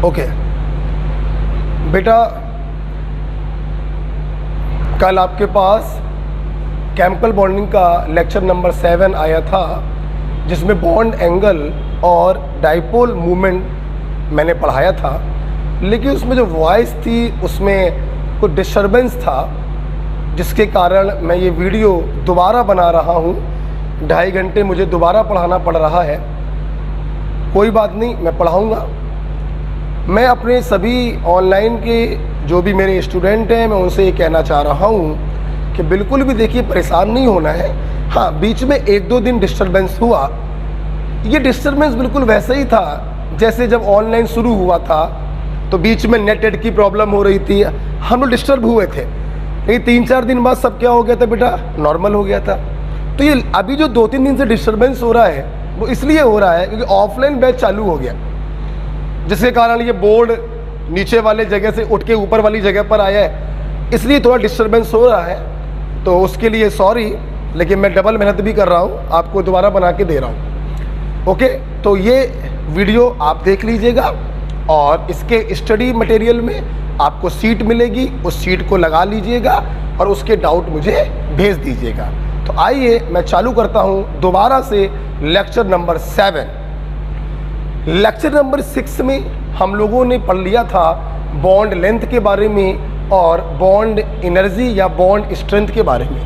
Okay बेटा, कल आपके पास केमिकल बॉन्डिंग का लेक्चर नंबर 7 आया था, जिसमें बॉन्ड एंगल और डाइपोल मूवमेंट मैंने पढ़ाया था। लेकिन उसमें जो वॉइस थी उसमें कुछ डिस्टर्बेंस था, जिसके कारण मैं ये वीडियो दोबारा बना रहा हूँ। 2.5 घंटे मुझे दोबारा पढ़ाना पड़ रहा है। कोई बात नहीं, मैं पढ़ाऊँगा। मैं अपने सभी ऑनलाइन के जो भी मेरे स्टूडेंट हैं, मैं उनसे ये कहना चाह रहा हूँ कि बिल्कुल भी देखिए परेशान नहीं होना है। हाँ, बीच में 1-2 दिन डिस्टर्बेंस हुआ। ये डिस्टर्बेंस बिल्कुल वैसे ही था जैसे जब ऑनलाइन शुरू हुआ था, तो बीच में नेट की प्रॉब्लम हो रही थी, हम लोग डिस्टर्ब हुए थे। लेकिन 3-4 दिन बाद सब क्या हो गया था बेटा, नॉर्मल हो गया था। तो ये अभी जो 2-3 दिन से डिस्टर्बेंस हो रहा है वो इसलिए हो रहा है क्योंकि ऑफलाइन बैच चालू हो गया, जिसके कारण ये बोर्ड नीचे वाले जगह से उठ के ऊपर वाली जगह पर आया है, इसलिए थोड़ा डिस्टर्बेंस हो रहा है। तो उसके लिए सॉरी, लेकिन मैं डबल मेहनत भी कर रहा हूँ, आपको दोबारा बना के दे रहा हूँ। ओके, तो ये वीडियो आप देख लीजिएगा और इसके स्टडी मटेरियल में आपको सीट मिलेगी, उस सीट को लगा लीजिएगा और उसके डाउट मुझे भेज दीजिएगा। तो आइए मैं चालू करता हूँ दोबारा से लेक्चर नंबर 7। लेक्चर नंबर 6 में हम लोगों ने पढ़ लिया था बॉन्ड लेंथ के बारे में और बॉन्ड एनर्जी या बॉन्ड स्ट्रेंथ के बारे में।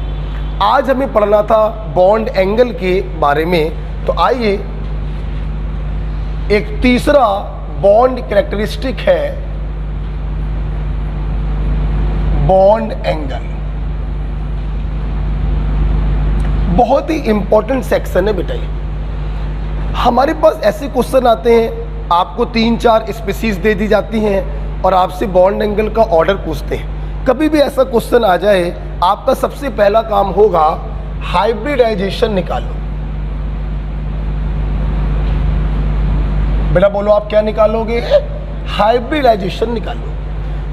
आज हमें पढ़ना था बॉन्ड एंगल के बारे में। तो आइए, एक तीसरा बॉन्ड कैरेक्टरिस्टिक है बॉन्ड एंगल। बहुत ही इंपॉर्टेंट सेक्शन है बेटा ये। हमारे पास ऐसे क्वेश्चन आते हैं, आपको 3-4 स्पीसीज दे दी जाती हैं और आपसे बॉन्ड एंगल का ऑर्डर पूछते हैं। कभी भी ऐसा क्वेश्चन आ जाए, आपका सबसे पहला काम होगा हाइब्रिडाइजेशन निकालो। बेटा बोलो, आप क्या निकालोगे? हाइब्रिडाइजेशन निकालो।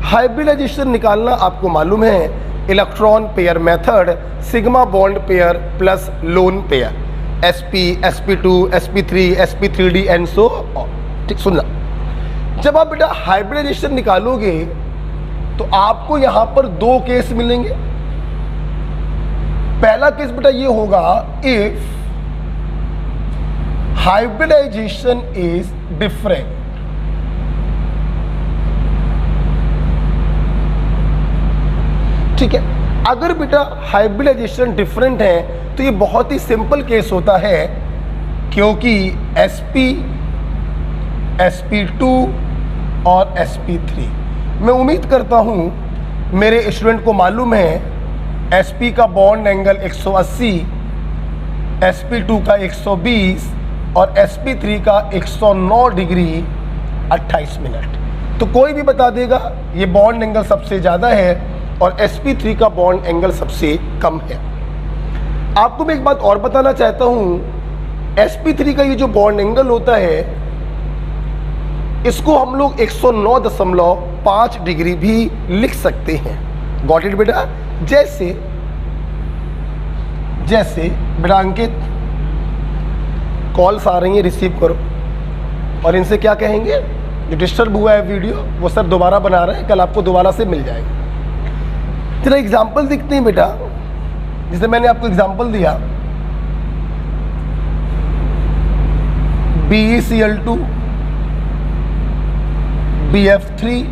हाइब्रिडाइजेशन निकालना आपको मालूम है, electron pair method, sigma bond pair plus lone pair, sp, sp2, sp3, sp3d and so. ठीक, सुनना, जब आप बेटा हाइब्रिडाइजेशन निकालोगे तो आपको यहां पर 2 केस मिलेंगे। पहला केस बेटा ये होगा, इफ हाइब्रिडाइजेशन इज डिफरेंट। ठीक है, अगर बेटा हाइब्रिडाइजेशन डिफरेंट है तो ये बहुत ही सिंपल केस होता है, क्योंकि sp, sp2 और sp3, मैं उम्मीद करता हूँ मेरे स्टूडेंट को मालूम है sp का बॉन्ड एंगल 180, sp2 का 120 और sp3 का 109 डिग्री 28 मिनट। तो कोई भी बता देगा ये बॉन्ड एंगल सबसे ज़्यादा है और sp3 का बॉन्ड एंगल सबसे कम है। आपको मैं एक बात और बताना चाहता हूँ, sp3 का ये जो बॉन्ड एंगल होता है, इसको हम लोग 109.5 डिग्री भी लिख सकते हैं। गॉट इट बेटा? जैसे बेटा अंकित, कॉल्स आ रही हैं, रिसीव करो और इनसे क्या कहेंगे, जो डिस्टर्ब हुआ है वीडियो वो सर दोबारा बना रहे हैं, कल आपको दोबारा से मिल जाएगा। चलो एग्जाम्पल देखते हैं बेटा, जिसे मैंने आपको एग्जाम्पल दिया, BeCl2, BF3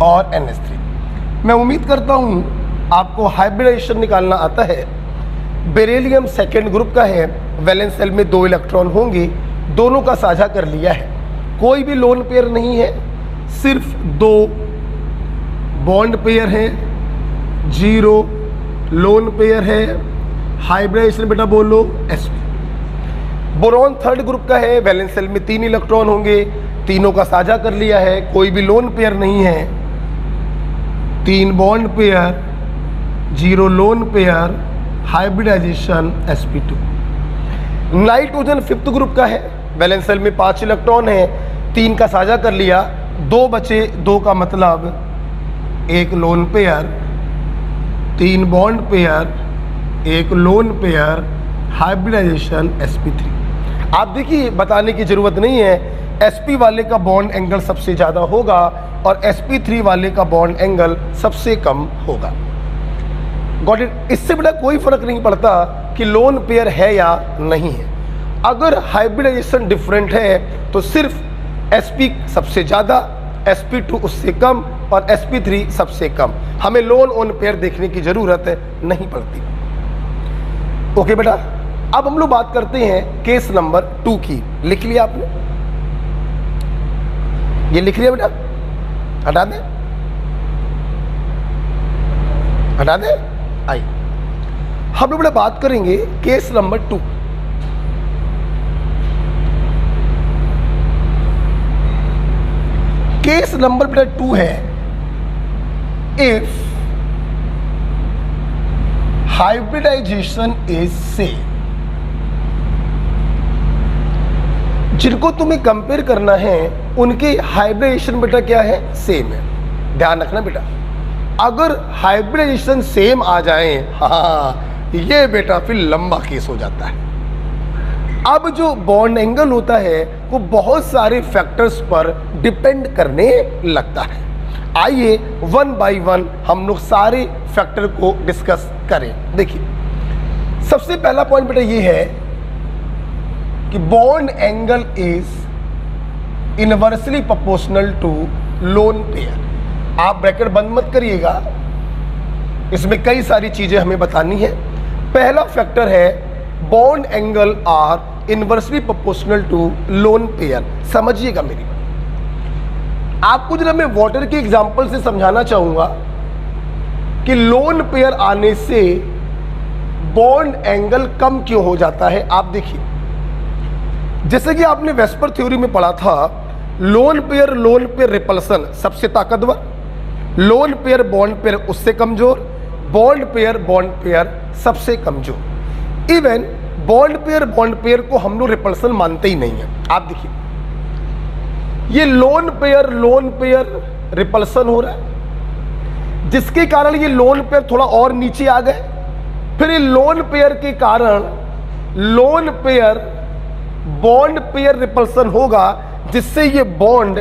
और NH3। मैं उम्मीद करता हूं आपको हाइब्रिडाइजेशन निकालना आता है। बेरिलियम सेकेंड ग्रुप का है, वैलेंस शेल में 2 इलेक्ट्रॉन होंगे, दोनों का साझा कर लिया है, कोई भी लोन पेयर नहीं है, सिर्फ 2 बॉन्ड पेयर है, 0 लोन पेयर है। हाइब्रिडाइजेशन बेटा बोलो sp। बोरॉन थर्ड ग्रुप का है, वैलेंस शेल में 3 इलेक्ट्रॉन होंगे, तीनों का साझा कर लिया है, कोई भी लोन पेयर नहीं है, 3 bond pair, 0 lone pair, hybridization sp2। Nitrogen fifth group का है, वैलेंस शेल में 5 इलेक्ट्रॉन है, 3 का साझा कर लिया, 2 बचे, 2 का मतलब 1 lone pair, 3 bond pair, 1 lone pair, hybridization sp3। आप देखिए, बताने की जरूरत नहीं है, sp वाले का बॉन्ड एंगल सबसे ज़्यादा होगा और sp3 वाले का बॉन्ड एंगल सबसे कम होगा। Got it? इससे बड़ा कोई फर्क नहीं पड़ता कि लोन पेयर है या नहीं है। अगर हाइब्रिडाइजेशन डिफरेंट है तो सिर्फ sp सबसे ज़्यादा, sp2 उससे कम और sp3 सबसे कम, हमें लोन ऑन पेयर देखने की ज़रूरत नहीं पड़ती। ओके बेटा, अब हम लोग बात करते हैं केस नंबर 2 की। लिख लिया आपने? ये लिख लिया बेटा? हटा दें? हटा दें? आइए हम लोग बेटा बात करेंगे केस नंबर 2। केस नंबर बेटा 2 है, इफ हाइब्रिडाइजेशन इज सेम। जिनको तुम्हें कंपेयर करना है उनके हाइब्रिडाइजेशन बेटा क्या है? सेम है। ध्यान रखना बेटा, अगर हाइब्रिडाइजेशन सेम आ जाए, हाँ, ये बेटा फिर लंबा केस हो जाता है। अब जो बॉन्ड एंगल होता है वो बहुत सारे फैक्टर्स पर डिपेंड करने लगता है। आइए वन बाय वन हम लोग सारे फैक्टर को डिस्कस करें। देखिए, सबसे पहला पॉइंट बेटा ये है कि bond angle is inversely proportional to lone pair. आप ब्रैकेट बंद मत करिएगा, इसमें कई सारी चीजें हमें बतानी है। पहला फैक्टर है bond angle are inversely proportional to lone pair. समझिएगा मेरी बात, आपको जरा मैं वाटर के एग्जांपल से समझाना चाहूंगा कि लोन पेयर आने से बॉन्ड एंगल कम क्यों हो जाता है। आप देखिए, जैसे कि आपने वेस्पर थ्योरी में पढ़ा था, लोन पेयर रिपल्सन सबसे ताकतवर, लोन पेयर बॉन्ड पेयर उससे कमजोर, बॉन्ड पेयर सबसे कमजोर। इवन बॉन्ड पेयर को हम लोग रिपल्सन मानते ही नहीं है। आप देखिए, ये लोन पेयर रिपल्सन हो रहा है, जिसके कारण ये लोन पेयर थोड़ा और नीचे आ गए। फिर ये लोन पेयर के कारण lone pair bond pair repulsion होगा, जिससे ये बॉन्ड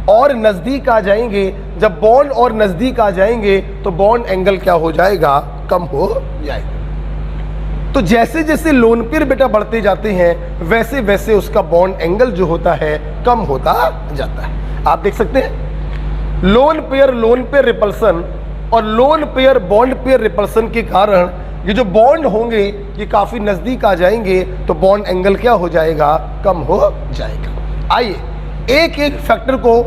और नजदीक आ जाएंगे। जब बॉन्ड और नजदीक आ जाएंगे तो बॉन्ड एंगल क्या हो जाएगा? कम हो जाएगा। तो जैसे जैसे लोन पेयर बेटा बढ़ते जाते हैं वैसे वैसे उसका बॉन्ड एंगल जो होता है कम होता जाता है। आप देख सकते हैं, लोन पेयर रिपल्सन और lone pair bond pair repulsion के कारण ये जो बॉन्ड होंगे ये काफी नजदीक आ जाएंगे, तो बॉन्ड एंगल क्या हो जाएगा? कम हो जाएगा। आइए एक एक फैक्टर को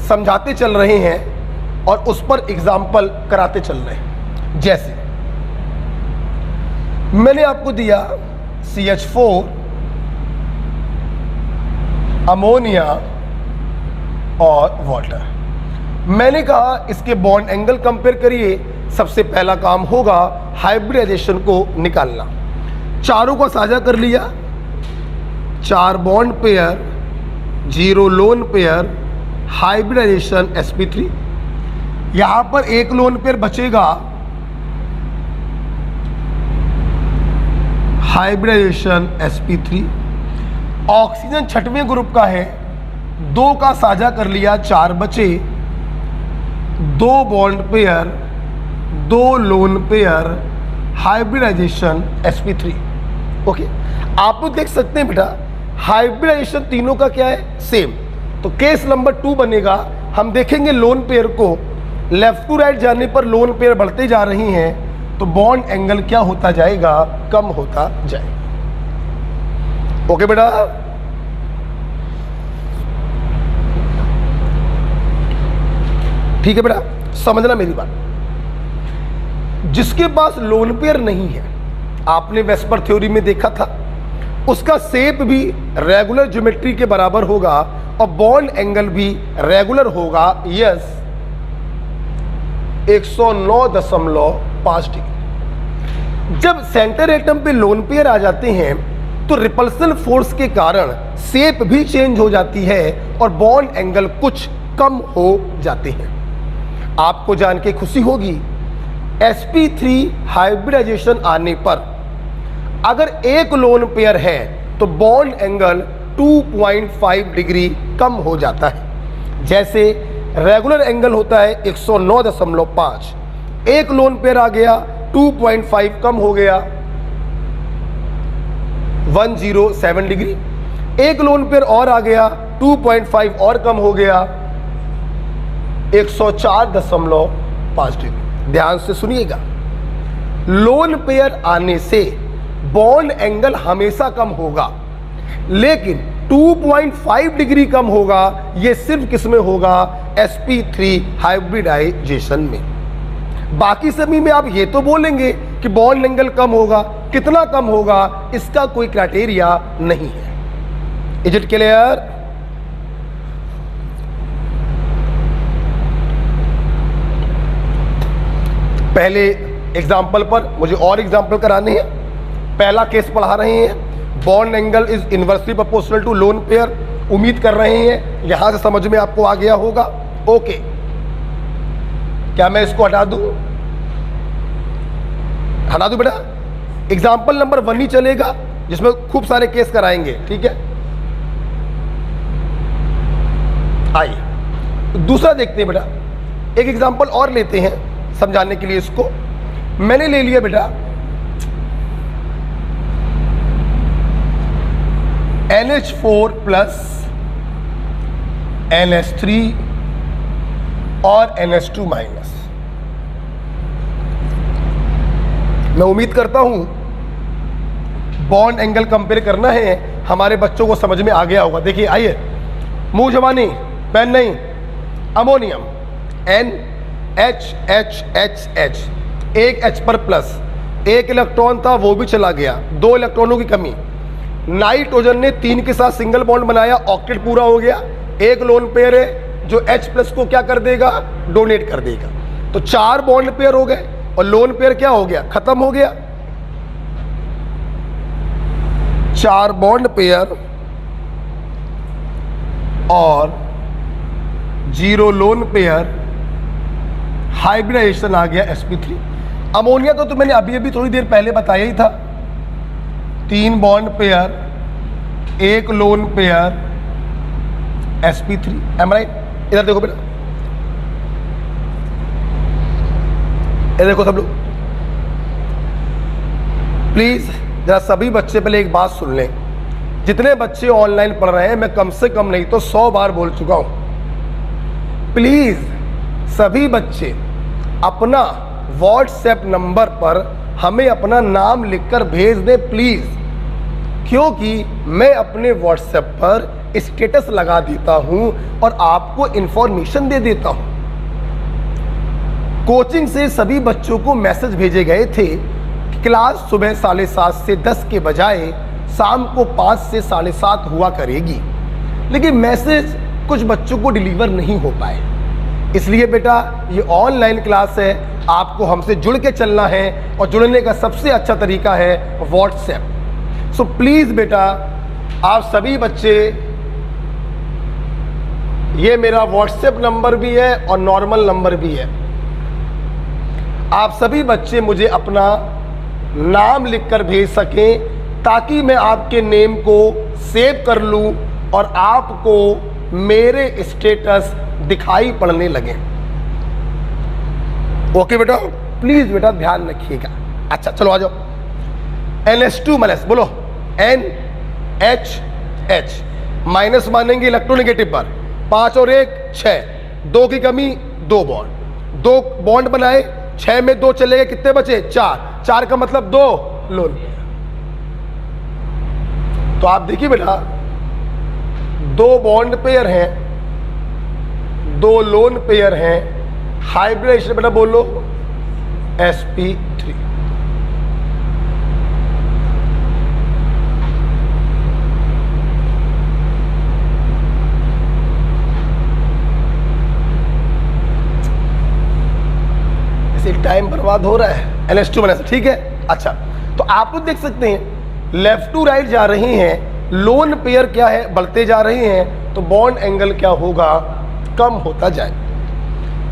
समझाते चल रहे हैं और उस पर एग्जाम्पल कराते चल रहे हैं। जैसे मैंने आपको दिया CH4 अमोनिया और वाटर, मैंने कहा इसके बॉन्ड एंगल कंपेयर करिए। सबसे पहला काम होगा हाइब्रिडाइजेशन को निकालना। चारों को साझा कर लिया, 4 bond pair, 0 lone pair, hybridization sp3। यहां पर एक लोन पेयर बचेगा, हाइब्रिडाइजेशन sp3। ऑक्सीजन 6वें ग्रुप का है, 2 का साझा कर लिया, 4 बचे, 2 bond pair, 2 lone pair, hybridization sp3। Okay, आप लोग देख सकते हैं बेटा हाइब्रिडाइजेशन तीनों का क्या है? सेम। तो केस नंबर 2 बनेगा, हम देखेंगे लोन पेयर को लेफ्ट टू राइट जाने पर लोन पेयर बढ़ते जा रही हैं तो बॉन्ड एंगल क्या होता जाएगा? कम होता जाएगा। ओके बेटा, ठीक है बेटा, समझना मेरी बात। जिसके पास लोन पेयर नहीं है, आपने वेस्पर थ्योरी में देखा था, उसका शेप भी रेगुलर ज्योमेट्री के बराबर होगा और बॉन्ड एंगल भी रेगुलर होगा। Yes, 109.5 degree. जब सेंटर एटम पे लोन पेयर आ जाते हैं तो रिपल्सन फोर्स के कारण शेप भी चेंज हो जाती है और बॉन्ड एंगल कुछ कम हो जाते हैं। आपको जान के खुशी होगी, sp3 हाइब्रिडाइजेशन आने पर अगर एक लोन पेयर है तो बॉन्ड एंगल 2.5 डिग्री कम हो जाता है। जैसे रेगुलर एंगल होता है 109.5, एक लोन पेयर आ गया 2.5 कम हो गया 107 डिग्री, एक लोन पेयर और आ गया 2.5 और कम हो गया 104.5 डिग्री। ध्यान से सुनिएगा, लोन पेयर आने से बॉन्ड एंगल हमेशा कम होगा, लेकिन 2.5 डिग्री कम होगा। यह सिर्फ किसमें होगा? sp3 हाइब्रिडाइजेशन में। बाकी सभी में आप ये तो बोलेंगे कि बॉन्ड एंगल कम होगा, कितना कम होगा इसका कोई क्राइटेरिया नहीं है। Is it clear? पहले एग्जाम्पल पर मुझे और एग्जाम्पल कराने हैं। पहला केस पढ़ा रहे हैं, bond angle is inversely proportional to lone pair. उम्मीद कर रहे हैं यहां से समझ में आपको आ गया होगा। ओके, क्या मैं इसको हटा दूं? हटा दूं बेटा? एग्जाम्पल नंबर 1 ही चलेगा, जिसमें खूब सारे केस कराएंगे, ठीक है? आइए दूसरा देखते हैं बेटा। एक एग्जाम्पल और लेते हैं समझाने के लिए इसको। मैंने ले लिया बेटा NH4 प्लस NH3 और NH2 माइनस। मैं उम्मीद करता हूं बॉन्ड एंगल कंपेयर करना है, हमारे बच्चों को समझ में आ गया होगा। देखिए आइए, मुंह जवानी, पेन नहीं, अमोनियम NHHHH, एक H पर प्लस, एक इलेक्ट्रॉन था वो भी चला गया, 2 इलेक्ट्रॉनों की कमी। नाइट्रोजन ने 3 के साथ सिंगल बॉन्ड बनाया, ऑक्टेट पूरा हो गया। एक लोन पेयर है जो H प्लस को क्या कर देगा? डोनेट कर देगा। तो 4 बॉन्ड पेयर हो गए और लोन पेयर क्या हो गया? खत्म हो गया। 4 बॉन्ड पेयर और 0 लोन पेयर, हाइब्रिडाइजेशन आ गया sp3। अमोनिया तो मैंने अभी थोड़ी देर पहले बताया ही था, 3 bond pair, 1 lone pair, sp3। Am right? इधर देखो बेटा, इधर देखो सब लोग प्लीज। जरा सभी बच्चे पहले एक बात सुन लें, जितने बच्चे ऑनलाइन पढ़ रहे हैं, मैं कम से कम नहीं तो 100 बार बोल चुका हूं। प्लीज सभी बच्चे अपना व्हाट्सएप नंबर पर हमें अपना नाम लिखकर भेज दें प्लीज, क्योंकि मैं अपने व्हाट्सएप पर स्टेटस लगा देता हूं और आपको इंफॉर्मेशन दे देता हूं। कोचिंग से सभी बच्चों को मैसेज भेजे गए थे कि क्लास सुबह 7:30 से 10 के बजाय शाम को 5 से 7:30 हुआ करेगी, लेकिन मैसेज कुछ बच्चों को डिलीवर नहीं हो पाए। इसलिए बेटा ये ऑनलाइन क्लास है, आपको हमसे जुड़ के चलना है और जुड़ने का सबसे अच्छा तरीका है व्हाट्सएप। सो प्लीज़ बेटा आप सभी बच्चे, ये मेरा व्हाट्सएप नंबर भी है और नॉर्मल नंबर भी है, आप सभी बच्चे मुझे अपना नाम लिखकर भेज सकें ताकि मैं आपके नेम को सेव कर लूं और आपको मेरे स्टेटस दिखाई पड़ने लगे। ओके बेटा, प्लीज बेटा ध्यान रखिएगा। अच्छा चलो आ जाओ। NH2 माइनस, बोलो NHH माइनस मानेंगे इलेक्ट्रोनेगेटिव पर, 5 और 1 6, 2 की कमी 2 बॉन्ड, 2 बॉन्ड बनाए, 6 में 2 चले गए, कितने बचे? 4, 4 का मतलब 2 लोन। तो आप देखिए बेटा 2 बॉन्ड पेयर हैं, 2 लोन पेयर हैं, हाइब्रिडाइजेशन बेटा बोलो sp3। ऐसे टाइम बर्बाद हो रहा है NH2 माइनस, ठीक है। अच्छा तो आप लोग देख सकते हैं लेफ्ट टू राइट जा रहे हैं, लोन पेयर क्या है? बढ़ते जा रहे हैं, तो बॉन्ड एंगल क्या होगा? कम होता जाए।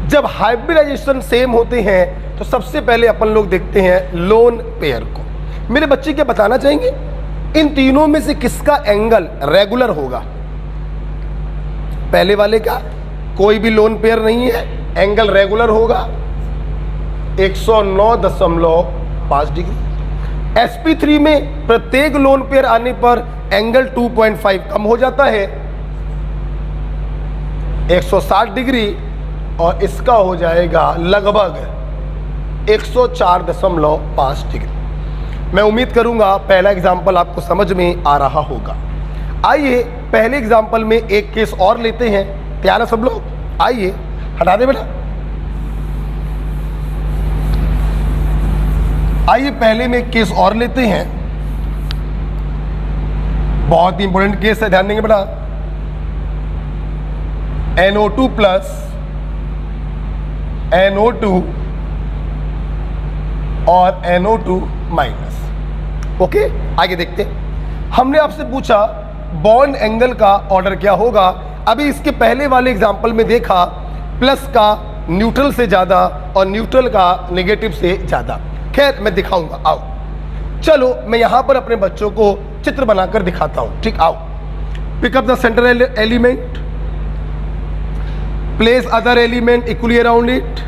जब हाइब्रिडाइजेशन सेम होते हैं तो सबसे पहले अपन लोग देखते हैं लोन पेयर को। मेरे बच्चे क्या बताना चाहेंगे? इन तीनों में से किसका एंगल रेगुलर होगा? पहले वाले का कोई भी लोन पेयर नहीं है, एंगल रेगुलर होगा 109.5 डिग्री। sp3 में प्रत्येक लोन पेयर आने पर एंगल 2.5 कम हो जाता है 160 डिग्री, और इसका हो जाएगा लगभग 104.5 डिग्री। मैं उम्मीद करूंगा पहला एग्जाम्पल आपको समझ में आ रहा होगा। आइए पहले एग्जाम्पल में एक केस और लेते हैं। तैयार है सब लोग? आइए हटा दे बेटा। आइए पहले में एक केस और लेते हैं, बहुत ही इंपॉर्टेंट केस है, ध्यान देंगे बेटा। NO2 प्लस NO2 और NO2 माइनस। ओके, आगे देखते हैं। हमने आपसे पूछा बॉन्ड एंगल का ऑर्डर क्या होगा। अभी इसके पहले वाले एग्जाम्पल में देखा प्लस का न्यूट्रल से ज़्यादा और न्यूट्रल का नेगेटिव से ज़्यादा। खैर मैं दिखाऊंगा, आओ चलो मैं यहां पर अपने बच्चों को चित्र बनाकर दिखाता हूं। ठीक, आओ। Pick up the centre element, place other element equally around it,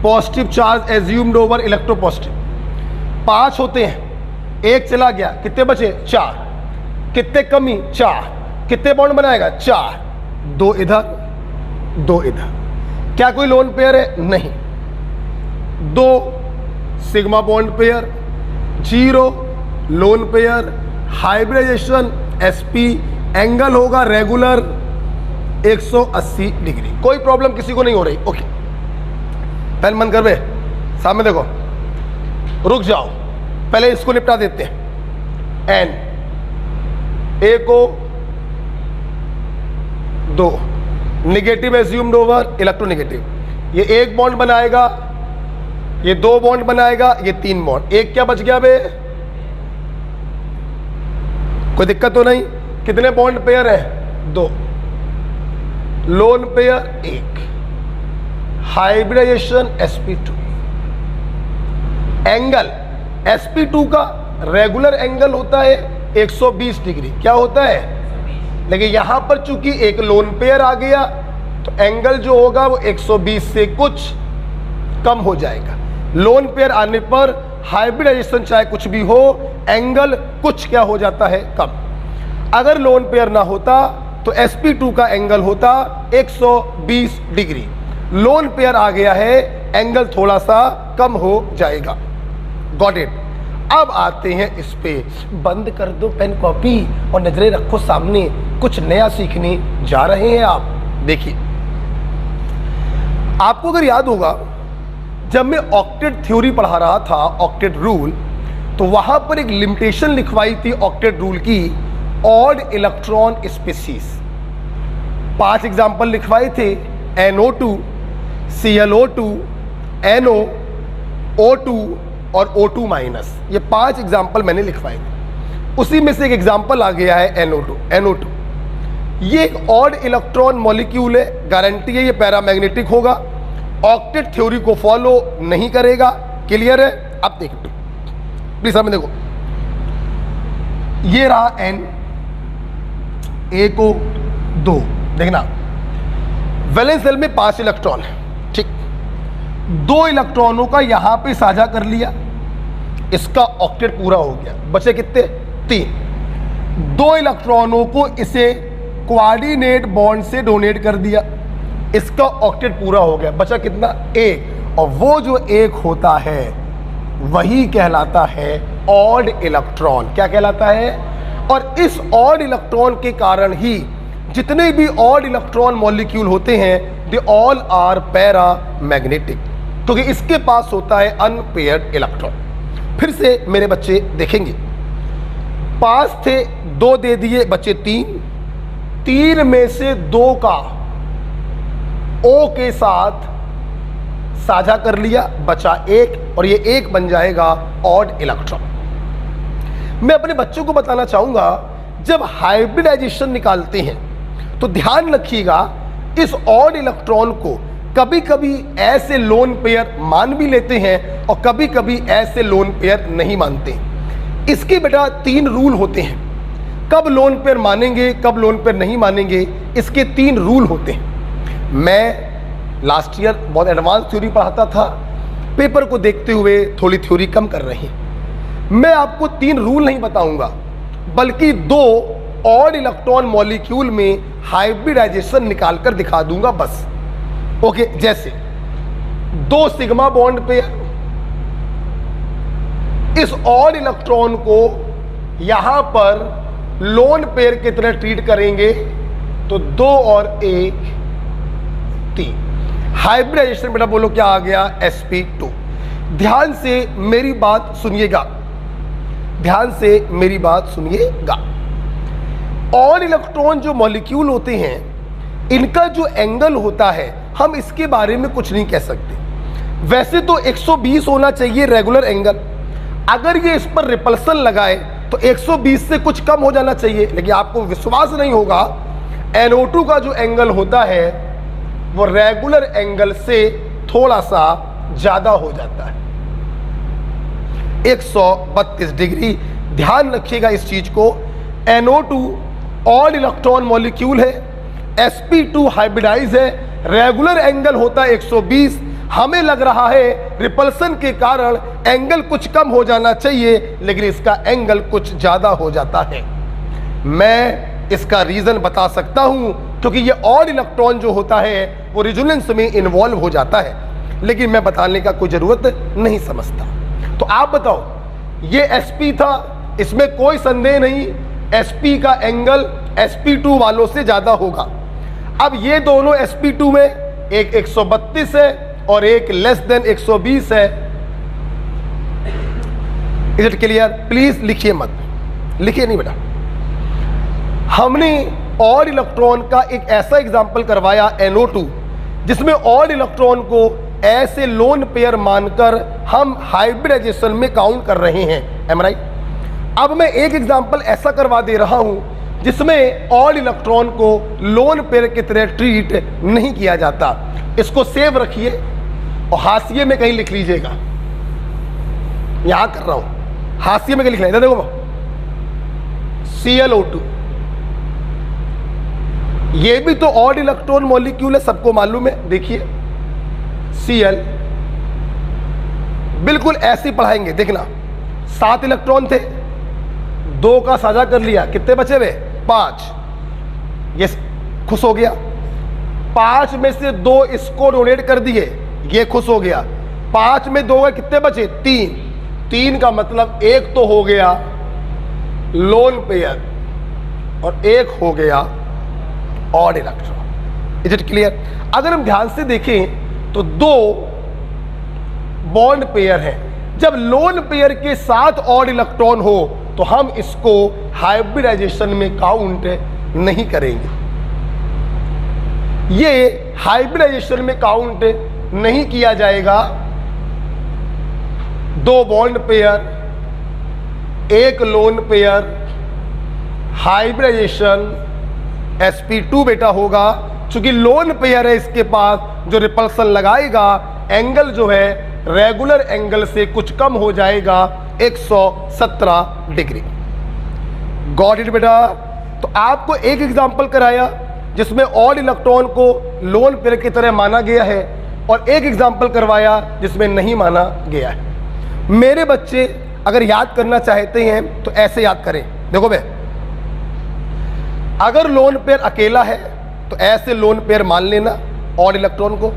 positive charge assumed over electropositive. 5 होते हैं, एक चला गया, कितने बचे? 4। कितने कमी? 4। कितने बॉन्ड बनाएगा? 4। 2 इधर 2 इधर। क्या कोई लोन पेयर है? नहीं। 2 sigma bond pair, 0 lone pair, hybridization sp, angle होगा रेगुलर 180 डिग्री। कोई प्रॉब्लम किसी को नहीं हो रही। ओके, पहले मन कर बे, सामने देखो, रुक जाओ, पहले इसको निपटा देते हैं। n a को 2 नेगेटिव एज्यूम्ड ओवर इलेक्ट्रोनेगेटिव, ये 1 बॉन्ड बनाएगा, ये 2 बॉन्ड बनाएगा, ये 3 बॉन्ड। एक क्या बच गया बे? कोई दिक्कत तो नहीं? कितने बॉन्ड पेयर है? 2। Lone pair 1, hybridisation sp2। Angle sp2 का रेगुलर एंगल होता है 120 डिग्री। क्या होता है? लेकिन यहां पर चूंकि एक लोन पेयर आ गया तो एंगल जो होगा वो 120 से कुछ कम हो जाएगा। लोन पेयर आने पर हाइब्रिडाइजेशन चाहे कुछ भी हो, एंगल कुछ क्या हो जाता है? कम। अगर लोन पेयर ना होता तो sp2 का एंगल होता 120 डिग्री। लोन पेयर आ गया है, एंगल थोड़ा सा कम हो जाएगा। Got it? अब आते हैं इस पे। बंद कर दो पेन कॉपी और नजरें रखो सामने, कुछ नया सीखने जा रहे हैं आप। देखिए, आपको अगर याद होगा जब मैं ऑक्टेट थ्योरी पढ़ा रहा था, ऑक्टेट रूल, तो वहां पर एक लिमिटेशन लिखवाई थी ऑक्टेट रूल की, ऑड इलेक्ट्रॉन स्पीसीज। 5 एग्जाम्पल लिखवाए थे, NO2, ClO2, NO, O2 और O2 माइनस। ये 5 एग्जाम्पल मैंने लिखवाए थे। उसी में से एक एग्जाम्पल आ गया है NO2। ये एक ऑड इलेक्ट्रॉन मॉलिक्यूल है, गारंटी है ये पैरामैग्नेटिक होगा, ऑक्टेट थ्योरी को फॉलो नहीं करेगा। क्लियर है? अब देखो प्लीज सामने देखो, ये रहा N, A को 2, देखना वैलेंस शेल में 5 इलेक्ट्रॉन है। ठीक, 2 इलेक्ट्रॉनों का यहां पे साझा कर लिया, इसका ऑक्टेट पूरा हो गया। बचे कितने? 3। 2 इलेक्ट्रॉनों को इसे कोऑर्डिनेट बॉन्ड से डोनेट कर दिया, इसका ऑक्टेट पूरा हो गया। बचा कितना? 1। और वो जो 1 होता है वही कहलाता है ऑड इलेक्ट्रॉन। क्या कहलाता है? और इस ऑड इलेक्ट्रॉन के कारण ही जितने भी ऑड इलेक्ट्रॉन मॉलिक्यूल होते हैं, दे ऑल आर पैरामैग्नेटिक, क्योंकि इसके पास होता है अनपेयर्ड इलेक्ट्रॉन। फिर से मेरे बच्चे देखेंगे, 5 थे, 2 दे दिए, बचे 3। 3 में से 2 का O के साथ साझा कर लिया, बचा 1, और ये 1 बन जाएगा ऑड इलेक्ट्रॉन। मैं अपने बच्चों को बताना चाहूंगा, जब हाइब्रिडाइजेशन निकालते हैं तो ध्यान रखिएगा, इस ऑड इलेक्ट्रॉन को कभी कभी ऐसे लोन पेयर मान भी लेते हैं और कभी कभी ऐसे लोन पेयर नहीं मानते। इसके बेटा 3 रूल होते हैं, कब लोन पेयर मानेंगे कब लोन पेयर नहीं मानेंगे, इसके 3 रूल होते हैं। मैं लास्ट ईयर बहुत एडवांस थ्योरी पढ़ाता था, पेपर को देखते हुए थोड़ी थ्योरी कम कर रही है। मैं आपको 3 रूल नहीं बताऊंगा, बल्कि 2 ऑड इलेक्ट्रॉन मॉलिक्यूल में हाइब्रिडाइजेशन निकाल कर दिखा दूंगा बस। ओके, जैसे 2 सिग्मा बॉन्ड पेयर, इस ऑड इलेक्ट्रॉन को यहां पर लोन पेयर की तरह ट्रीट करेंगे तो 2 और 1 3, हाइब्रिडाइजेशन बेटा बोलो क्या आ गया, sp2। ध्यान से मेरी बात सुनिएगा, ध्यान से मेरी बात सुनिएगा। ऑड इलेक्ट्रॉन जो मॉलिक्यूल होते हैं, इनका जो एंगल होता है, हम इसके बारे में कुछ नहीं कह सकते। वैसे तो 120 होना चाहिए रेगुलर एंगल, अगर ये इस पर रिपल्सन लगाए तो 120 से कुछ कम हो जाना चाहिए, लेकिन आपको विश्वास नहीं होगा, NO2 का जो एंगल होता है वो रेगुलर एंगल से थोड़ा सा ज्यादा हो जाता है, 132 डिग्री। ध्यान रखिएगा इस चीज को। NO2 ऑड इलेक्ट्रॉन मॉलिक्यूल है, sp2 हाइब्रिडाइज है, रेगुलर एंगल होता है 120। हमें लग रहा है रिपल्सन के कारण एंगल कुछ कम हो जाना चाहिए, लेकिन इसका एंगल कुछ ज्यादा हो जाता है। मैं इसका रीजन बता सकता हूं, क्योंकि ये ऑड इलेक्ट्रॉन जो होता है वो रिजोनेंस में इन्वॉल्व हो जाता है, लेकिन मैं बताने का कोई जरूरत नहीं समझता। तो आप बताओ, ये sp था, इसमें कोई संदेह नहीं, sp का एंगल sp2 वालों से ज्यादा होगा। अब ये दोनों sp2 में एक 132 है और एक लेस देन 120 है। Is it clear? प्लीज लिखिए मत, लिखिए नहीं बेटा। हमने ऑड इलेक्ट्रॉन का एक ऐसा एग्जांपल करवाया NO2, जिसमें ऑड इलेक्ट्रॉन को ऐसे लोन पेयर मानकर हम हाइब्रिडाइजेशन में काउंट कर रहे हैं। Am right? अब मैं एक एग्जांपल ऐसा करवा दे रहा हूं जिसमें ऑड इलेक्ट्रॉन को लोन पेयर की तरह ट्रीट नहीं किया जाता। इसको सेव रखिए और हाशिए में कहीं लिख लीजिएगा, यहां कर रहा हूं, हाशिए में कहीं लिख लेना। देखो ClO2, ये भी तो ऑड इलेक्ट्रॉन मॉलिक्यूल है, सबको मालूम है। देखिए Cl बिल्कुल ऐसे ही पढ़ाएंगे, देखना 7 इलेक्ट्रॉन थे, 2 का साझा कर लिया, कितने बचे हुए? 5। ये खुश हो गया, 5 में से 2 इसको डोनेट कर दिए, ये खुश हो गया। 5 में 2 गए, कितने बचे? 3। 3 का मतलब 1 तो हो गया लोन पेयर और 1 हो गया odd electron. Is it clear? अगर हम ध्यान से देखें तो 2 बॉन्ड पेयर है, जब लोन पेयर के साथ ऑड इलेक्ट्रॉन हो तो हम इसको हाइब्रिडाइजेशन में काउंट नहीं करेंगे। ये हाइब्रिडाइजेशन में काउंट नहीं किया जाएगा। 2 bond pair, 1 lone pair, hybridization sp2 बेटा होगा। चूंकि लोन पेयर है, इसके पास जो रिपल्सन लगाएगा, एंगल जो है रेगुलर एंगल से कुछ कम हो जाएगा, 117 डिग्री। गॉट इट बेटा? तो आपको एक एग्जांपल कराया जिसमें ऑड इलेक्ट्रॉन को लोन पेयर की तरह माना गया है, और एक एग्जांपल करवाया जिसमें नहीं माना गया है। मेरे बच्चे अगर याद करना चाहते हैं तो ऐसे याद करें। देखो बे, अगर लोन पेयर अकेला है तो ऐसे लोन पेयर मान लेना ऑड इलेक्ट्रॉन को,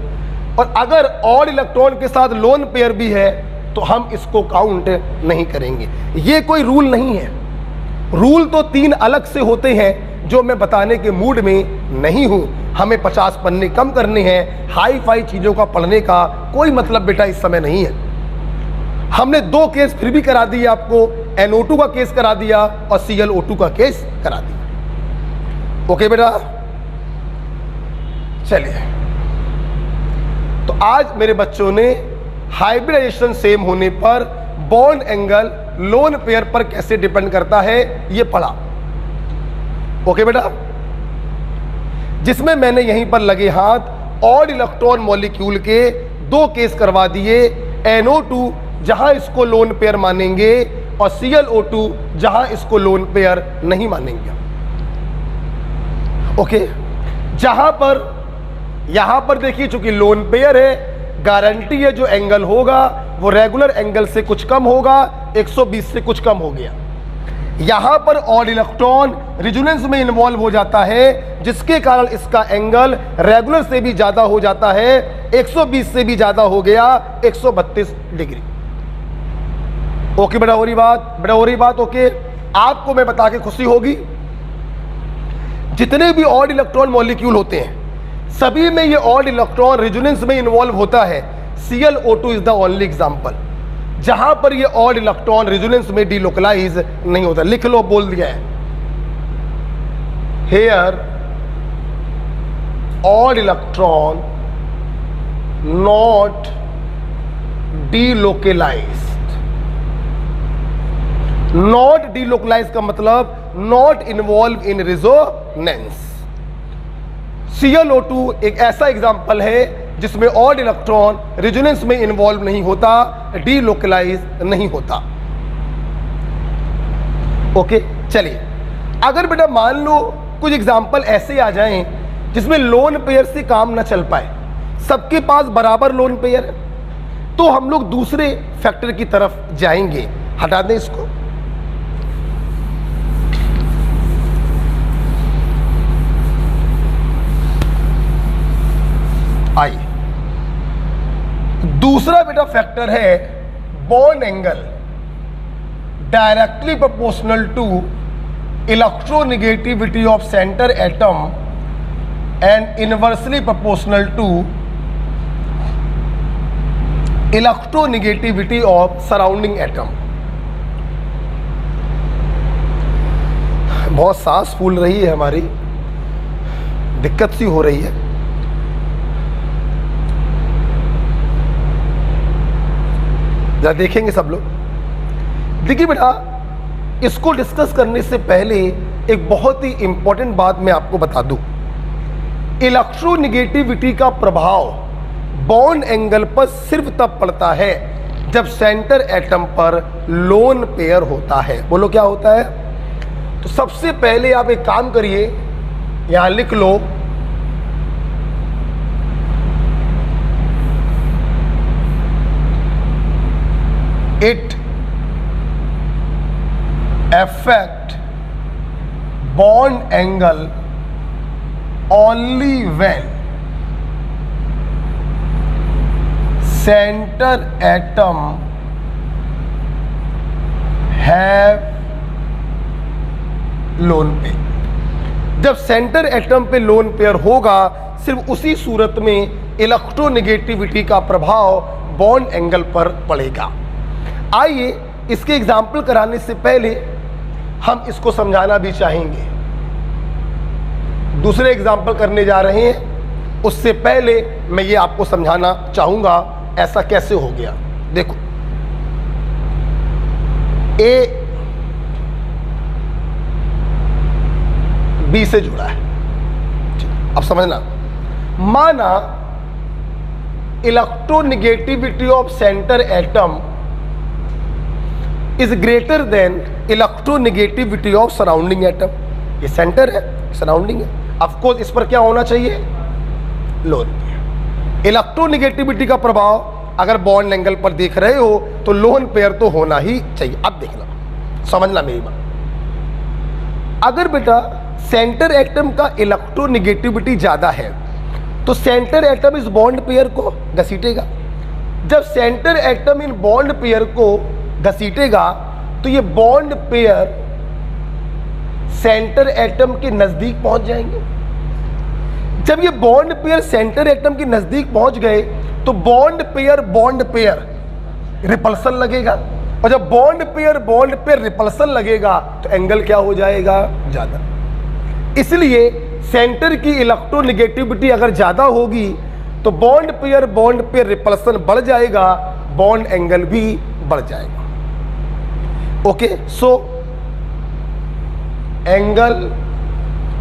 और अगर ऑड इलेक्ट्रॉन के साथ लोन पेयर भी है तो हम इसको काउंट नहीं करेंगे। ये कोई रूल नहीं है, रूल तो 3 अलग से होते हैं जो मैं बताने के मूड में नहीं हूं। हमें 50 पन्ने कम करने हैं, हाई फाई चीजों का पढ़ने का कोई मतलब बेटा इस समय नहीं है। हमने 2 केस फिर भी करा दिए आपको, NO2 का केस करा दिया और ClO2 का केस करा दिया। ओके बेटा, चलिए। तो आज मेरे बच्चों ने हाइब्रिडाइजेशन सेम होने पर बॉन्ड एंगल लोन पेयर पर कैसे डिपेंड करता है ये पढ़ा। ओके बेटा, जिसमें मैंने यहीं पर लगे हाथ ऑड इलेक्ट्रॉन मॉलिक्यूल के 2 केस करवा दिए। NO2 जहां इसको लोन पेयर मानेंगे और ClO2 जहां इसको लोन पेयर नहीं मानेंगे। ओके, यहां पर देखिए चूंकि लोन पेयर है, गारंटी है जो एंगल होगा वो रेगुलर एंगल से कुछ कम होगा, 120 से कुछ कम हो गया। यहां पर ऑड इलेक्ट्रॉन रिजोनेंस में इन्वॉल्व हो जाता है, जिसके कारण इसका एंगल रेगुलर से भी ज्यादा हो जाता है, 120 से भी ज्यादा हो गया, 132 डिग्री। ओके बेटा, हो रही बात? ओके, आपको मैं बता के खुशी होगी, जितने भी ऑड इलेक्ट्रॉन मॉलिक्यूल होते हैं सभी में ये ऑड इलेक्ट्रॉन रिजोनेंस में इन्वॉल्व होता है। ClO2 is the only example जहां पर ये ऑड इलेक्ट्रॉन रिजोनेंस में डिलोकलाइज नहीं होता। लिख लो, बोल दिया है, here odd electron not delocalised. Not delocalise का मतलब not involve in resonance. ClO2 एक ऐसा एग्जाम्पल है जिसमें ऑड इलेक्ट्रॉन रिजोनेंस में इन्वॉल्व नहीं होता, डिलोकलाइज नहीं होता। ओके, चलिए, अगर बेटा मान लो कुछ एग्जाम्पल ऐसे आ जाएं जिसमें लोन पेयर से काम ना चल पाए, सबके पास बराबर लोन पेयर है, तो हम लोग दूसरे फैक्टर की तरफ जाएंगे। हटा दें इसको। आइए, दूसरा बेटा फैक्टर है bond angle directly proportional to electronegativity of centre atom and inversely proportional to electronegativity of surrounding atom. बहुत सांस फूल रही है हमारी, दिक्कत सी हो रही है। जरा देखेंगे सब लोग। देखिए बेटा, इसको डिस्कस करने से पहले एक बहुत ही इंपॉर्टेंट बात मैं आपको बता दूं। इलेक्ट्रोनेगेटिविटी का प्रभाव बॉन्ड एंगल पर सिर्फ तब पड़ता है जब सेंटर एटम पर लोन पेयर होता है। बोलो क्या होता है? तो सबसे पहले आप एक काम करिए, यहां लिख लो, it affect bond angle only when center atom have lone pair। जब सेंटर एटम पे लोन पेयर होगा, सिर्फ उसी सूरत में इलेक्ट्रोनेगेटिविटी का प्रभाव बॉन्ड एंगल पर पड़ेगा। आइए, इसके एग्जाम्पल कराने से पहले हम इसको समझाना भी चाहेंगे। दूसरे एग्जाम्पल करने जा रहे हैं, उससे पहले मैं ये आपको समझाना चाहूंगा ऐसा कैसे हो गया। देखो, ए बी से जुड़ा है, अब समझना। माना electronegativity of centre atom is greater than electronegativity of surrounding atom. ये सेंटर है, सराउंडिंग है, ऑफ कोर्स इस पर क्या होना चाहिए? लोन। इलेक्ट्रोनेगेटिविटी का प्रभाव अगर बॉन्ड एंगल पर देख रहे हो तो लोन पेयर तो होना ही चाहिए। अब देखना, समझना मेरी बात। अगर बेटा सेंटर एटम का इलेक्ट्रोनेगेटिविटी ज्यादा है तो सेंटर एटम इस बॉन्ड पेयर को घसीटेगा। जब centre atom in bond pair को घसीटेगा तो ये बॉन्ड पेयर सेंटर एटम के नजदीक पहुंच जाएंगे। जब ये बॉन्ड पेयर सेंटर एटम के नजदीक पहुंच गए तो बॉन्ड पेयर रिपल्सन लगेगा, और जब बॉन्ड पेयर रिपल्सन लगेगा तो एंगल क्या हो जाएगा? ज्यादा। इसलिए सेंटर की इलेक्ट्रोनेगेटिविटी अगर ज्यादा होगी तो बॉन्ड पेयर रिपल्सन बढ़ जाएगा, बॉन्ड एंगल भी बढ़ जाएगा। Okay, so angle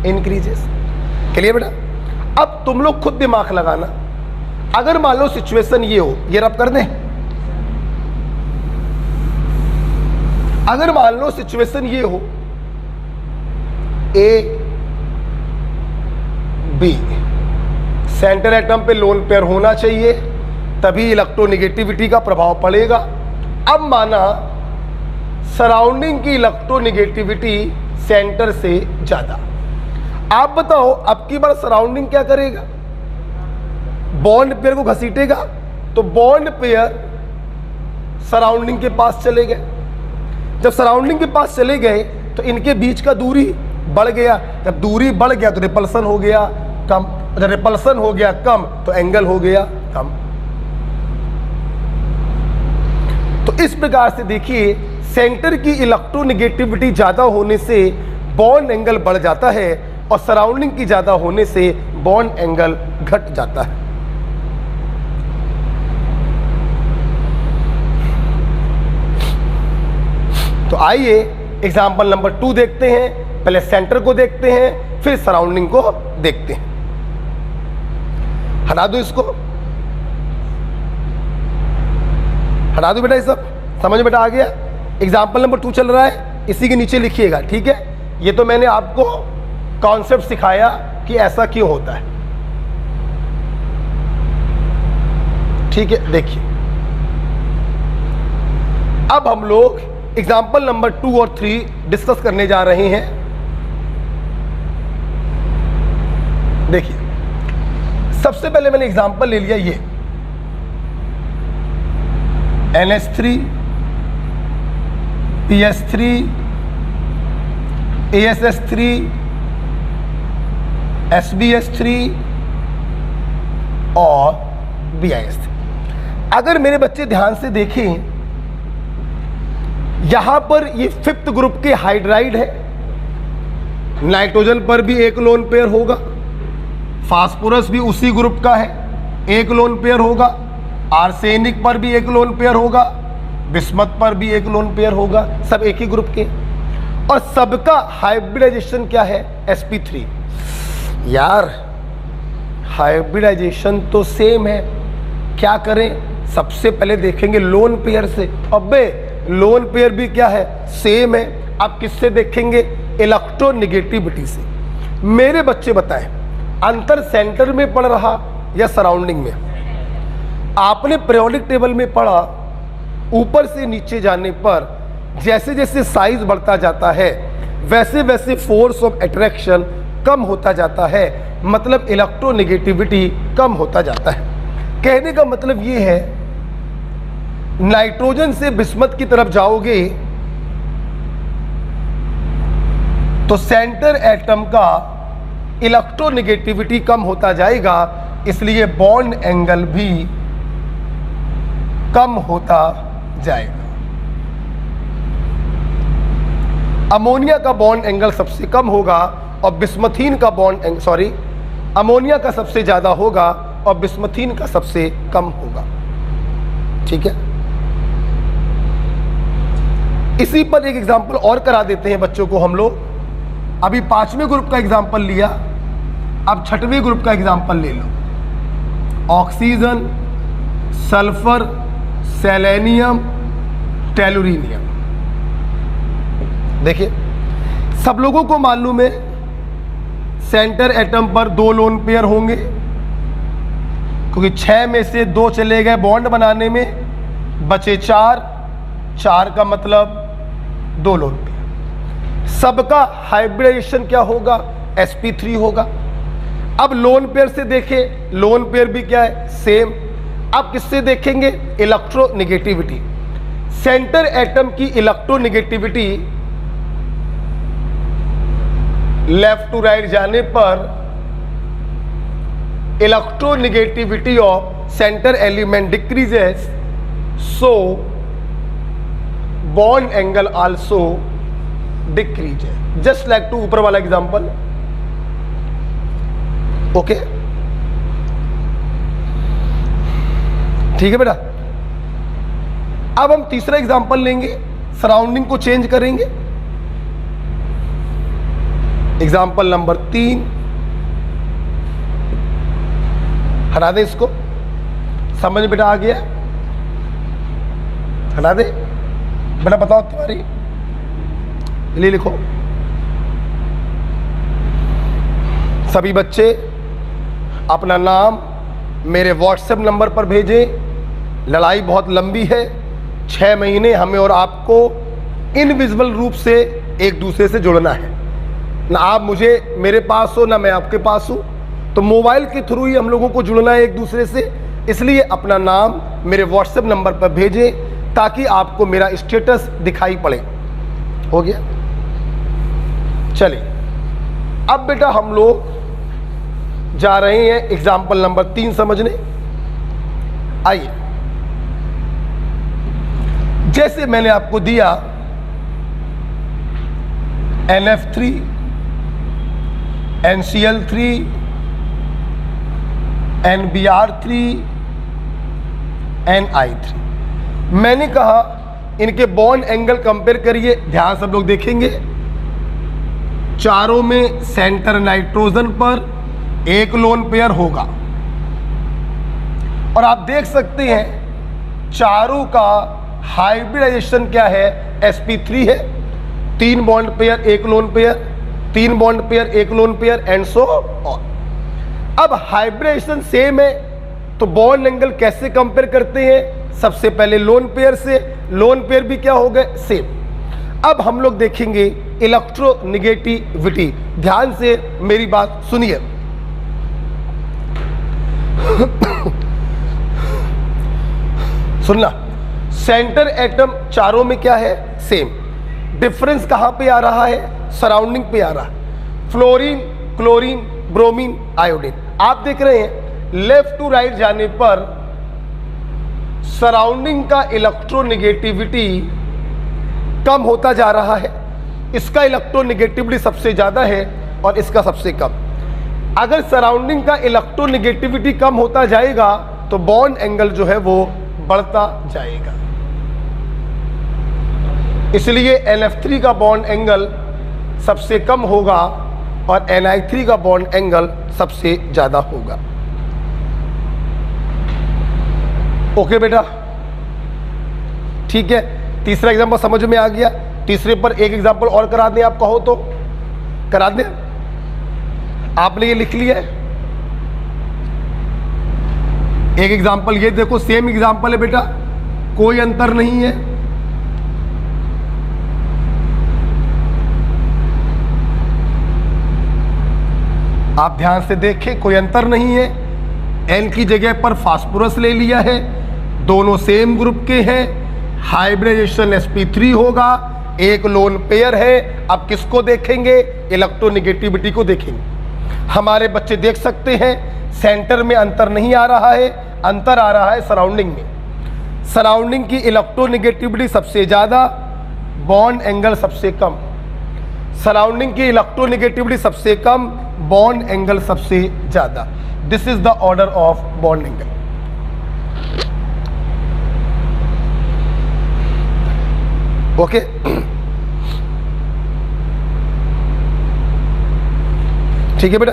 increases. Clear बेटा? अब तुम लोग खुद दिमाग लगाना। अगर मान लो सिचुएशन ये हो, ये रब कर दें, अगर मान लो सिचुएशन ये हो ए बी, सेंटर एटम पे लोन पेयर होना चाहिए तभी इलेक्ट्रोनेगेटिविटी का प्रभाव पड़ेगा। अब माना सराउंडिंग की इलेक्ट्रोनेगेटिविटी सेंटर से ज्यादा, आप बताओ अब की बार सराउंडिंग क्या करेगा? बॉन्ड पेयर को घसीटेगा, तो बॉन्ड पेयर सराउंडिंग के पास चले गए। जब सराउंडिंग के पास चले गए तो इनके बीच का दूरी बढ़ गया। जब दूरी बढ़ गया तो रिपल्सन हो गया कम, जब रिपल्सन हो गया कम तो एंगल हो गया कम। तो इस प्रकार से देखिए, सेंटर की इलेक्ट्रोनेगेटिविटी ज्यादा होने से बॉन्ड एंगल बढ़ जाता है और सराउंडिंग की ज्यादा होने से बॉन्ड एंगल घट जाता है। तो आइए एग्जाम्पल नंबर 2 देखते हैं। पहले सेंटर को देखते हैं, फिर सराउंडिंग को देखते हैं। हटा दो इसको, हटा दो बेटा, ये सब समझ बेटा आ गया। एग्जाम्पल नंबर 2 चल रहा है, इसी के नीचे लिखिएगा, ठीक है। ये तो मैंने आपको कॉन्सेप्ट सिखाया कि ऐसा क्यों होता है, ठीक है। देखिए अब हम लोग एग्जाम्पल नंबर 2 और 3 डिस्कस करने जा रहे हैं। देखिए सबसे पहले मैंने एग्जाम्पल ले लिया ये NH3 PS3 ASS3 SBS3 और BIS3। अगर मेरे बच्चे ध्यान से देखें, यहां पर ये 5th ग्रुप के हाइड्राइड है। नाइट्रोजन पर भी एक लोन पेयर होगा, फास्फोरस भी उसी ग्रुप का है, एक लोन पेयर होगा। आर्सेनिक पर भी एक लोन पेयर होगा, बिस्मथ पर भी एक लोन पेयर होगा, सब एक ही ग्रुप के। और सबका हाइब्रिडाइजेशन क्या है? sp3। यार हाइब्रिडाइजेशन तो सेम है, क्या करें? सबसे पहले देखेंगे लोन पेयर से। अबे लोन पेयर भी क्या है? सेम है। आप किससे देखेंगे? इलेक्ट्रोनेगेटिविटी से। मेरे बच्चे बताएं, अंतर सेंटर में पड़ रहा या सराउंडिंग में? आपने पीरियोडिक टेबल में पढ़ा, ऊपर से नीचे जाने पर जैसे जैसे साइज बढ़ता जाता है वैसे वैसे फोर्स ऑफ अट्रैक्शन कम होता जाता है, मतलब इलेक्ट्रोनेगेटिविटी कम होता जाता है। कहने का मतलब ये है, नाइट्रोजन से बिस्मथ की तरफ जाओगे तो सेंटर एटम का इलेक्ट्रोनेगेटिविटी कम होता जाएगा, इसलिए बॉन्ड एंगल भी कम होता जाएगा। अमोनिया का बॉन्ड एंगल सबसे कम होगा और बिस्मथीन का अमोनिया का सबसे ज्यादा होगा और बिस्मथीन का सबसे कम होगा, ठीक है। इसी पर एक एग्जांपल और करा देते हैं बच्चों को हम लोग। अभी 5वें ग्रुप का एग्जांपल लिया, अब 6वें ग्रुप का एग्जांपल ले लो। Oxygen, sulphur, selenium, tellurium. देखिए सब लोगों को मालूम है सेंटर एटम पर 2 लोन पेयर होंगे, क्योंकि 6 में से 2 चले गए बॉन्ड बनाने में, बचे 4 का मतलब 2 लोन पेयर। सबका हाइब्रिडाइजेशन क्या होगा? sp3 होगा। अब लोन पेयर से देखें, लोन पेयर भी क्या है? सेम। अब किससे देखेंगे? इलेक्ट्रोनेगेटिविटी। सेंटर एटम की इलेक्ट्रोनेगेटिविटी लेफ्ट टू राइट जाने पर electronegativity of centre element decreases, so bond angle also decreases, just like to ऊपर वाला एग्जांपल। ओके, ठीक है बेटा। अब हम तीसरा एग्जांपल लेंगे, सराउंडिंग को चेंज करेंगे। एग्जाम्पल नंबर 3, हटा दे इसको, समझ बेटा आ गया? हटा दे बेटा, बताओ तुम्हारी ले लिखो। सभी बच्चे अपना नाम मेरे व्हाट्सएप नंबर पर भेजें। लड़ाई बहुत लंबी है, 6 महीने हमें और आपको इनविजिबल रूप से एक दूसरे से जुड़ना है। ना आप मुझे मेरे पास हो, ना मैं आपके पास हूँ, तो मोबाइल के थ्रू ही हम लोगों को जुड़ना है एक दूसरे से। इसलिए अपना नाम मेरे व्हाट्सएप नंबर पर भेजें ताकि आपको मेरा स्टेटस दिखाई पड़े। हो गया? चलिए अब बेटा हम लोग जा रहे हैं एग्जाम्पल नंबर 3 समझने। आइए, जैसे मैंने आपको दिया NF3, NCl3, NBr3, Ni3, मैंने कहा इनके बॉन्ड एंगल कंपेयर करिए। ध्यान सब लोग देखेंगे, चारों में सेंटर नाइट्रोजन पर एक लोन पेयर होगा और आप देख सकते हैं चारों का हाइब्रिडाइजेशन क्या है, sp3 है। 3 बॉन्ड पेयर एक लोन पेयर, 3 बॉन्ड पेयर एक lone pair, and so on. अब हाइब्रिडाइजेशन सेम है तो बॉन्ड एंगल कैसे कंपेयर करते हैं? सबसे पहले लोन पेयर से, लोन पेयर भी क्या हो गए, सेम। अब हम लोग देखेंगे इलेक्ट्रोनिगेटिविटी। ध्यान से मेरी बात सुनिए। सुनना, सेंटर एटम चारों में क्या है, सेम। डिफरेंस कहां पे आ रहा है, सराउंडिंग पे आ रहा है। Fluorine, chlorine, bromine, iodine. आप देख रहे हैं लेफ्ट टू राइट जाने पर सराउंडिंग का इलेक्ट्रोनिगेटिविटी कम होता जा रहा है। इसका इलेक्ट्रोनिगेटिविटी सबसे ज्यादा है और इसका सबसे कम। अगर सराउंडिंग का इलेक्ट्रोनिगेटिविटी कम होता जाएगा तो बॉन्ड एंगल जो है वो बढ़ता जाएगा। इसलिए NF3 का बॉन्ड एंगल सबसे कम होगा और Ni3 का बॉन्ड एंगल सबसे ज्यादा होगा। ओके बेटा, ठीक है। तीसरा एग्जांपल समझ में आ गया। तीसरे पर एक एग्जांपल और करा दें, आप कहो तो करा दें। आपने ये लिख लिया है, एक एग्जांपल ये देखो, सेम एग्जांपल है बेटा, कोई अंतर नहीं है। आप ध्यान से देखें, कोई अंतर नहीं है। N की जगह पर फास्फोरस ले लिया है, दोनों सेम ग्रुप के हैं। हाइब्रिडाइजेशन sp3 होगा, एक लोन पेयर है। अब किसको देखेंगे, इलेक्ट्रोनिगेटिविटी को देखेंगे। हमारे बच्चे देख सकते हैं सेंटर में अंतर नहीं आ रहा है, अंतर आ रहा है सराउंडिंग में। सराउंडिंग की इलेक्ट्रोनिगेटिविटी सबसे ज़्यादा, बॉन्ड एंगल सबसे कम। सराउंडिंग की इलेक्ट्रोनिगेटिविटी सबसे कम, बॉन्ड एंगल सबसे ज़्यादा। This is the order of bond angle. Okay, ठीक है बेटा।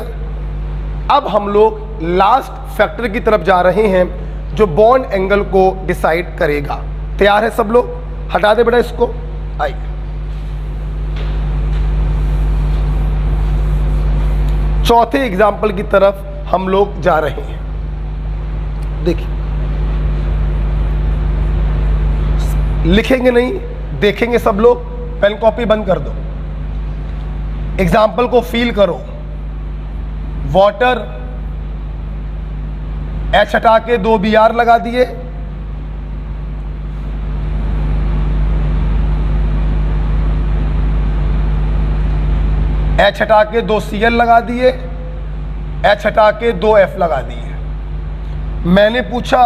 अब हम लोग लास्ट फैक्टर की तरफ जा रहे हैं जो बॉन्ड एंगल को डिसाइड करेगा। तैयार है सब लोग? हटा दे बेटा इसको। आइए, चौथे एग्जाम्पल की तरफ हम लोग जा रहे हैं। देखिए, लिखेंगे नहीं, देखेंगे सब लोग। पेन कॉपी बंद कर दो, एग्जाम्पल को फील करो। वाटर, H हटा के 2 Br लगा दिए, H हटा के 2 Cl लगा दिए, H हटा के 2 F लगा दिए। मैंने पूछा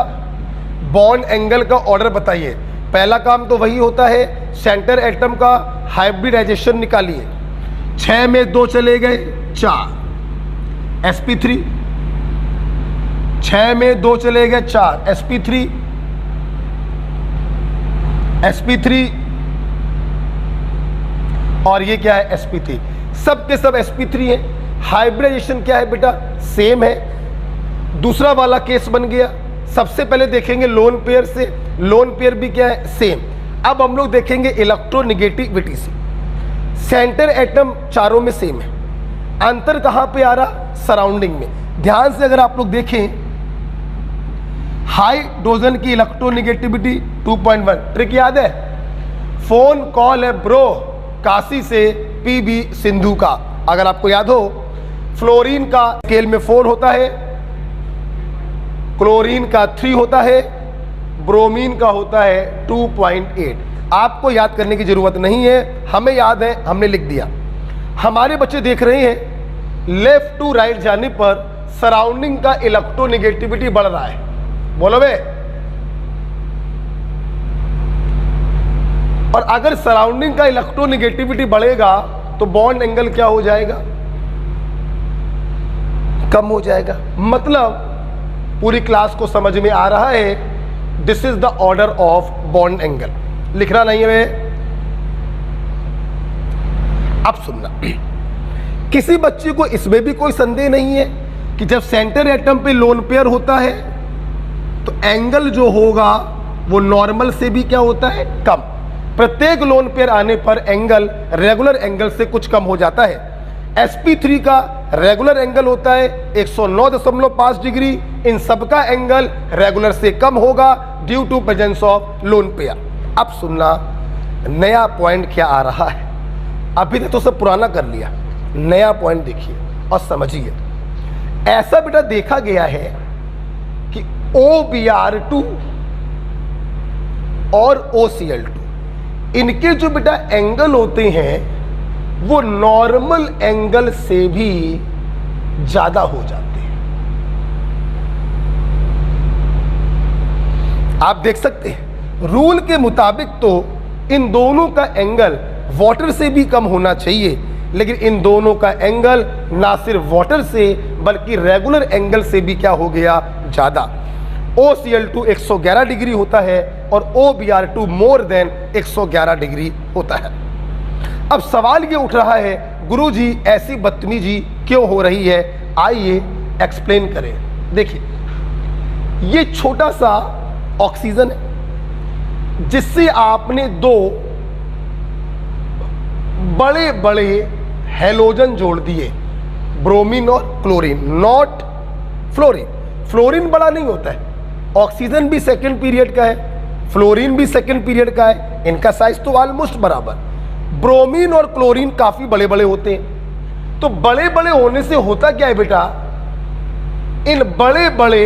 बॉन्ड एंगल का ऑर्डर बताइए। पहला काम तो वही होता है, सेंटर एटम का हाइब्रिडाइजेशन निकालिए। 6 में 2 चले गए, 4 sp3। 6 में 2 चले गए, 4 sp3। sp3 और ये क्या है, sp3। सब के सब sp3 है। हाइब्रिडाइजेशन क्या है बेटा, सेम है। दूसरा वाला केस बन गया। सबसे पहले देखेंगे लोन पेयर से, लोन पेयर भी क्या है, सेम। अब हम लोग देखेंगे इलेक्ट्रोनिगेटिविटी से। सेंटर एटम चारों में सेम है, अंतर कहां पे आ रहा? सराउंडिंग में। ध्यान से अगर आप लोग देखें, हाइड्रोजन की इलेक्ट्रोनेगेटिविटी 2.1, ट्रिक याद है? फोन कॉल है ब्रो काशी से पीबी सिंधु का, अगर आपको याद हो। फ्लोरीन का स्केल में 4 होता है, क्लोरीन का 3 होता है, ब्रोमीन का होता है 2.8। आपको याद करने की जरूरत नहीं है, हमें याद है, हमने लिख दिया। हमारे बच्चे देख रहे हैं लेफ्ट टू राइट जाने पर सराउंडिंग का इलेक्ट्रोनेगेटिविटी बढ़ रहा है। बोलो बे। और अगर सराउंडिंग का इलेक्ट्रोनेगेटिविटी बढ़ेगा तो बॉन्ड एंगल क्या हो जाएगा? कम हो जाएगा। मतलब पूरी क्लास को समझ में आ रहा है, this is the order of bond angle. लिखना नहीं है। अब सुनना, किसी बच्चे को इसमें भी कोई संदेह नहीं है कि जब सेंटर एटम पे लोन पेयर होता है तो एंगल जो होगा वो नॉर्मल से भी क्या होता है? कम। प्रत्येक लोन पेयर आने पर एंगल रेगुलर एंगल से कुछ कम हो जाता है। sp3 का रेगुलर एंगल होता है 109.5 डिग्री। इन सबका एंगल रेगुलर से कम होगा due to presence of lone pair. अब सुनना, नया पॉइंट क्या आ रहा है। अभी तक तो सब पुराना कर लिया, नया पॉइंट देखिए और समझिए। ऐसा बेटा देखा गया है कि OBr2 और OCl2 इनके जो बेटा एंगल होते हैं वो नॉर्मल एंगल से भी ज्यादा हो जाते हैं। आप देख सकते हैं रूल के मुताबिक तो इन दोनों का एंगल वाटर से भी कम होना चाहिए, लेकिन इन दोनों का एंगल ना सिर्फ वाटर से बल्कि रेगुलर एंगल से भी क्या हो गया? ज्यादा। OCl2 111 डिग्री होता है और OBr2 मोर देन 111 डिग्री होता है। अब सवाल ये उठ रहा है, गुरुजी ऐसी बदतमीजी क्यों हो रही है? आइए एक्सप्लेन करें। देखिए, ये छोटा सा ऑक्सीजन है जिससे आपने दो बड़े बड़े हैलोजन जोड़ दिए, ब्रोमीन और क्लोरीन, नॉट फ्लोरीन। फ्लोरीन बड़ा नहीं होता है, ऑक्सीजन भी सेकंड पीरियड का है, फ्लोरीन भी सेकंड पीरियड का है, इनका साइज तो ऑलमोस्ट बराबर। ब्रोमीन और क्लोरीन काफी बड़े बड़े होते हैं। तो बड़े बड़े होने से होता क्या है बेटा? इन बड़े बड़े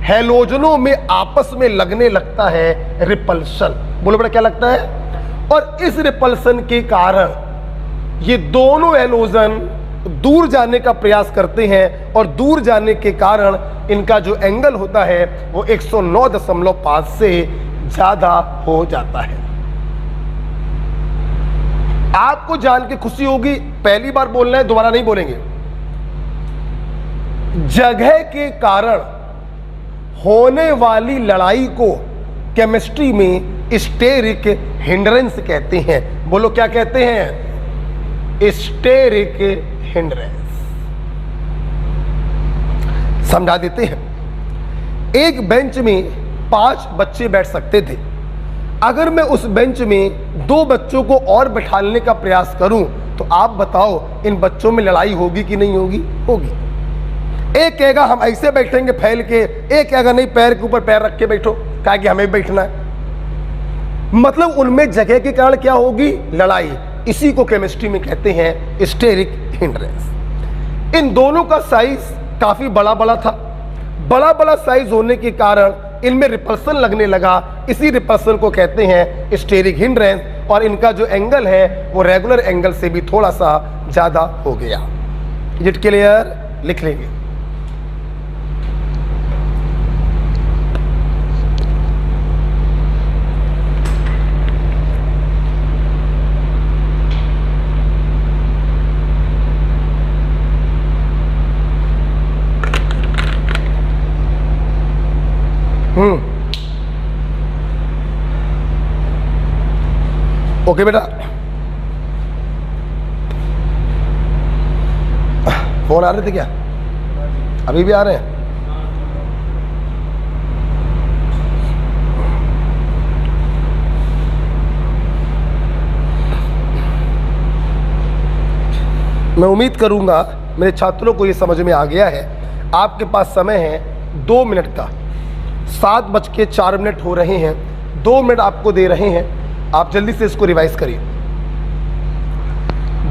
हैलोजनों में आपस में लगने लगता है रिपल्शन। बोलो बेटा क्या लगता है? और इस रिपल्शन के कारण ये दोनों हैलोजन दूर जाने का प्रयास करते हैं और दूर जाने के कारण इनका जो एंगल होता है वो 109.5 से ज्यादा हो जाता है। आपको जान के खुशी होगी, पहली बार बोलना है, दोबारा नहीं बोलेंगे। जगह के कारण होने वाली लड़ाई को केमिस्ट्री में स्टेरिक हिंड्रेंस कहते हैं। बोलो क्या कहते हैं? Steric hindrance. समझा देते हैं। एक बेंच में 5 बच्चे बैठ सकते थे। अगर मैं उस बेंच में 2 बच्चों को और बैठाने का प्रयास करूं तो आप बताओ इन बच्चों में लड़ाई होगी कि नहीं होगी? होगी। एक कहेगा हम ऐसे बैठेंगे फैल के, एक कहेगा नहीं पैर के ऊपर पैर रख के बैठो, कहा कि हमें बैठना है। मतलब उनमें जगह के कारण क्या होगी? लड़ाई। इसी को केमिस्ट्री में कहते हैं स्टेरिक हिंड्रेंस। इन दोनों का साइज काफी बड़ा बड़ा था। बड़ा बड़ा साइज होने के कारण इनमें रिपल्सन लगने लगा। इसी रिपल्सन को कहते हैं स्टेरिक हिंड्रेंस और इनका जो एंगल है वो रेगुलर एंगल से भी थोड़ा सा ज्यादा हो गया। Is it clear? लिख लेंगे। ओके बेटा, फोन आ रहे थे क्या? अभी भी आ रहे हैं? मैं उम्मीद करूंगा मेरे छात्रों को ये समझ में आ गया है। आपके पास समय है 2 मिनट का। 7:04 हो रहे हैं, 2 मिनट आपको दे रहे हैं, आप जल्दी से इसको रिवाइज करिए।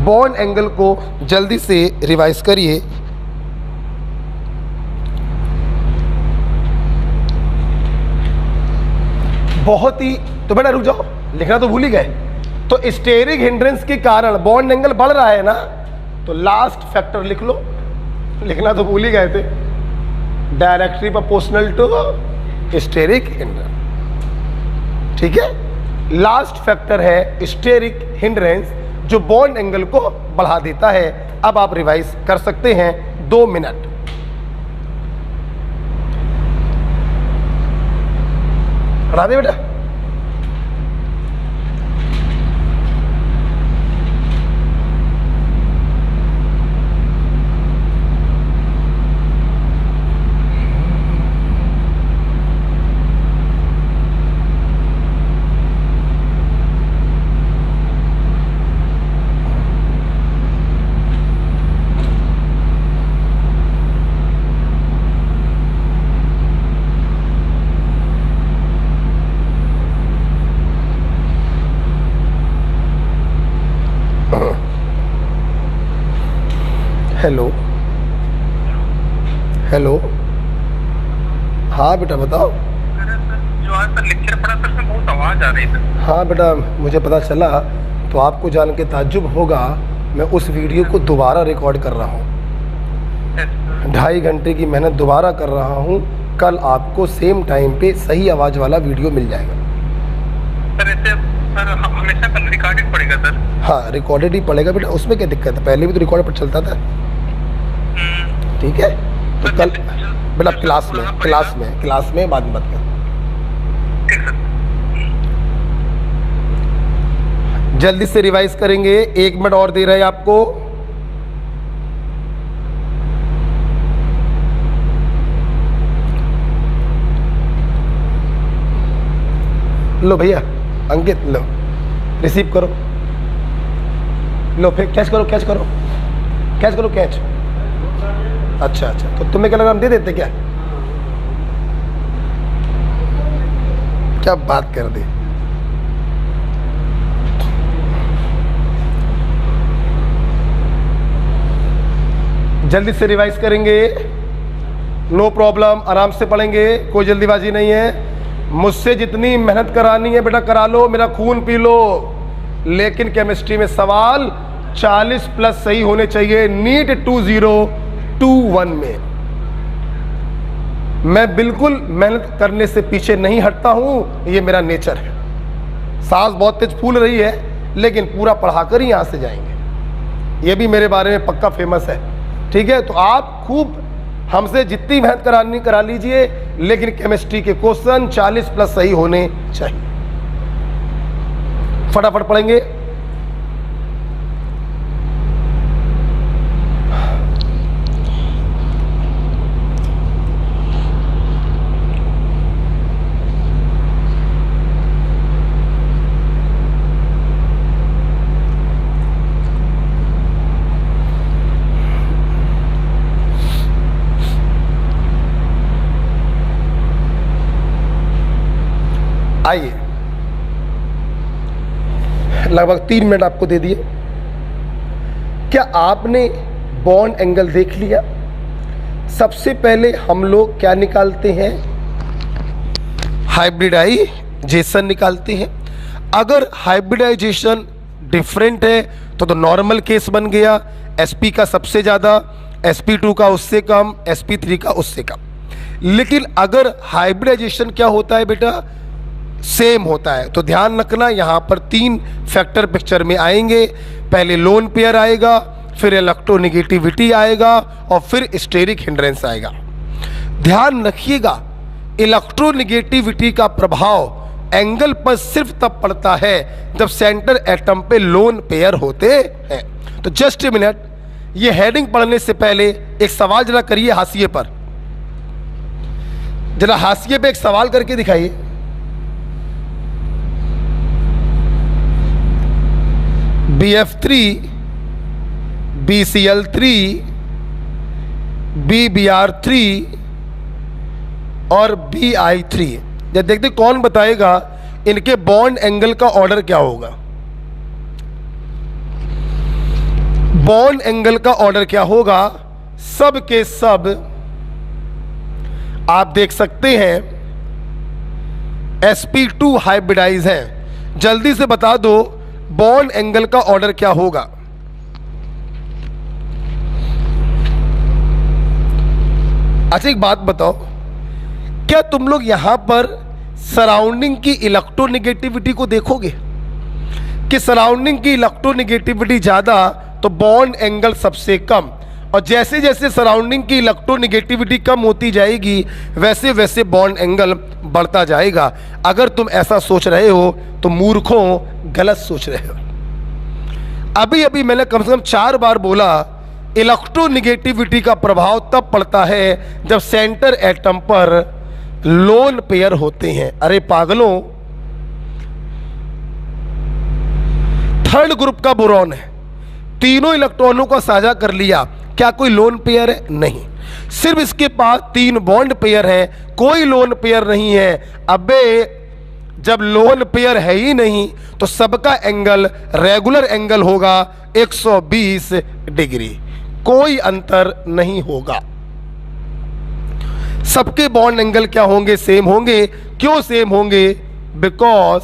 बॉन्ड एंगल को जल्दी से रिवाइज करिए। बहुत ही, तो बेटा रुक जाओ, लिखना तो भूल ही गए। तो स्टेरिक हिंड्रेंस के कारण बॉन्ड एंगल बढ़ रहा है ना, तो लास्ट फैक्टर लिख लो, लिखना तो भूल ही गए थे, directly proportional to steric hindrance. ठीक है, लास्ट फैक्टर है स्टेरिक हिंड्रेंस जो बॉन्ड एंगल को बढ़ा देता है। अब आप रिवाइज कर सकते हैं 2 मिनट। हटा दे बेटा। हेलो हेलो, हाँ बेटा बताओ। जो आज सर लेक्चर पढ़ा सर उसमें बहुत आवाज़ आ रही है। हाँ बेटा, मुझे पता चला, तो आपको जान के ताज्जुब होगा, मैं उस वीडियो को दोबारा रिकॉर्ड कर रहा हूँ। 2.5 घंटे की मेहनत दोबारा कर रहा हूँ। कल आपको सेम टाइम पे सही आवाज़ वाला वीडियो मिल जाएगा। सर ऐसे सर हमेशा कल रिकॉर्डेड पड़ेगा सर? हाँ, रिकॉर्डेड ही पड़ेगा बेटा, उसमें क्या दिक्कत है, पहले भी तो रिकॉर्ड पर चलता था। ठीक है, तो कल बेटा क्लास में बाद में बात कर। ठीक सर। जल्दी से रिवाइज करेंगे, 1 मिनट और दे रहे हैं आपको। लो भैया अंकित, लो रिसीव करो, लो फिर कैच करो, कैच करो, कैच करो, कैच। अच्छा अच्छा, तो तुम्हें क्या लगा हम दे देते क्या? क्या बात कर दी। जल्दी से रिवाइज करेंगे, नो प्रॉब्लम, आराम से पढ़ेंगे, कोई जल्दीबाजी नहीं है। मुझसे जितनी मेहनत करानी है बेटा करा लो, मेरा खून पी लो, लेकिन केमिस्ट्री में सवाल 40 प्लस सही होने चाहिए। नीट 2021 में मैं बिल्कुल मेहनत करने से पीछे नहीं हटता हूं, ये मेरा नेचर है। सांस बहुत तेज फूल रही है, लेकिन पूरा पढ़ाकर ही यहां से जाएंगे, ये भी मेरे बारे में पक्का फेमस है। ठीक है, तो आप खूब हमसे जितनी मेहनत करानी करा लीजिए, लेकिन केमिस्ट्री के क्वेश्चन 40 प्लस सही होने चाहिए। फटाफट पढ़ेंगे। आइए, लगभग 3 मिनट आपको दे दिए। क्या आपने बॉन्ड एंगल देख लिया? सबसे पहले हम लोग क्या निकालते हैं? हाइब्रिडाइजेशन निकालते हैं। अगर हाइब्रिडाइजेशन डिफरेंट है तो नॉर्मल केस बन गया, sp का सबसे ज़्यादा, sp2 का उससे कम, sp3 का उससे कम। लेकिन अगर हाइब्रिडाइजेशन क्या होता है बेटा, सेम होता है, तो ध्यान रखना यहाँ पर 3 फैक्टर पिक्चर में आएंगे। पहले लोन पेयर आएगा, फिर इलेक्ट्रोनेगेटिविटी आएगा, और फिर स्टेरिक हिंड्रेंस आएगा। ध्यान रखिएगा, इलेक्ट्रोनेगेटिविटी का प्रभाव एंगल पर सिर्फ तब पड़ता है जब सेंटर एटम पे लोन पेयर होते हैं। तो जस्ट ए मिनट, ये हेडिंग पढ़ने से पहले एक सवाल जरा करिए हाशिए पर, जरा हाशिए पे एक सवाल करके दिखाइए। BF3 BCl3, BBr3 और BI3। जब देखते कौन बताएगा इनके बॉन्ड एंगल का ऑर्डर क्या होगा। बॉन्ड एंगल का ऑर्डर क्या होगा? सब के सब आप देख सकते हैं sp2 हाइब्रिडाइज हैं। जल्दी से बता दो बॉन्ड एंगल का ऑर्डर क्या होगा। अच्छा एक बात बताओ, क्या तुम लोग यहां पर सराउंडिंग की इलेक्ट्रोनेगेटिविटी को देखोगे कि सराउंडिंग की इलेक्ट्रोनेगेटिविटी ज़्यादा तो बॉन्ड एंगल सबसे कम, और जैसे जैसे सराउंडिंग की इलेक्ट्रोनेगेटिविटी कम होती जाएगी वैसे वैसे बॉन्ड एंगल बढ़ता जाएगा। अगर तुम ऐसा सोच रहे हो तो मूर्खों गलत सोच रहे हो। अभी अभी मैंने कम से कम 4 बार बोला इलेक्ट्रोनेगेटिविटी का प्रभाव तब पड़ता है जब सेंटर एटम पर लोन पेयर होते हैं। अरे पागलों, थर्ड ग्रुप का बोरॉन है, तीनों इलेक्ट्रॉनों को साझा कर लिया, क्या कोई लोन पेयर है? नहीं, सिर्फ इसके पास 3 बॉन्ड पेयर है, कोई लोन पेयर नहीं है। अबे जब लोन पेयर है ही नहीं तो सबका एंगल रेगुलर एंगल होगा 120 डिग्री, कोई अंतर नहीं होगा। सबके बॉन्ड एंगल क्या होंगे? सेम होंगे। क्यों सेम होंगे? Because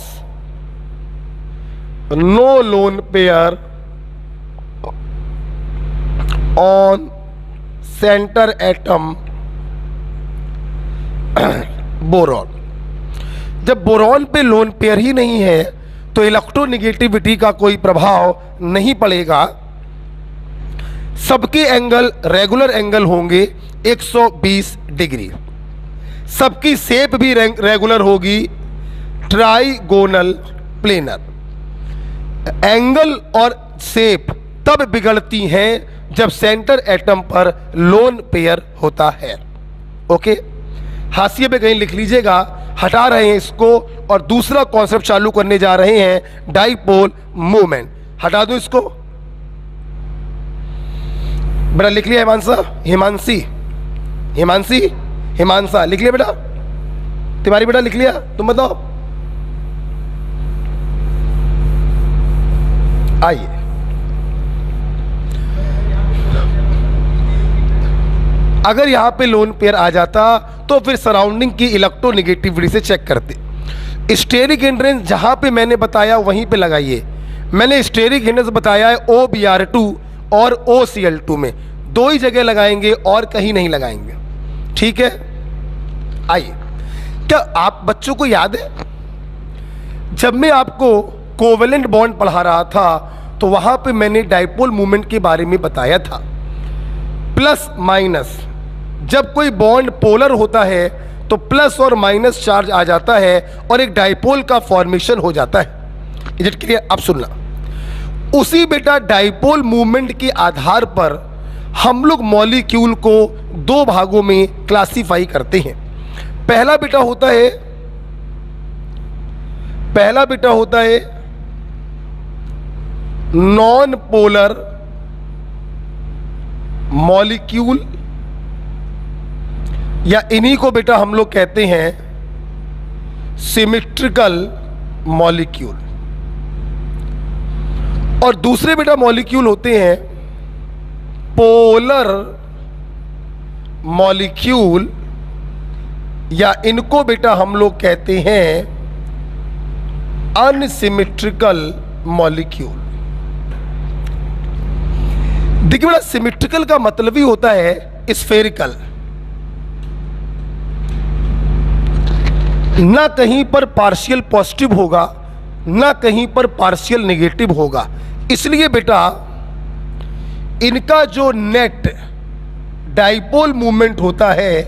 no lone pair on centre atom boron. जब बोरॉन पे लोन पेयर ही नहीं है तो इलेक्ट्रोनेगेटिविटी का कोई प्रभाव नहीं पड़ेगा। सबके एंगल रेगुलर एंगल होंगे 120 डिग्री, सबकी शेप भी रेगुलर होगी, ट्राइगोनल प्लेनर। एंगल और शेप तब बिगड़ती हैं जब सेंटर एटम पर लोन पेयर होता है। ओके, हाशिए पे कहीं लिख लीजिएगा, हटा रहे हैं इसको और दूसरा कॉन्सेप्ट चालू करने जा रहे हैं, डाइपोल मूवमेंट। हटा दो इसको, बेटा लिख लिया हिमांशा, हिमांशा लिख लिया बेटा, तिवारी बेटा लिख लिया, तुम बताओ। आइए, अगर यहां पे लोन पेयर आ जाता तो फिर सराउंडिंग की इलेक्ट्रोनेगेटिविटी से चेक करते। स्टेरिक हिंड्रेंस जहां पे मैंने बताया वहीं पे लगाइए। मैंने स्टेरिक हिंड्रेंस बताया है OBr2 और OCl2 में, 2 ही जगह लगाएंगे और कहीं नहीं लगाएंगे, ठीक है। आइए, क्या आप बच्चों को याद है जब मैं आपको कोवेलेंट बॉन्ड पढ़ा रहा था तो वहां पे मैंने डाइपोल मूवमेंट के बारे में बताया था। प्लस माइनस, जब कोई बॉन्ड पोलर होता है तो प्लस और माइनस चार्ज आ जाता है और एक डाइपोल का फॉर्मेशन हो जाता है। Is it clear? अब सुनना, उसी बेटा डाइपोल मूवमेंट के आधार पर हम लोग मॉलिक्यूल को 2 भागों में क्लासिफाई करते हैं। पहला बेटा होता है नॉन पोलर मॉलिक्यूल, या इन्हीं को बेटा हम लोग कहते हैं सिमेट्रिकल मॉलिक्यूल। और दूसरे बेटा मॉलिक्यूल होते हैं पोलर मॉलिक्यूल, या इनको बेटा हम लोग कहते हैं अनसिमेट्रिकल मॉलिक्यूल। देखिए बेटा, सिमेट्रिकल का मतलब ही होता है स्फेरिकल, ना कहीं पर पार्शियल पॉजिटिव होगा ना कहीं पर पार्शियल नेगेटिव होगा। इसलिए बेटा इनका जो नेट डाइपोल मूवमेंट होता है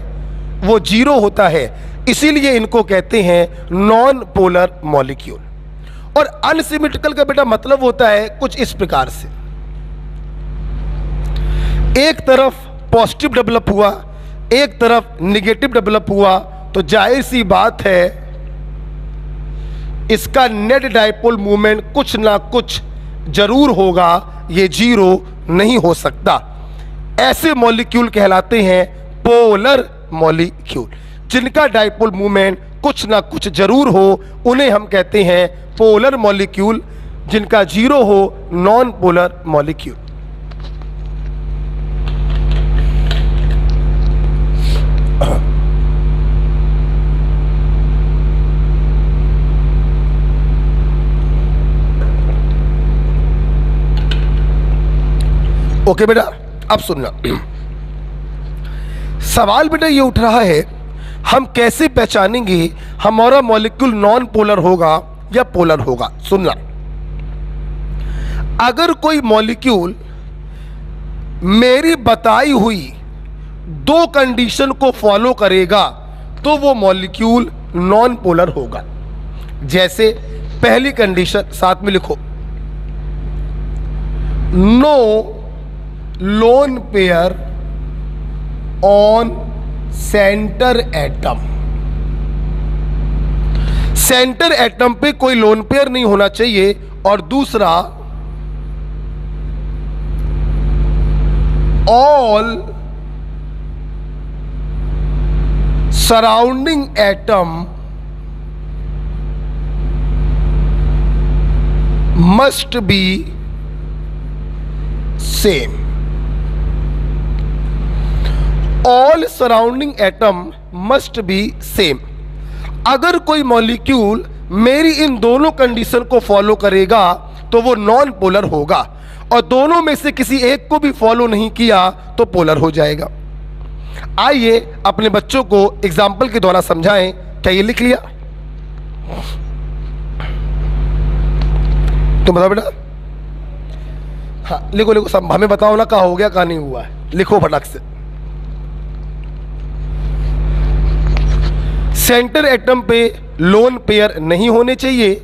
वो 0 होता है, इसीलिए इनको कहते हैं नॉन पोलर मॉलिक्यूल। और अनसिमेट्रिकल का बेटा मतलब होता है कुछ इस प्रकार से, एक तरफ पॉजिटिव डेवलप हुआ एक तरफ नेगेटिव डेवलप हुआ तो जाहिर सी बात है इसका नेट डाइपोल मूवमेंट कुछ ना कुछ जरूर होगा, ये 0 नहीं हो सकता। ऐसे मॉलिक्यूल कहलाते हैं पोलर मॉलिक्यूल। जिनका डाइपोल मूवमेंट कुछ ना कुछ जरूर हो उन्हें हम कहते हैं पोलर मॉलिक्यूल, जिनका जीरो हो नॉन पोलर मॉलिक्यूल। ओके बेटा, अब सुनना। सवाल बेटा ये उठ रहा है, हम कैसे पहचानेंगे हमारा मॉलिक्यूल नॉन पोलर होगा या पोलर होगा। सुनना, अगर कोई मॉलिक्यूल मेरी बताई हुई दो कंडीशन को फॉलो करेगा तो वो मॉलिक्यूल नॉन पोलर होगा। जैसे पहली कंडीशन साथ में लिखो, no lone pair on centre atom. Centre atom पे कोई लोन पेयर नहीं होना चाहिए। और दूसरा, all surrounding atom must be same. All surrounding atom must be same. अगर कोई मॉलिक्यूल मेरी इन दोनों कंडीशन को फॉलो करेगा तो वो नॉन पोलर होगा, और दोनों में से किसी एक को भी फॉलो नहीं किया तो पोलर हो जाएगा। आइए अपने बच्चों को एग्जाम्पल के द्वारा समझाएं। क्या ये लिख लिया? तुम बताओ बेटा। हाँ लिखो लिखो, सब हमें बताओ ना, क्या हो गया क्या नहीं हुआ है, लिखो फटाक से। सेंटर एटम पे लोन पेयर नहीं होने चाहिए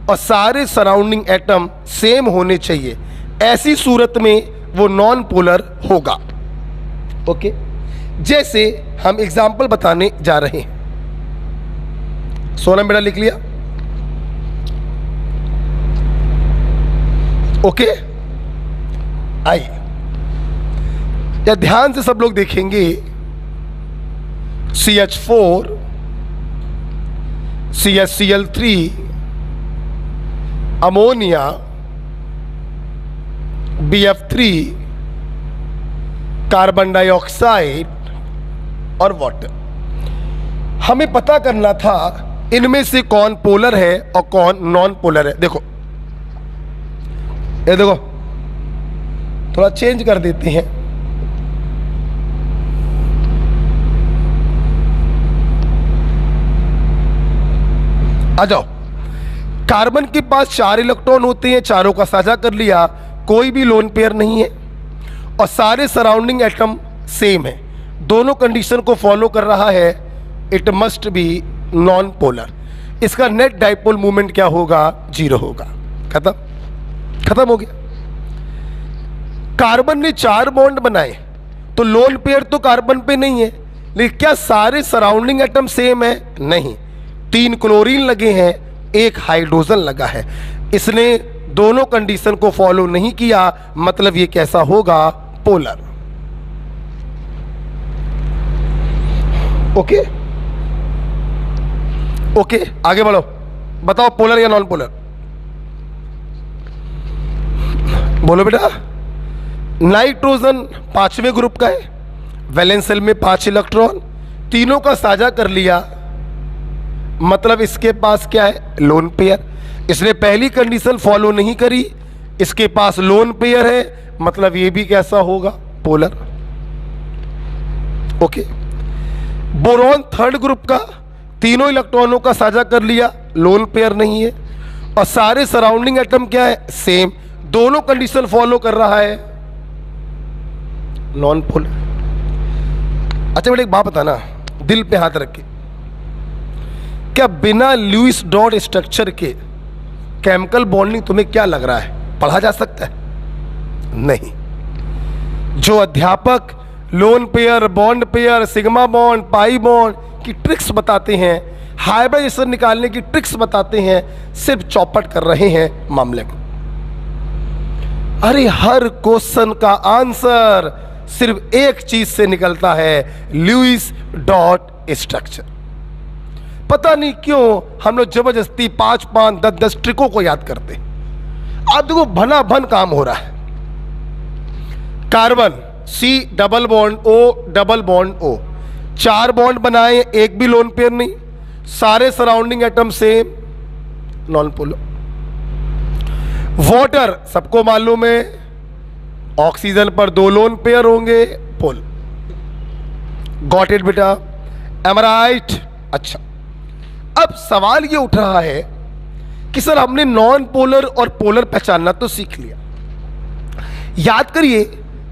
और सारे सराउंडिंग एटम सेम होने चाहिए। ऐसी सूरत में वो नॉन पोलर होगा। ओके, जैसे हम एग्जाम्पल बताने जा रहे हैं। सोना बेटा लिख लिया? ओके, आइए या ध्यान से सब लोग देखेंगे। CH4 CHCl3 ammonia BF3 carbon dioxide और वाटर। हमें पता करना था इनमें से कौन पोलर है और कौन नॉन पोलर है। देखो ये देखो, थोड़ा चेंज कर देते हैं। आ जाओ, कार्बन के पास 4 इलेक्ट्रॉन होते हैं, चारों का साझा कर लिया, कोई भी लोन पेयर नहीं है और सारे सराउंडिंग एटम सेम है, दोनों कंडीशन को फॉलो कर रहा है। It must be non polar. इसका नेट डाइपोल मूवमेंट क्या होगा? 0 होगा। खत्म, खत्म हो गया। कार्बन ने 4 बॉन्ड बनाए तो लोन पेयर तो कार्बन पे नहीं है, लेकिन क्या सारे सराउंडिंग एटम सेम है? नहीं, 3 क्लोरीन लगे हैं, 1 हाइड्रोजन लगा है। इसने दोनों कंडीशन को फॉलो नहीं किया, मतलब ये कैसा होगा? पोलर। ओके ओके, आगे बढ़ो, बताओ पोलर या नॉन पोलर? बोलो बेटा। नाइट्रोजन 5वें ग्रुप का है, वैलेंस शेल में 5 इलेक्ट्रॉन, तीनों का साझा कर लिया, मतलब इसके पास क्या है? Lone pair. इसने पहली कंडीशन फॉलो नहीं करी, इसके पास लोन पेयर है, मतलब ये भी कैसा होगा? Polar. Okay. Boron 3rd group का, तीनों इलेक्ट्रॉनों का साझा कर लिया, लोन पेयर नहीं है और सारे सराउंडिंग एटम क्या है? सेम, दोनों कंडीशन फॉलो कर रहा है, नॉन पोलर। अच्छा बेटा एक बात बताना, दिल पे हाथ रख के, क्या बिना लुईस डॉट स्ट्रक्चर के केमिकल बॉन्डिंग तुम्हें क्या लग रहा है पढ़ा जा सकता है? नहीं। जो अध्यापक lone pair, bond pair, sigma bond, pi bond की ट्रिक्स बताते हैं, हाइब्रिडाइजेशन निकालने की ट्रिक्स बताते हैं, सिर्फ चौपट कर रहे हैं मामले को। अरे हर क्वेश्चन का आंसर सिर्फ एक चीज से निकलता है, ल्यूइस डॉट स्ट्रक्चर। पता नहीं क्यों हम लोग जबरदस्ती 5 5 10 10 ट्रिकों को याद करते। अब देखो भना भन काम हो रहा है। Carbon C double bond O double bond O, 4 bond बनाए, एक भी लोन पेयर नहीं, सारे surrounding atom same, non polar. Water सबको मालूम है, ऑक्सीजन पर 2 लोन पेयर होंगे, पोल। गॉट इट बेटा, एम राइट? अच्छा, अब सवाल ये उठ रहा है कि सर हमने नॉन पोलर और पोलर पहचानना तो सीख लिया। याद करिए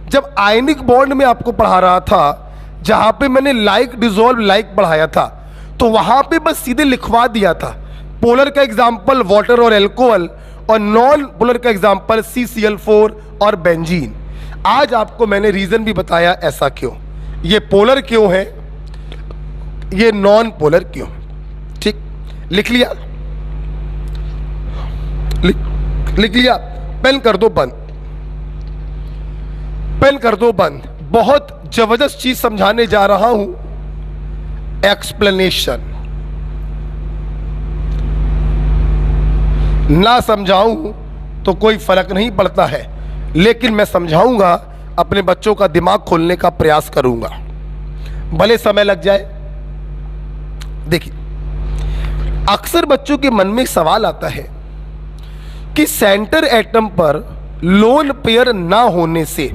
जब आयनिक बॉन्ड में आपको पढ़ा रहा था, जहां पे मैंने लाइक डिसॉल्व लाइक पढ़ाया था, तो वहां पे बस सीधे लिखवा दिया था पोलर का एग्जांपल वाटर और एल्कोहल, और नॉन पोलर का एग्जांपल CCl4 और बेंजीन। आज आपको मैंने रीजन भी बताया ऐसा क्यों, ये पोलर क्यों है, ये नॉन पोलर क्यों। ठीक, लिख लिया? लिख लिया? पेन कर दो बंद, पेन कर दो बंद। बहुत जबरदस्त चीज समझाने जा रहा हूं, एक्सप्लेनेशन। ना समझाऊं तो कोई फर्क नहीं पड़ता है, लेकिन मैं समझाऊंगा, अपने बच्चों का दिमाग खोलने का प्रयास करूंगा, भले समय लग जाए। देखिए, अक्सर बच्चों के मन में सवाल आता है कि सेंटर एटम पर लोन पेयर ना होने से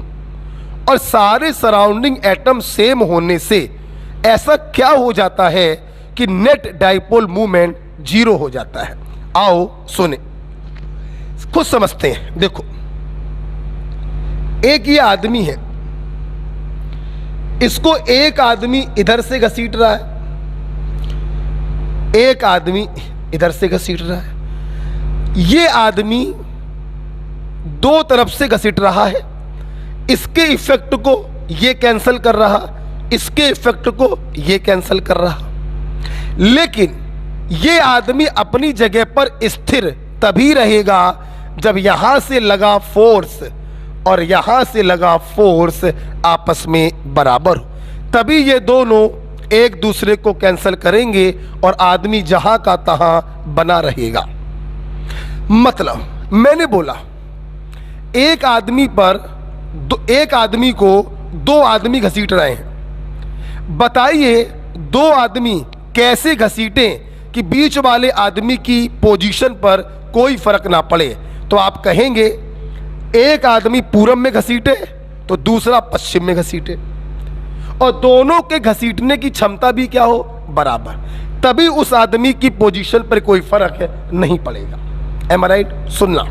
और सारे सराउंडिंग एटम सेम होने से ऐसा क्या हो जाता है कि नेट डाइपोल मूवमेंट 0 हो जाता है। आओ सुने, खुद समझते हैं। देखो, एक ये आदमी है, इसको एक आदमी इधर से घसीट रहा है, एक आदमी इधर से घसीट रहा है, ये आदमी 2 तरफ से घसीट रहा है, इसके इफेक्ट को ये कैंसिल कर रहा, इसके इफेक्ट को ये कैंसिल कर रहा। लेकिन ये आदमी अपनी जगह पर स्थिर तभी रहेगा जब यहां से लगा फोर्स और यहां से लगा फोर्स आपस में बराबर हो, तभी ये दोनों एक दूसरे को कैंसिल करेंगे और आदमी जहां का तहां बना रहेगा। मतलब मैंने बोला एक आदमी पर एक आदमी को 2 आदमी घसीट रहे हैं, बताइए 2 आदमी कैसे घसीटें कि बीच वाले आदमी की पोजीशन पर कोई फर्क ना पड़े। तो आप कहेंगे एक आदमी पूरब में घसीटे तो दूसरा पश्चिम में घसीटे, और दोनों के घसीटने की क्षमता भी क्या हो, बराबर, तभी उस आदमी की पोजीशन पर कोई फर्क नहीं पड़ेगा। एम आई राइट? सुनना,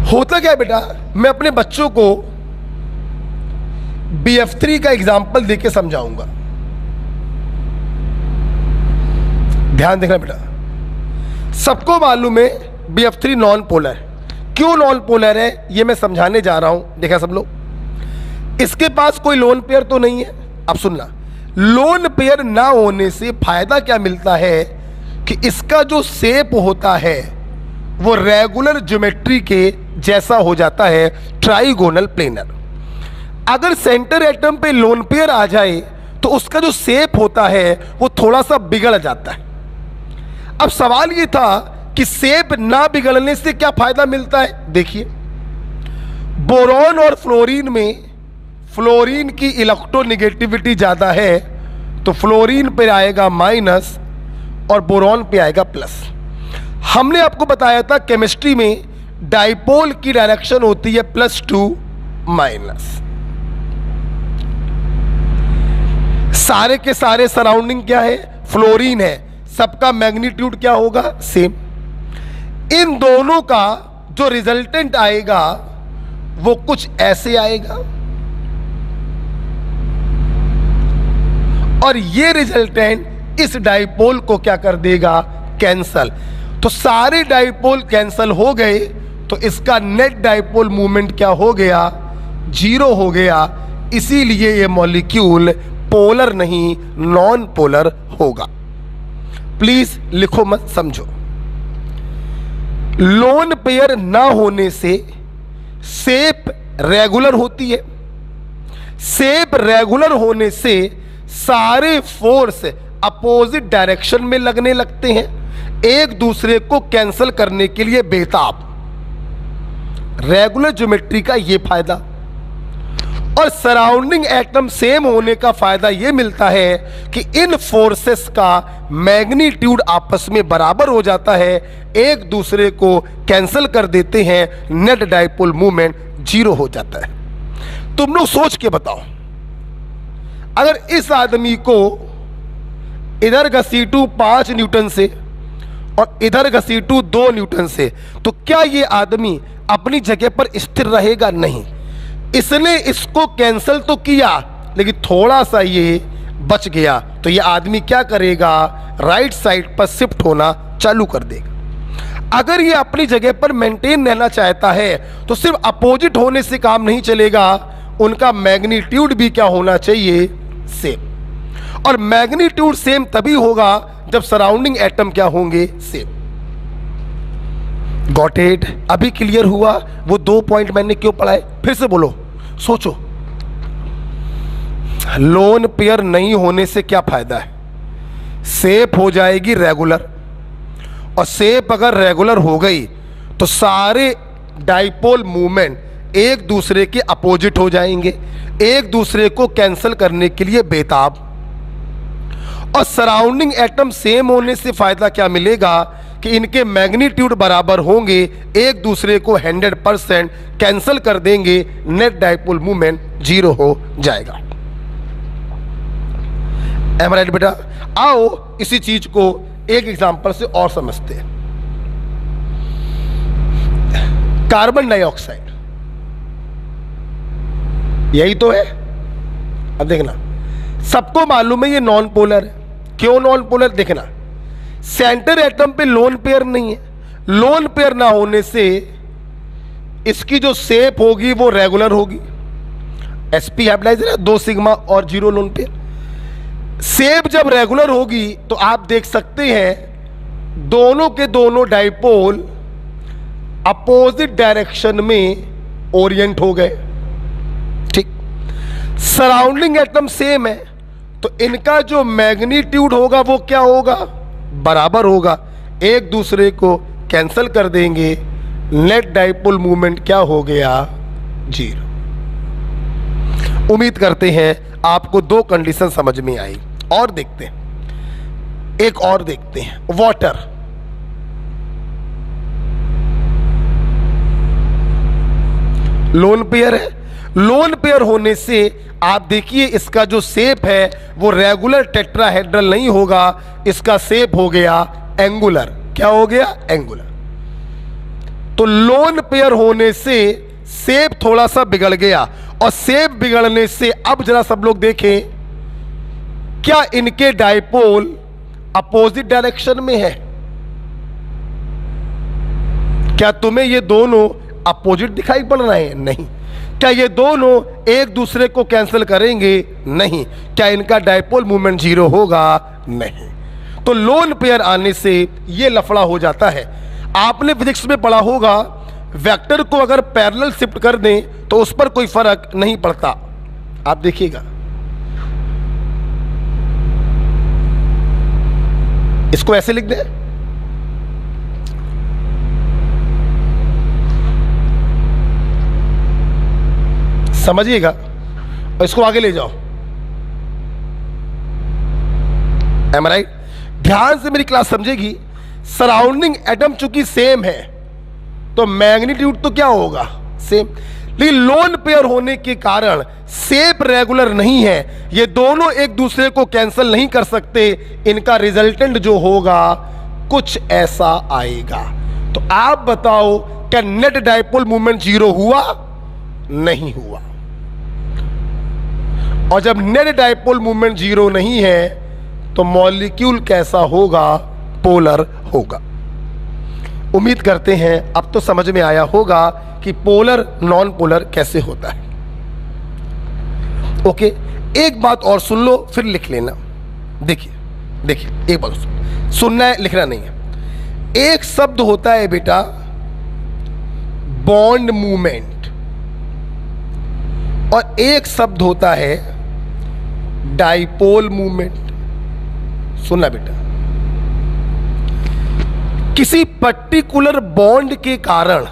होता क्या है बेटा, मैं अपने बच्चों को BF3 का एग्जाम्पल देके समझाऊंगा। ध्यान देखना बेटा, सबको मालूम है BF3 नॉन पोलर। क्यों नॉन पोलर है ये मैं समझाने जा रहा हूं। देखा सब लोग, इसके पास कोई लोन पेयर तो नहीं है। अब सुनना, लोन पेयर ना होने से फायदा क्या मिलता है कि इसका जो शेप होता है वो रेगुलर ज्योमेट्री के जैसा हो जाता है, ट्राइगोनल प्लेनर। अगर सेंटर एटम पे लोन पेयर आ जाए तो उसका जो शेप होता है वो थोड़ा सा बिगड़ जाता है। अब सवाल ये था कि शेप ना बिगड़ने से क्या फायदा मिलता है। देखिए, बोरॉन और फ्लोरीन में फ्लोरीन की इलेक्ट्रोनेगेटिविटी ज़्यादा है, तो फ्लोरीन पे आएगा माइनस और बोरॉन पे आएगा प्लस। हमने आपको बताया था केमिस्ट्री में डाइपोल की डायरेक्शन होती है +2 माइनस। सारे के सारे सराउंडिंग क्या है, फ्लोरीन है, सबका मैग्नीट्यूड क्या होगा, सेम। इन दोनों का जो रिजल्टेंट आएगा वो कुछ ऐसे आएगा, और ये रिजल्टेंट इस डाइपोल को क्या कर देगा, कैंसल। तो सारे डाइपोल कैंसल हो गए, तो इसका नेट डाइपोल मूवमेंट क्या हो गया, 0 हो गया। इसीलिए ये मॉलिक्यूल पोलर नहीं नॉन पोलर होगा। प्लीज लिखो मत, समझो। लोन पेयर ना होने से शेप रेगुलर होती है। शेप रेगुलर होने से सारे फोर्स अपोजिट डायरेक्शन में लगने लगते हैं, एक दूसरे को कैंसिल करने के लिए बेताब। रेगुलर ज्योमेट्री का यह फायदा। और सराउंडिंग एटम सेम होने का फायदा यह मिलता है कि इन फोर्सेस का मैग्नीट्यूड आपस में बराबर हो जाता है, एक दूसरे को कैंसिल कर देते हैं, नेट डाइपोल मूवमेंट जीरो हो जाता है। तुम लोग सोच के बताओ, अगर इस आदमी को इधर घसीटू 5 न्यूटन से और इधर घसीटू 2 न्यूटन से, तो क्या यह आदमी अपनी जगह पर स्थिर रहेगा? नहीं। इसने इसको कैंसिल तो किया, लेकिन थोड़ा सा ये बच गया, तो ये आदमी क्या करेगा? राइट साइड पर शिफ्ट होना चालू कर देगा। अगर ये अपनी जगह पर मेंटेन रहना चाहता है तो सिर्फ अपोजिट होने से काम नहीं चलेगा, उनका मैग्नीट्यूड भी क्या होना चाहिए? सेम। और मैग्नीट्यूड सेम तभी होगा जब सराउंडिंग एटम क्या होंगे? सेम। Got it? अभी क्लियर हुआ? वो 2 पॉइंट मैंने क्यों पढ़ाए? फिर से बोलो, सोचो। लोन पेयर नहीं होने से क्या फायदा है? शेप हो जाएगी रेगुलर, और शेप अगर रेगुलर हो गई तो सारे डाइपोल मूवमेंट एक दूसरे के अपोजिट हो जाएंगे, एक दूसरे को कैंसिल करने के लिए बेताब। और सराउंडिंग एटम सेम होने से फायदा क्या मिलेगा कि इनके मैग्नीट्यूड बराबर होंगे, एक दूसरे को 100% कैंसिल कर देंगे, नेट डाइपोल मूवमेंट जीरो हो जाएगा। एम आई राइट बेटा? आओ इसी चीज को एक एग्जांपल से और समझते हैं। कार्बन डाइऑक्साइड, यही तो है। अब देखना, सबको मालूम है ये नॉन पोलर है। क्यों नॉन पोलर? देखना, सेंटर एटम पे लोन पेयर नहीं है। लोन पेयर ना होने से इसकी जो शेप होगी वो रेगुलर होगी। sp हैप्लाइजर है, 2 सिग्मा और 0 लोन पेयर। शेप जब रेगुलर होगी तो आप देख सकते हैं दोनों के दोनों डाइपोल अपोजिट डायरेक्शन में ओरिएंट हो गए। ठीक। सराउंडिंग एटम सेम है तो इनका जो मैग्नीट्यूड होगा वो क्या होगा? बराबर होगा, एक दूसरे को कैंसिल कर देंगे, नेट डाइपोल मूवमेंट क्या हो गया? जीरो। उम्मीद करते हैं आपको 2 कंडीशन समझ में आई। और देखते हैं, एक और देखते हैं, वाटर। लोन पेयर है। लोन पेयर होने से आप देखिए इसका जो शेप है वो रेगुलर टेट्राहेड्रल नहीं होगा, इसका शेप हो गया एंगुलर। क्या हो गया? एंगुलर। तो लोन पेयर होने से शेप थोड़ा सा बिगड़ गया, और शेप बिगड़ने से अब जरा सब लोग देखें, क्या इनके डाइपोल अपोजिट डायरेक्शन में है? क्या तुम्हें ये दोनों अपोजिट दिखाई पड़ रहे हैं? नहीं। क्या ये दोनों एक दूसरे को कैंसिल करेंगे? नहीं। क्या इनका डाइपोल मूवमेंट जीरो होगा? नहीं। तो लोन पेयर आने से ये लफड़ा हो जाता है। आपने फिजिक्स में पढ़ा होगा, वेक्टर को अगर पैरेलल शिफ्ट कर दें तो उस पर कोई फर्क नहीं पड़ता। आप देखिएगा, इसको ऐसे लिख दें, समझिएगा, और इसको आगे ले जाओ। एम आई राइट? ध्यान से मेरी क्लास समझेगी। सराउंडिंग एटम चूंकि सेम है तो मैग्नीट्यूड तो क्या होगा? सेम। लेकिन लोन पेयर होने के कारण शेप रेगुलर नहीं है, ये दोनों एक दूसरे को कैंसिल नहीं कर सकते, इनका रिजल्टेंट जो होगा कुछ ऐसा आएगा। तो आप बताओ, क्या नेट डाइपोल मूवमेंट जीरो हुआ? नहीं हुआ। और जब नेट डाइपोल मूवमेंट जीरो नहीं है तो मॉलिक्यूल कैसा होगा? पोलर होगा। उम्मीद करते हैं अब तो समझ में आया होगा कि पोलर नॉन पोलर कैसे होता है। ओके, एक बात और सुन लो फिर लिख लेना। देखिए देखिए, एक बात सुनना है, लिखना नहीं है। एक शब्द होता है बेटा बॉन्ड मूवमेंट, और एक शब्द होता है डाइपोल मूवमेंट। सुनना बेटा, किसी पर्टिकुलर बॉन्ड के कारण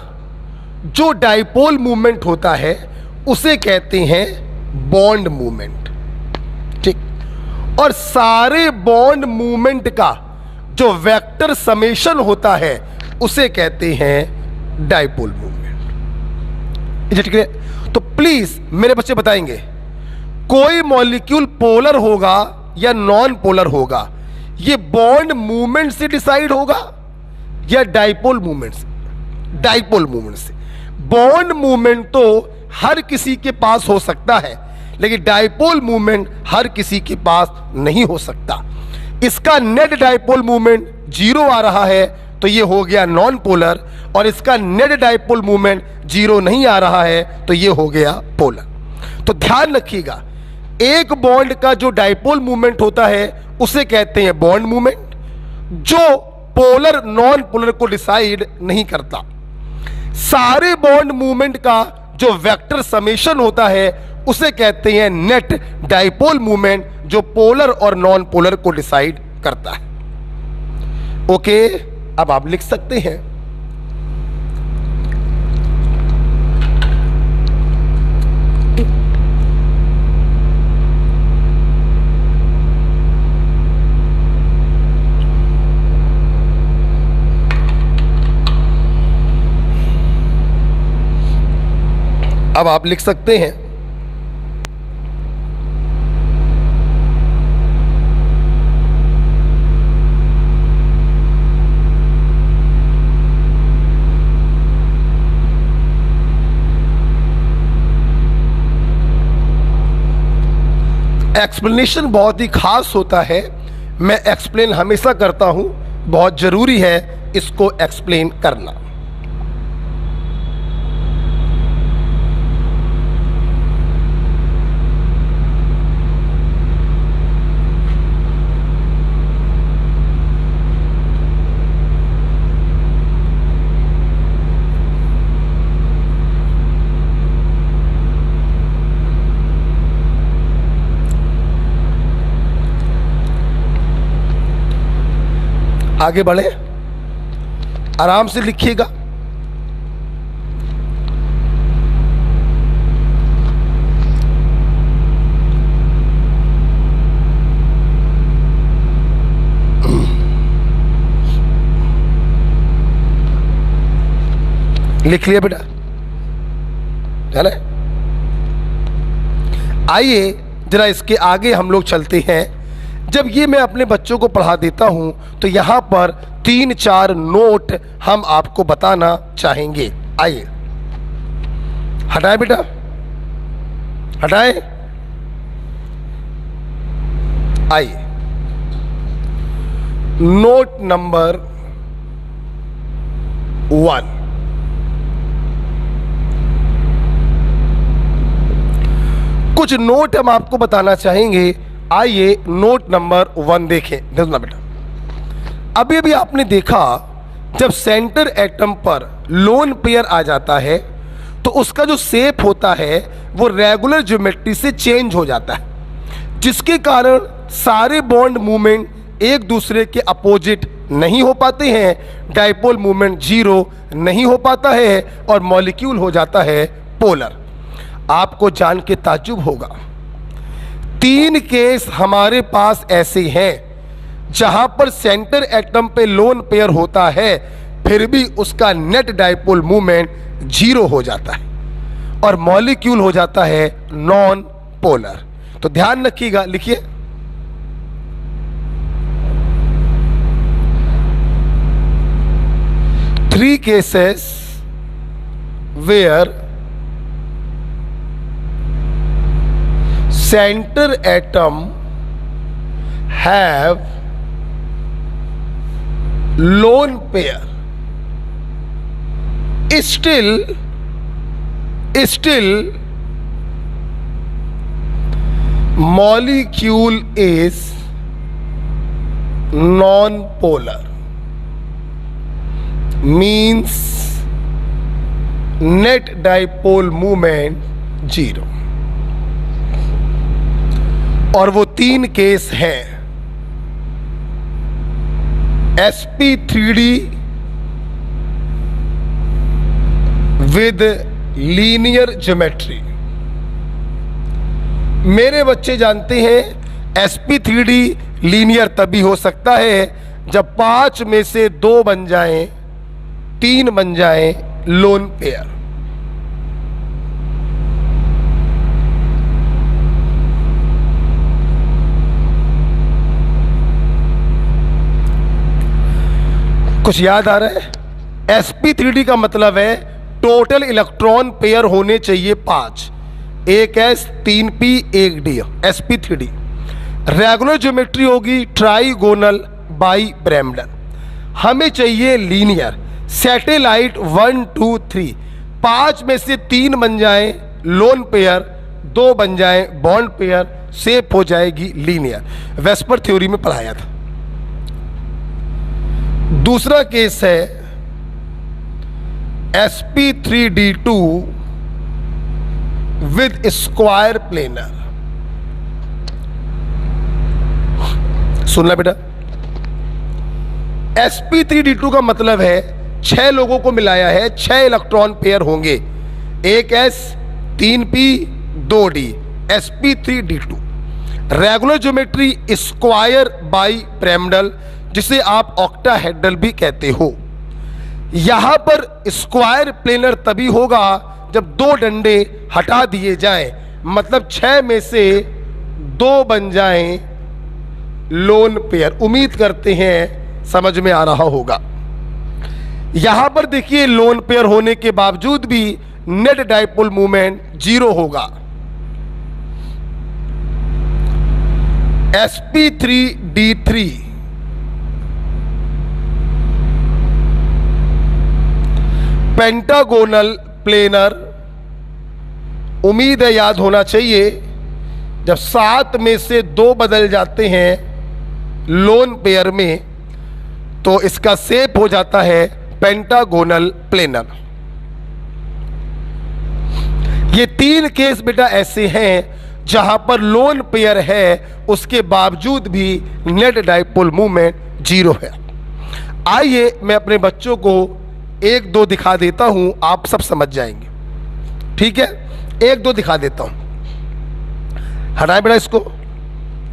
जो डाइपोल मूवमेंट होता है उसे कहते हैं बॉन्ड मूवमेंट, ठीक। और सारे बॉन्ड मूवमेंट का जो वेक्टर समेशन होता है उसे कहते हैं डाइपोल मूवमेंट। ठीक है, तो प्लीज मेरे बच्चे बताएंगे, कोई मॉलिक्यूल पोलर होगा या नॉन पोलर होगा, ये बॉन्ड मूवमेंट से डिसाइड होगा या डाइपोल मूवमेंट से? डाइपोल मूवमेंट से। बॉन्ड मूवमेंट तो हर किसी के पास हो सकता है, लेकिन डाइपोल मूवमेंट हर किसी के पास नहीं हो सकता। इसका नेट डाइपोल मूवमेंट 0 आ रहा है तो ये हो गया नॉन पोलर, और इसका नेट डाइपोल मूवमेंट 0 नहीं आ रहा है तो ये हो गया पोलर। तो ध्यान रखिएगा, एक बॉन्ड का जो डाइपोल मूवमेंट होता है उसे कहते हैं बॉन्ड मूवमेंट, जो पोलर नॉन पोलर को डिसाइड नहीं करता। सारे बॉन्ड मूवमेंट का जो वेक्टर समेशन होता है उसे कहते हैं नेट डाइपोल मूवमेंट, जो पोलर और नॉन पोलर को डिसाइड करता है। ओके, अब आप लिख सकते हैं अब आप लिख सकते हैं एक्सप्लेनेशन बहुत ही खास होता है। मैं एक्सप्लेन हमेशा करता हूं, बहुत जरूरी है इसको एक्सप्लेन करना। आगे बढ़े, आराम से लिखिएगा। लिख लिया बेटा, है ना? आइए जरा इसके आगे हम लोग चलते हैं। जब ये मैं अपने बच्चों को पढ़ा देता हूं तो यहां पर 3-4 नोट हम आपको बताना चाहेंगे। आइए, हटाए बेटा, हटाए। आइए, नोट नंबर 1, कुछ नोट हम आपको बताना चाहेंगे। आइए नोट नंबर 1 देखें। देखना बेटा, अभी अभी आपने देखा जब सेंटर एटम पर लोन पेयर आ जाता है तो उसका जो शेप होता है वो रेगुलर ज्योमेट्री से चेंज हो जाता है, जिसके कारण सारे बॉन्ड मूवमेंट एक दूसरे के अपोजिट नहीं हो पाते हैं, डाइपोल मूवमेंट 0 नहीं हो पाता है और मॉलिक्यूल हो जाता है पोलर। आपको जान के ताज्जुब होगा, 3 केस हमारे पास ऐसे हैं जहां पर सेंटर एटम पे लोन पेयर होता है फिर भी उसका नेट डाइपोल मूवमेंट 0 हो जाता है और मॉलिक्यूल हो जाता है नॉन पोलर। तो ध्यान रखिएगा, लिखिए। Three cases where center atom have lone pair, still molecule is non-polar, means net dipole movement 0। और वो 3 केस हैं sp3d विद लीनियर ज्योमेट्री। मेरे बच्चे जानते हैं sp3d लीनियर तभी हो सकता है जब 5 में से 2 बन जाएं, 3 बन जाएं लोन पेयर। कुछ याद आ रहा है? sp3d का मतलब है टोटल इलेक्ट्रॉन पेयर होने चाहिए 5, एक s 3p 1d, sp3d। Regular geometry होगी ट्राइगोनल बाई ब्रैमडन। हमें चाहिए लीनियर, सैटेलाइट 1 2 3, 5 में से 3 बन जाएं लोन पेयर, 2 बन जाएं बॉन्ड पेयर, शेप हो जाएगी लीनियर। वेस्पर थ्योरी में पढ़ाया था। दूसरा केस है sp3d2 विद स्क्वायर प्लेनर। सुनना बेटा, sp3d2 का मतलब है 6 लोगों को मिलाया है, 6 इलेक्ट्रॉन पेयर होंगे, एक s 3p 2d, sp3d2। Regular geometry square bi pyramidal, जिसे आप ऑक्टाहेड्रल भी कहते हो। यहां पर स्क्वायर प्लेनर तभी होगा जब 2 डंडे हटा दिए जाएं, मतलब 6 में से 2 बन जाएं लोन पेयर। उम्मीद करते हैं समझ में आ रहा होगा। यहां पर देखिए लोन पेयर होने के बावजूद भी नेट डाइपोल मूवमेंट 0 होगा। sp3d3 पेंटागोनल प्लेनर, उम्मीद है याद होना चाहिए। जब 7 में से 2 बदल जाते हैं लोन पेयर में तो इसका शेप हो जाता है पेंटागोनल प्लेनर। ये 3 केस बेटा ऐसे हैं जहां पर लोन पेयर है उसके बावजूद भी नेट डाइपोल मूवमेंट 0 है। आइए मैं अपने बच्चों को 1 2 दिखा देता हूं, आप सब समझ जाएंगे। ठीक है, 1 2 दिखा देता हूं। हटाए बेटा इसको,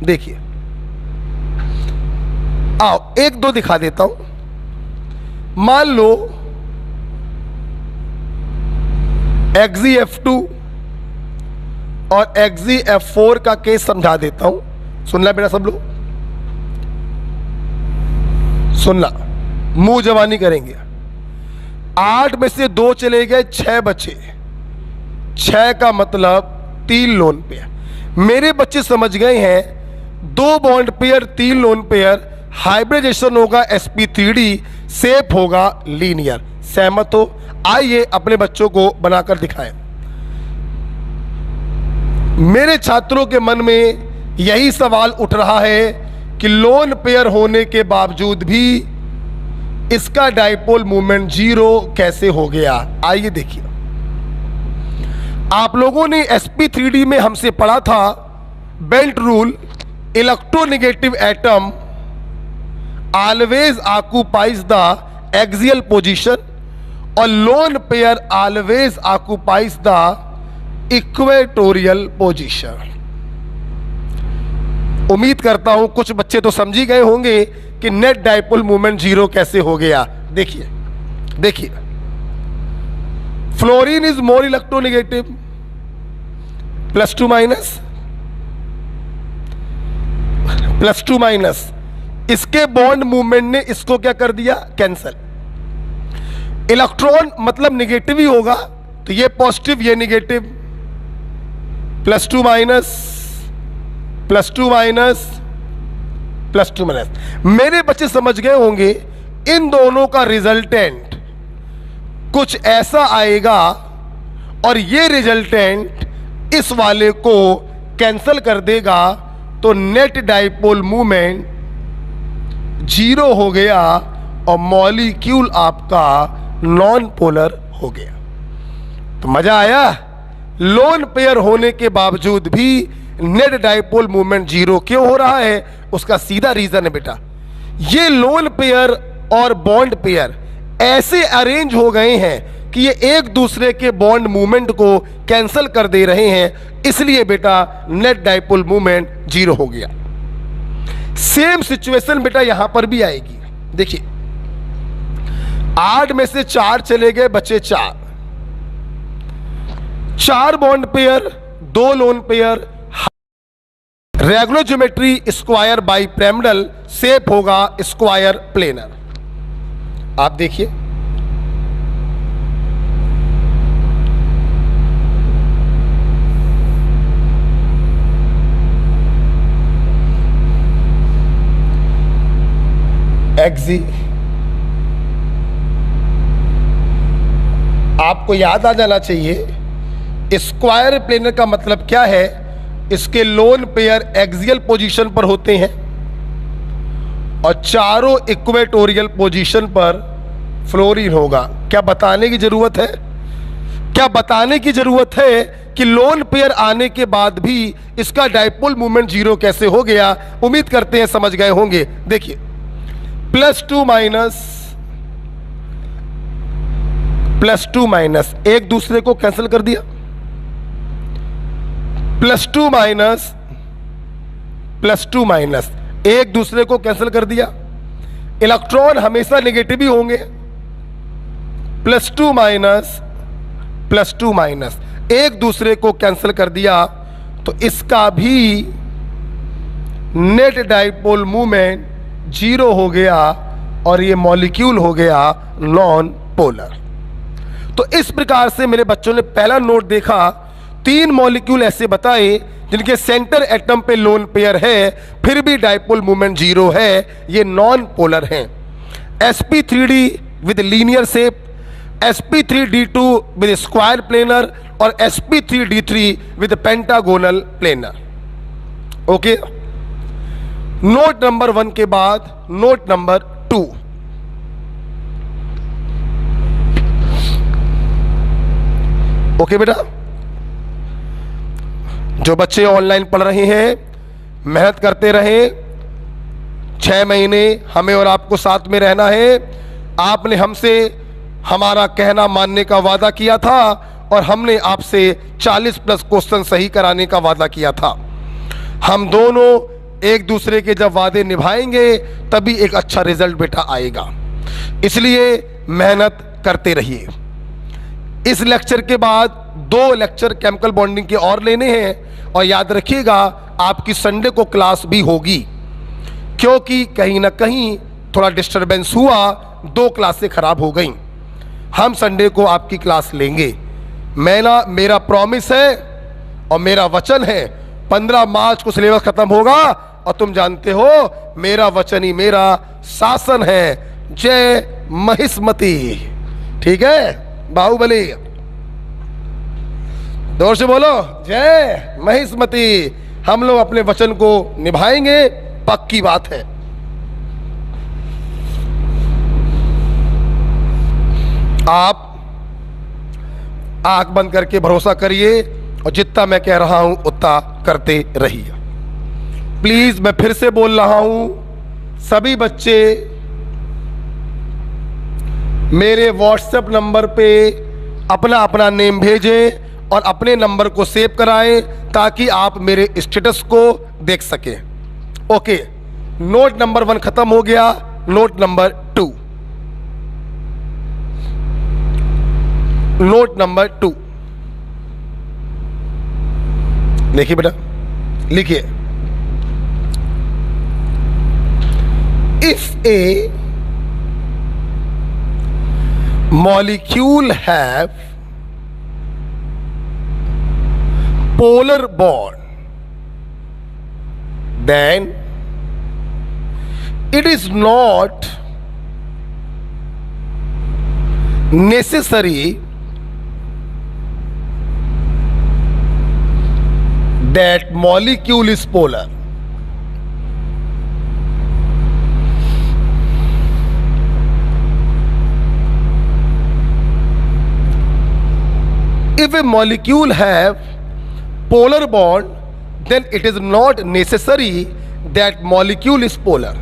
देखिए आओ 1 2 दिखा देता हूं। मान लो XZF2 और XZF4 का केस समझा देता हूं। सुनना बेटा सब लोग, सुनना, मुंह जवानी करेंगे। 8 में से 2 चले गए, 6 बचे। 6 का मतलब 3 लोन पेयर। मेरे बच्चे समझ गए हैं 2 bond pair 3 lone pair, hybridization होगा sp3d, शेप होगा लीनियर। सहमत हो? आइए अपने बच्चों को बनाकर दिखाएं। मेरे छात्रों के मन में यही सवाल उठ रहा है कि लोन पेयर होने के बावजूद भी इसका डाइपोल मूवमेंट 0 कैसे हो गया। आइए देखिए, आप लोगों ने sp3d में हमसे पढ़ा था Bent rule, electronegative atom always occupies the axial position और lone pair always occupies the equatorial position. उम्मीद करता हूं कुछ बच्चे तो समझ ही गए होंगे कि नेट डाइपोल मूवमेंट 0 कैसे हो गया। देखिए देखिए, fluorine is more electronegative, +2 minus, इसके बॉन्ड मूवमेंट ने इसको क्या कर दिया, कैंसल। इलेक्ट्रॉन मतलब नेगेटिव ही होगा, तो ये पॉजिटिव ये नेगेटिव, +2 माइनस, +2 माइनस, +2 माइनस। मेरे बच्चे समझ गए होंगे इन दोनों का रिजल्टेंट कुछ ऐसा आएगा और ये रिजल्टेंट इस वाले को कैंसल कर देगा, तो नेट डाइपोल मूवमेंट 0 हो गया और मॉलिक्यूल आपका नॉन पोलर हो गया। तो मजा आया। लोन पेयर होने के बावजूद भी नेट डाइपोल मूवमेंट जीरो क्यों हो रहा है? उसका सीधा रीजन है बेटा, ये लोन पेयर और बॉन्ड पेयर ऐसे अरेंज हो गए हैं कि ये एक दूसरे के बॉन्ड मूवमेंट को कैंसिल कर दे रहे हैं, इसलिए बेटा नेट डाइपोल मूवमेंट जीरो हो गया। सेम सिचुएशन बेटा यहां पर भी आएगी। देखिए 8 में से 4 चले गए, बचे 4 bond pair, 2 lone pair, regular geometry square bi pyramidal shape होगा स्क्वायर प्लेनर। आप देखिए एक्सी, आपको याद आ जाना चाहिए स्क्वायर प्लेनर का मतलब क्या है। इसके लोन पेयर एक्सियल पोजीशन पर होते हैं और चारों इक्वेटोरियल पोजीशन पर फ्लोरीन होगा। क्या बताने की जरूरत है? क्या बताने की जरूरत है कि लोन पेयर आने के बाद भी इसका डाइपोल मूवमेंट जीरो कैसे हो गया? उम्मीद करते हैं समझ गए होंगे। देखिए +2 माइनस एक दूसरे को कैंसिल कर दिया, +2 माइनस एक दूसरे को कैंसिल कर दिया। इलेक्ट्रॉन हमेशा नेगेटिव ही होंगे। +2 माइनस एक दूसरे को कैंसिल कर दिया, तो इसका भी नेट डाइपोल मूवमेंट जीरो हो गया और ये मॉलिक्यूल हो गया नॉन पोलर। तो इस प्रकार से मेरे बच्चों ने पहला नोट देखा, 3 मॉलिक्यूल ऐसे बताए जिनके सेंटर एटम पे लोन पेयर है फिर भी डाइपोल मूवमेंट जीरो है, ये नॉन पोलर हैं। sp3d with linear shape, sp3d2 with square planar और sp3d3 with pentagonal planar. Okay, note number 1 के बाद नोट नंबर 2। ओके बेटा, जो बच्चे ऑनलाइन पढ़ रहे हैं मेहनत करते रहें। 6 महीने हमें और आपको साथ में रहना है। आपने हमसे हमारा कहना मानने का वादा किया था और हमने आपसे 40+ क्वेश्चन सही कराने का वादा किया था। हम दोनों एक दूसरे के जब वादे निभाएंगे तभी एक अच्छा रिजल्ट बेटा आएगा, इसलिए मेहनत करते रहिए। इस लेक्चर के बाद 2 लेक्चर केमिकल बॉन्डिंग के और लेने हैं और याद रखिएगा आपकी संडे को क्लास भी होगी, क्योंकि कहीं ना कहीं थोड़ा डिस्टरबेंस हुआ, 2 क्लासें खराब हो गई। हम संडे को आपकी क्लास लेंगे। मेरा प्रॉमिस है और मेरा वचन है 15 मार्च को सिलेबस खत्म होगा और तुम जानते हो मेरा वचन ही मेरा शासन है। जय महिष्मती। ठीक है बाहुबली, जोर से बोलो जय महिष्मती। हम लोग अपने वचन को निभाएंगे, पक्की बात है। आप आंख बंद करके भरोसा करिए और जितना मैं कह रहा हूं उतना करते रहिए। प्लीज मैं फिर से बोल रहा हूं, सभी बच्चे मेरे व्हाट्सएप नंबर पे अपना अपना नेम भेजें और अपने नंबर को सेव कराएं ताकि आप मेरे स्टेटस को देख सकें। ओके, नोट नंबर 1 खत्म हो गया। नोट नंबर 2, नोट नंबर 2 देखिए बेटा, लिखिए। If A molecule have polar bond, then it is not necessary that molecule is polar. If a molecule have polar bond, then it is not necessary that molecule is polar.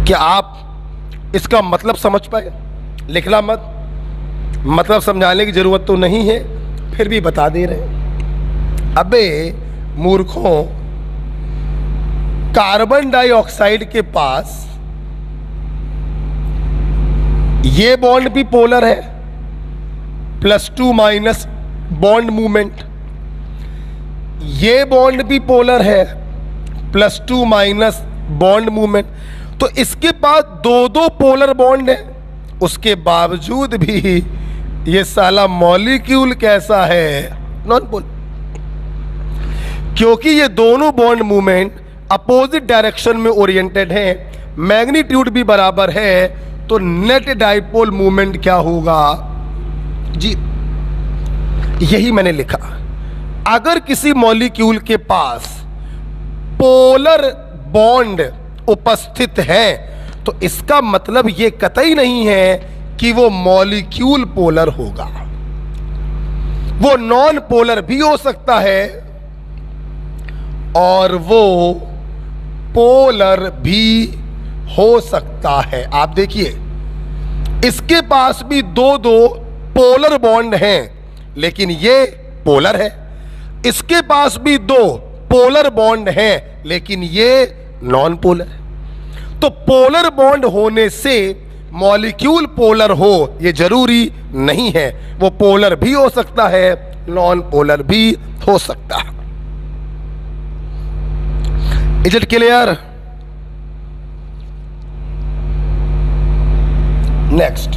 क्या आप इसका मतलब समझ पाए? लिखना मत, मतलब समझाने की जरूरत तो नहीं है, फिर भी बता दे रहे। अबे मूर्खों, कार्बन डाइऑक्साइड के पास ये बॉन्ड भी पोलर है, +2 माइनस बॉन्ड मूवमेंट, ये बॉन्ड भी पोलर है, +2 माइनस बॉन्ड मूवमेंट। तो इसके पास दो पोलर बॉन्ड है, उसके बावजूद भी ये साला मॉलिक्यूल कैसा है? Non polar. क्योंकि ये दोनों बॉन्ड मूवमेंट अपोजिट डायरेक्शन में ओरिएंटेड हैं, मैग्नीट्यूड भी बराबर है, तो नेट डाइपोल मूवमेंट क्या होगा जी? यही मैंने लिखा। अगर किसी मॉलिक्यूल के पास पोलर बॉन्ड उपस्थित है तो इसका मतलब यह कतई नहीं है कि वो मॉलिक्यूल पोलर होगा, वो नॉन पोलर भी हो सकता है और वो पोलर भी हो सकता है। आप देखिए, इसके पास भी दो पोलर बॉन्ड हैं, लेकिन ये पोलर है। इसके पास भी दो पोलर बॉन्ड हैं, लेकिन ये नॉन पोलर है। तो पोलर बॉन्ड होने से मॉलिक्यूल पोलर हो ये जरूरी नहीं है, वो पोलर भी हो सकता है, नॉन पोलर भी हो सकता है। Is it clear? Next,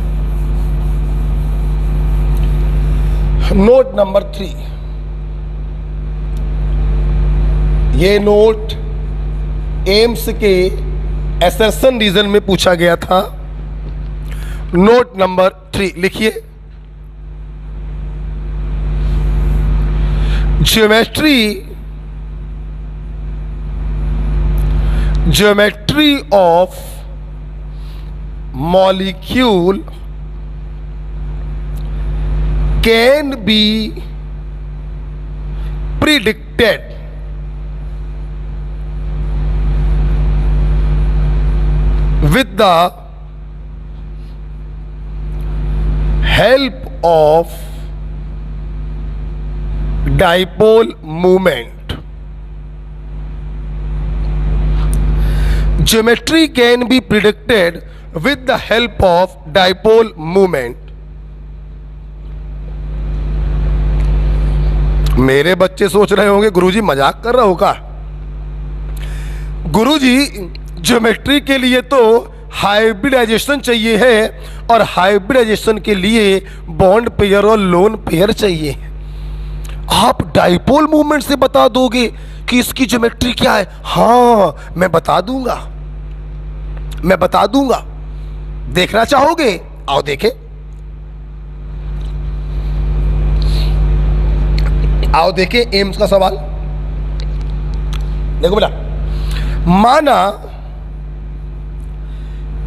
note number 3। ये नोट एम्स के असर्शन रीजन में पूछा गया था। नोट नंबर 3 लिखिए। Geometry of molecule can be predicted with the help of dipole moment. Geometry can be predicted with the help of dipole moment. मेरे बच्चे सोच रहे होंगे गुरुजी मजाक कर रहा होगा। गुरुजी ज्योमेट्री के लिए तो हाइब्रिडाइजेशन चाहिए है और हाइब्रिडाइजेशन के लिए बॉन्ड पेयर और लोन पेयर चाहिए। आप डाइपोल मूवमेंट से बता दोगे कि इसकी ज्योमेट्री क्या है? हाँ, मैं बता दूंगा। देखना चाहोगे? आओ देखें। आओ देखें एम्स का सवाल। देखो बेटा, माना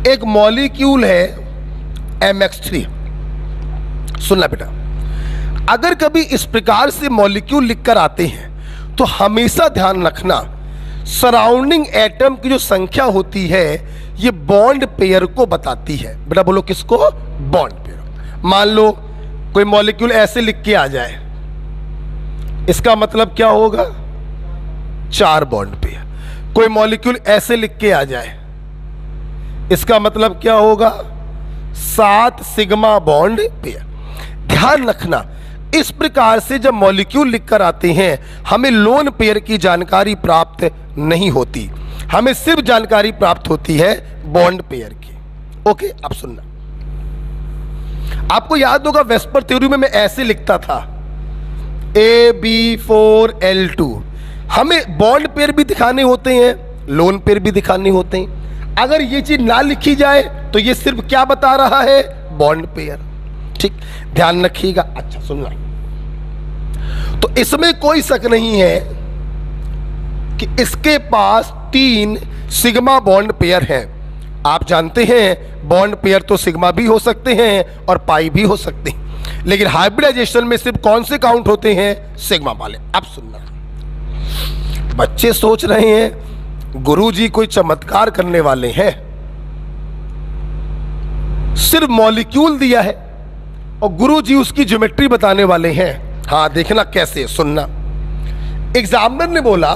एक मॉलिक्यूल है MX3। सुनना बेटा, अगर कभी इस प्रकार से मॉलिक्यूल लिखकर आते हैं तो हमेशा ध्यान रखना, सराउंडिंग एटम की जो संख्या होती है ये बॉन्ड पेयर को बताती है। बेटा बोलो किसको? Bond pair. मान लो कोई मॉलिक्यूल ऐसे लिख के आ जाए, इसका मतलब क्या होगा? 4 बॉन्ड पेयर। कोई मॉलिक्यूल ऐसे लिख के आ जाए, इसका मतलब क्या होगा? 7 सिग्मा बॉन्ड पेयर। ध्यान रखना, इस प्रकार से जब मॉलिक्यूल लिखकर आते हैं हमें लोन पेयर की जानकारी प्राप्त नहीं होती, हमें सिर्फ जानकारी प्राप्त होती है बॉन्ड पेयर की। ओके, अब सुनना। आपको याद होगा वेस्पर थ्योरी में मैं ऐसे लिखता था AB4L2। हमें बॉन्ड पेयर भी दिखाने होते हैं, लोन पेयर भी दिखाने होते हैं। अगर ये चीज ना लिखी जाए तो ये सिर्फ क्या बता रहा है? Bond pair. ठीक, ध्यान रखिएगा। अच्छा सुनना, तो इसमें कोई शक नहीं है कि इसके पास 3 सिग्मा बॉन्ड पेयर हैं। आप जानते हैं बॉन्ड पेयर तो सिग्मा भी हो सकते हैं और पाई भी हो सकते हैं, लेकिन हाइब्रिडाइजेशन में सिर्फ कौन से काउंट होते हैं? सिग्मा वाले। अब सुनना, बच्चे सोच रहे हैं गुरुजी कोई चमत्कार करने वाले हैं, सिर्फ मॉलिक्यूल दिया है और गुरुजी उसकी ज्योमेट्री बताने वाले हैं। हाँ, देखना कैसे, सुनना। एग्जामिनर ने बोला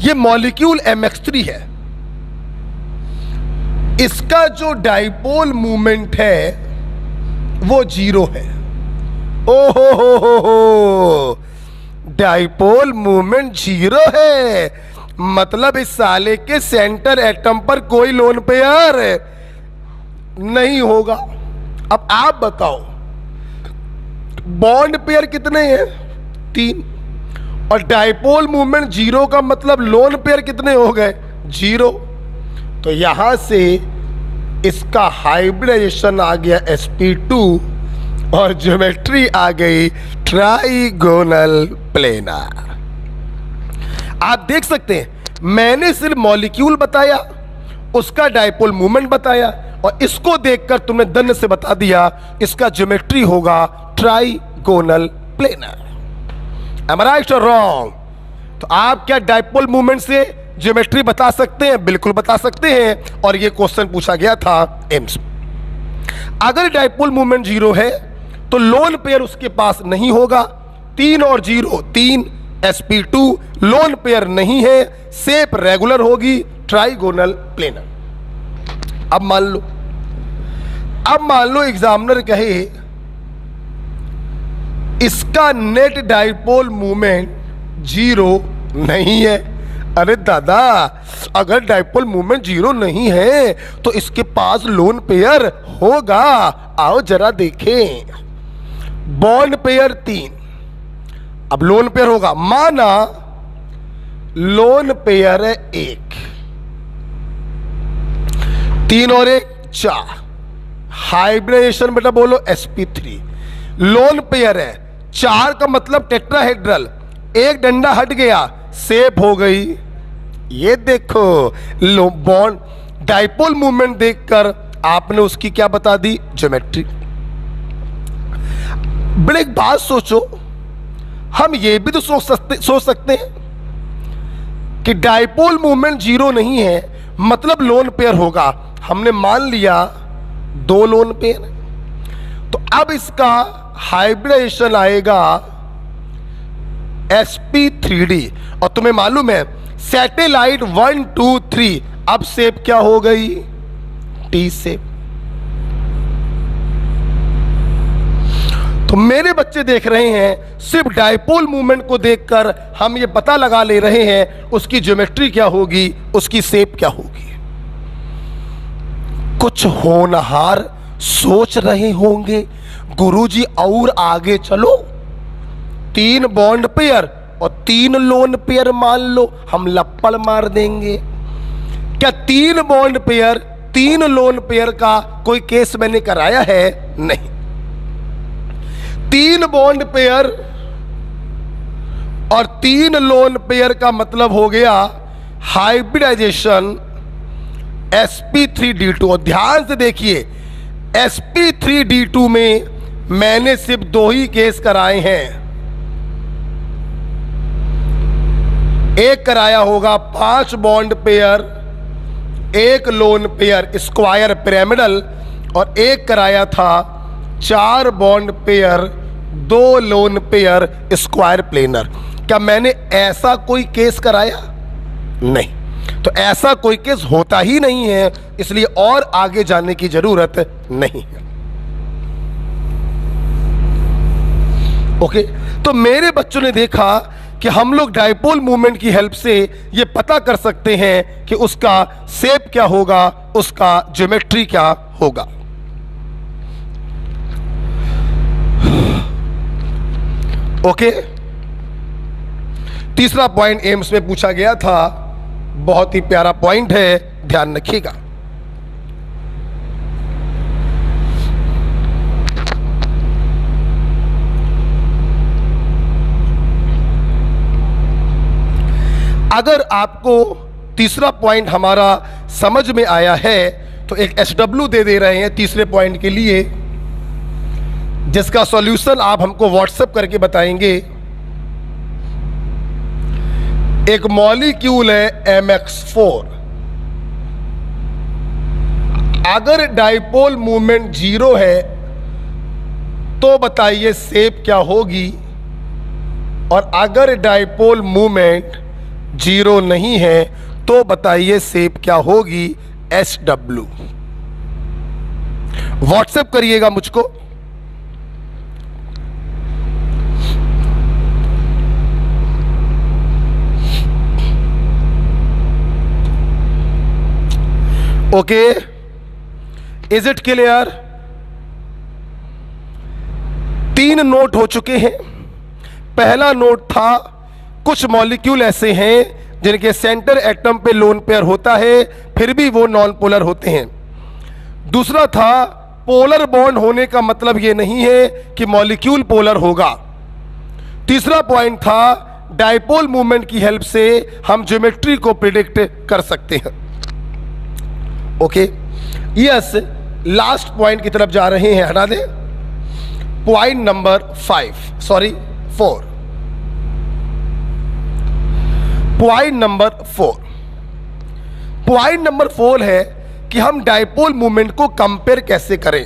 ये मॉलिक्यूल MX3 है, इसका जो डाइपोल मूवमेंट है वो 0 है। हो, डाइपोल मूवमेंट 0 है, मतलब इस साले के सेंटर एटम पर कोई लोन पेयर नहीं होगा। अब आप बताओ बॉन्ड पेयर कितने हैं? 3। और डाइपोल मूवमेंट 0 का मतलब लोन पेयर कितने हो गए? 0। तो यहां से इसका हाइब्रिडाइजेशन आ गया sp2 और ज्योमेट्री आ गई ट्राइगोनल प्लेनर। आप देख सकते हैं मैंने सिर्फ मॉलिक्यूल बताया, उसका डाइपोल मूवमेंट बताया और इसको देखकर तुमने दंड से बता दिया इसका ज्योमेट्री होगा trigonal planar. Am I right or wrong? तो आप क्या डाइपोल मूवमेंट से ज्योमेट्री बता सकते हैं? बिल्कुल बता सकते हैं, और ये क्वेश्चन पूछा गया था एम्स। अगर डाइपोल मूवमेंट 0 है तो लोन पेयर उसके पास नहीं होगा। 3 और 0 3, sp2 लोन पेयर नहीं है, शेप रेगुलर होगी, ट्राइगोनल प्लेनर। अब मान लो एग्जामिनर कहे इसका नेट डाइपोल मूवमेंट 0 नहीं है। अरे दादा, अगर डाइपोल मूवमेंट 0 नहीं है तो इसके पास लोन पेयर होगा। आओ जरा देखें, बॉन्ड पेयर 3, अब लोन पेयर होगा। माना लोन पेयर है 1, 3 और 1 4, हाइब्रिडाइजेशन बेटा बोलो sp3। लोन पेयर है 4 का मतलब टेट्राहेड्रल, एक डंडा हट गया, शेप हो गई। ये देखो बॉन्ड डाइपोल मूवमेंट देखकर आपने उसकी क्या बता दी? ज्योमेट्री। बड़े एक बात सोचो, हम ये भी तो सोच सकते हैं कि डाइपोल मूवमेंट 0 नहीं है मतलब लोन पेयर होगा। हमने मान लिया 2 लोन पेयर, तो अब इसका हाइब्रिडाइजेशन आएगा sp3d। और तुम्हें मालूम है सैटेलाइट 1 2 3, अब शेप क्या हो गई? T shape. तो मेरे बच्चे देख रहे हैं सिर्फ डाइपोल मूवमेंट को देखकर हम ये पता लगा ले रहे हैं उसकी ज्योमेट्री क्या होगी, उसकी शेप क्या होगी। कुछ होनहार सोच रहे होंगे गुरुजी और आगे चलो, 3 बॉन्ड पेयर और 3 लोन पेयर मान लो, हम लप्पड़ मार देंगे। क्या 3 बॉन्ड पेयर 3 लोन पेयर का कोई केस मैंने कराया है? नहीं। 3 बॉन्ड पेयर और 3 लोन पेयर का मतलब हो गया हाइब्रिडाइजेशन sp3d2। और ध्यान से देखिए sp3d2 में मैंने सिर्फ 2 ही केस कराए हैं। एक कराया होगा 5 bond pair 1 lone pair square pyramidal, और एक कराया था 4 bond pair 2 lone pair square planar. क्या मैंने ऐसा कोई केस कराया? नहीं। तो ऐसा कोई केस होता ही नहीं है, इसलिए और आगे जाने की जरूरत नहीं है। ओके, तो मेरे बच्चों ने देखा कि हम लोग डाइपोल मूवमेंट की हेल्प से ये पता कर सकते हैं कि उसका शेप क्या होगा, उसका ज्योमेट्री क्या होगा। ओके, तीसरा पॉइंट एम्स में पूछा गया था, बहुत ही प्यारा पॉइंट है, ध्यान रखिएगा। अगर आपको तीसरा पॉइंट हमारा समझ में आया है तो एक HW दे दे रहे हैं तीसरे पॉइंट के लिए, जिसका सॉल्यूशन आप हमको व्हाट्सएप करके बताएंगे। एक मॉलिक्यूल है MX4, अगर डाइपोल मूवमेंट 0 है तो बताइए शेप क्या होगी, और अगर डाइपोल मूवमेंट 0 नहीं है तो बताइए शेप क्या होगी, SW। व्हाट्सएप करिएगा मुझको। Okay, is it clear? 3 note हो चुके हैं। पहला नोट था कुछ मॉलिक्यूल ऐसे हैं जिनके सेंटर एटम पे लोन पेयर होता है, फिर भी वो नॉन पोलर होते हैं। दूसरा था पोलर बॉन्ड होने का मतलब ये नहीं है कि मॉलिक्यूल पोलर होगा। तीसरा पॉइंट था डाइपोल मूवमेंट की हेल्प से हम ज्योमेट्री को प्रिडिक्ट कर सकते हैं। ओके, यस, लास्ट पॉइंट की तरफ जा रहे हैं, हटा दें। Point number 4। पॉइंट नंबर 4 है कि हम डाइपोल मूवमेंट को कंपेयर कैसे करें।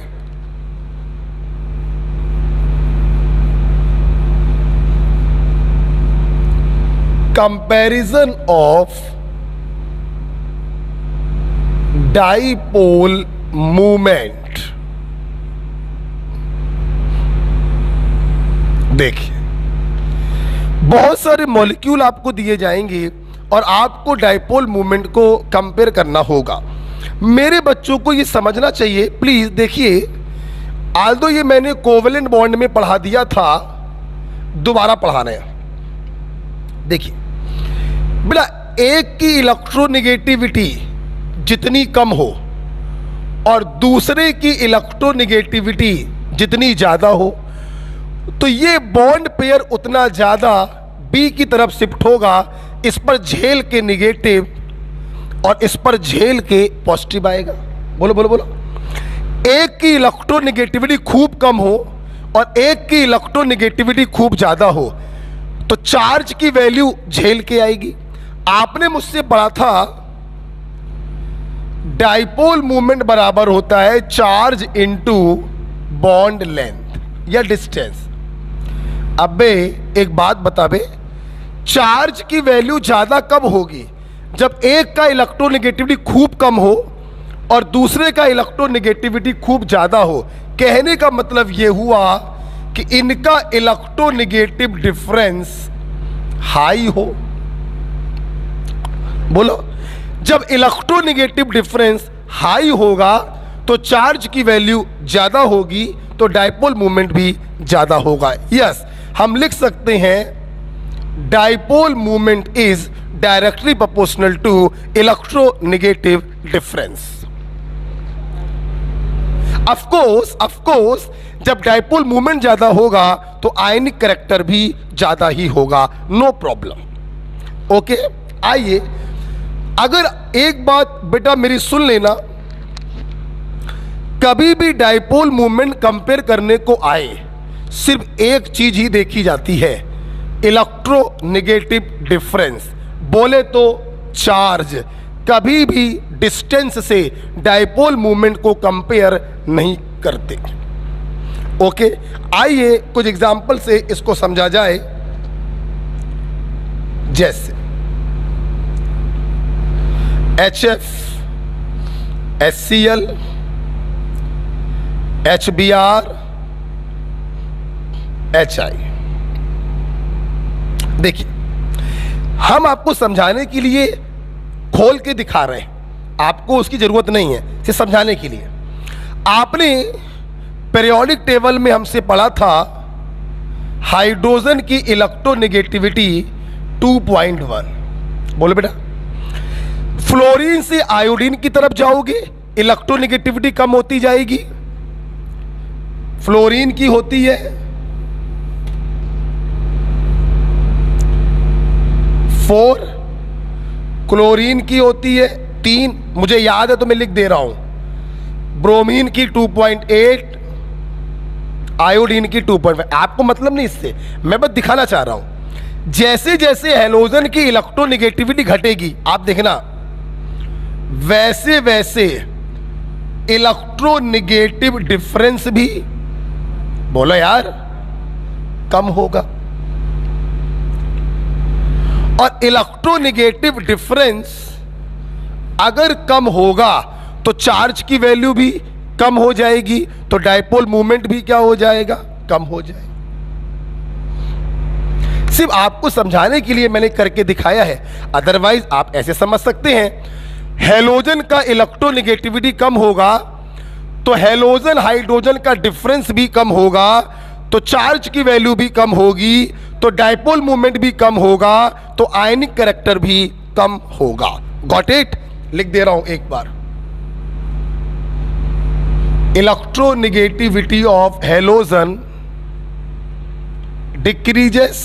Comparison of dipole movement. देखिए, बहुत सारे मॉलिक्यूल आपको दिए जाएंगे और आपको डाइपोल मूवमेंट को कंपेयर करना होगा। मेरे बच्चों को ये समझना चाहिए, प्लीज देखिए, आल्दो ये मैंने कोवेलेंट बॉन्ड में पढ़ा दिया था, दोबारा पढ़ाना है। देखिए बेटा, एक की इलेक्ट्रोनेगेटिविटी जितनी कम हो और दूसरे की इलेक्ट्रोनेगेटिविटी जितनी ज्यादा हो, तो ये बॉन्ड पेयर उतना ज्यादा बी की तरफ शिफ्ट होगा। इस पर झेल के निगेटिव और इस पर झेल के पॉजिटिव आएगा। बोलो बोलो बोलो। एक की इलेक्ट्रोनेगेटिविटी खूब कम हो और एक की इलेक्ट्रोनेगेटिविटी खूब ज्यादा हो, तो चार्ज की वैल्यू झेल के आएगी। आपने मुझसे पढ़ा था डाइपोल मूवमेंट बराबर होता है चार्ज इनटू बॉन्ड लेंथ या डिस्टेंस। अबे एक बात बता बे, चार्ज की वैल्यू ज्यादा कब होगी? जब एक का इलेक्ट्रोनेगेटिविटी खूब कम हो और दूसरे का इलेक्ट्रोनेगेटिविटी खूब ज्यादा हो। कहने का मतलब यह हुआ कि इनका इलेक्ट्रोनेगेटिव डिफरेंस हाई हो। बोलो, जब इलेक्ट्रोनेगेटिव डिफरेंस हाई होगा तो चार्ज की वैल्यू ज्यादा होगी, तो डाइपोल मूवमेंट भी ज्यादा होगा। यस, हम लिख सकते हैं dipole movement is directly proportional to electronegative difference. Of course जब डाइपोल मूवमेंट ज्यादा होगा तो आयनिक कैरेक्टर भी ज्यादा ही होगा, नो प्रॉब्लम। ओके, आइए, अगर एक बात बेटा मेरी सुन लेना, कभी भी डाइपोल मूवमेंट कंपेयर करने को आए सिर्फ एक चीज ही देखी जाती है, इलेक्ट्रोनेगेटिव डिफरेंस, बोले तो चार्ज। कभी भी डिस्टेंस से डाइपोल मूवमेंट को कंपेयर नहीं करते। ओके, आइए कुछ एग्जांपल से इसको समझा जाए। जैसे HF, HCl, HBr, HI। देखिए, हम आपको समझाने के लिए खोल के दिखा रहे हैं, आपको उसकी जरूरत नहीं है, सिर्फ समझाने के लिए। आपने पीरियोडिक टेबल में हमसे पढ़ा था हाइड्रोजन की इलेक्ट्रोनेगेटिविटी 2.1। बोलो बेटा, फ्लोरीन से आयोडीन की तरफ जाओगे, इलेक्ट्रोनेगेटिविटी कम होती जाएगी। फ्लोरीन की होती है 4, क्लोरीन की होती है 3, मुझे याद है तो मैं लिख दे रहा हूं, ब्रोमीन की 2.8, आयोडीन की 2.5। आपको मतलब नहीं इससे, मैं बस दिखाना चाह रहा हूं। जैसे जैसे हैलोजन की इलेक्ट्रोनेगेटिविटी घटेगी, आप देखना, वैसे वैसे इलेक्ट्रोनेगेटिव डिफरेंस भी, बोलो यार, कम होगा। और इलेक्ट्रोनेगेटिव डिफरेंस अगर कम होगा तो चार्ज की वैल्यू भी कम हो जाएगी, तो डायपोल मूवमेंट भी क्या हो जाएगा, कम हो जाएगा। सिर्फ आपको समझाने के लिए मैंने करके दिखाया है, अदरवाइज आप ऐसे समझ सकते हैं, हैलोजन का इलेक्ट्रोनेगेटिविटी कम होगा तो हैलोजन हाइड्रोजन का डिफरेंस भी कम होगा, तो चार्ज की वैल्यू भी कम होगी, तो डायपोल मूवमेंट भी कम होगा, तो आयनिक कैरेक्टर भी कम होगा। Got it? लिख दे रहा हूं एक बार, electronegativity of halogen decreases,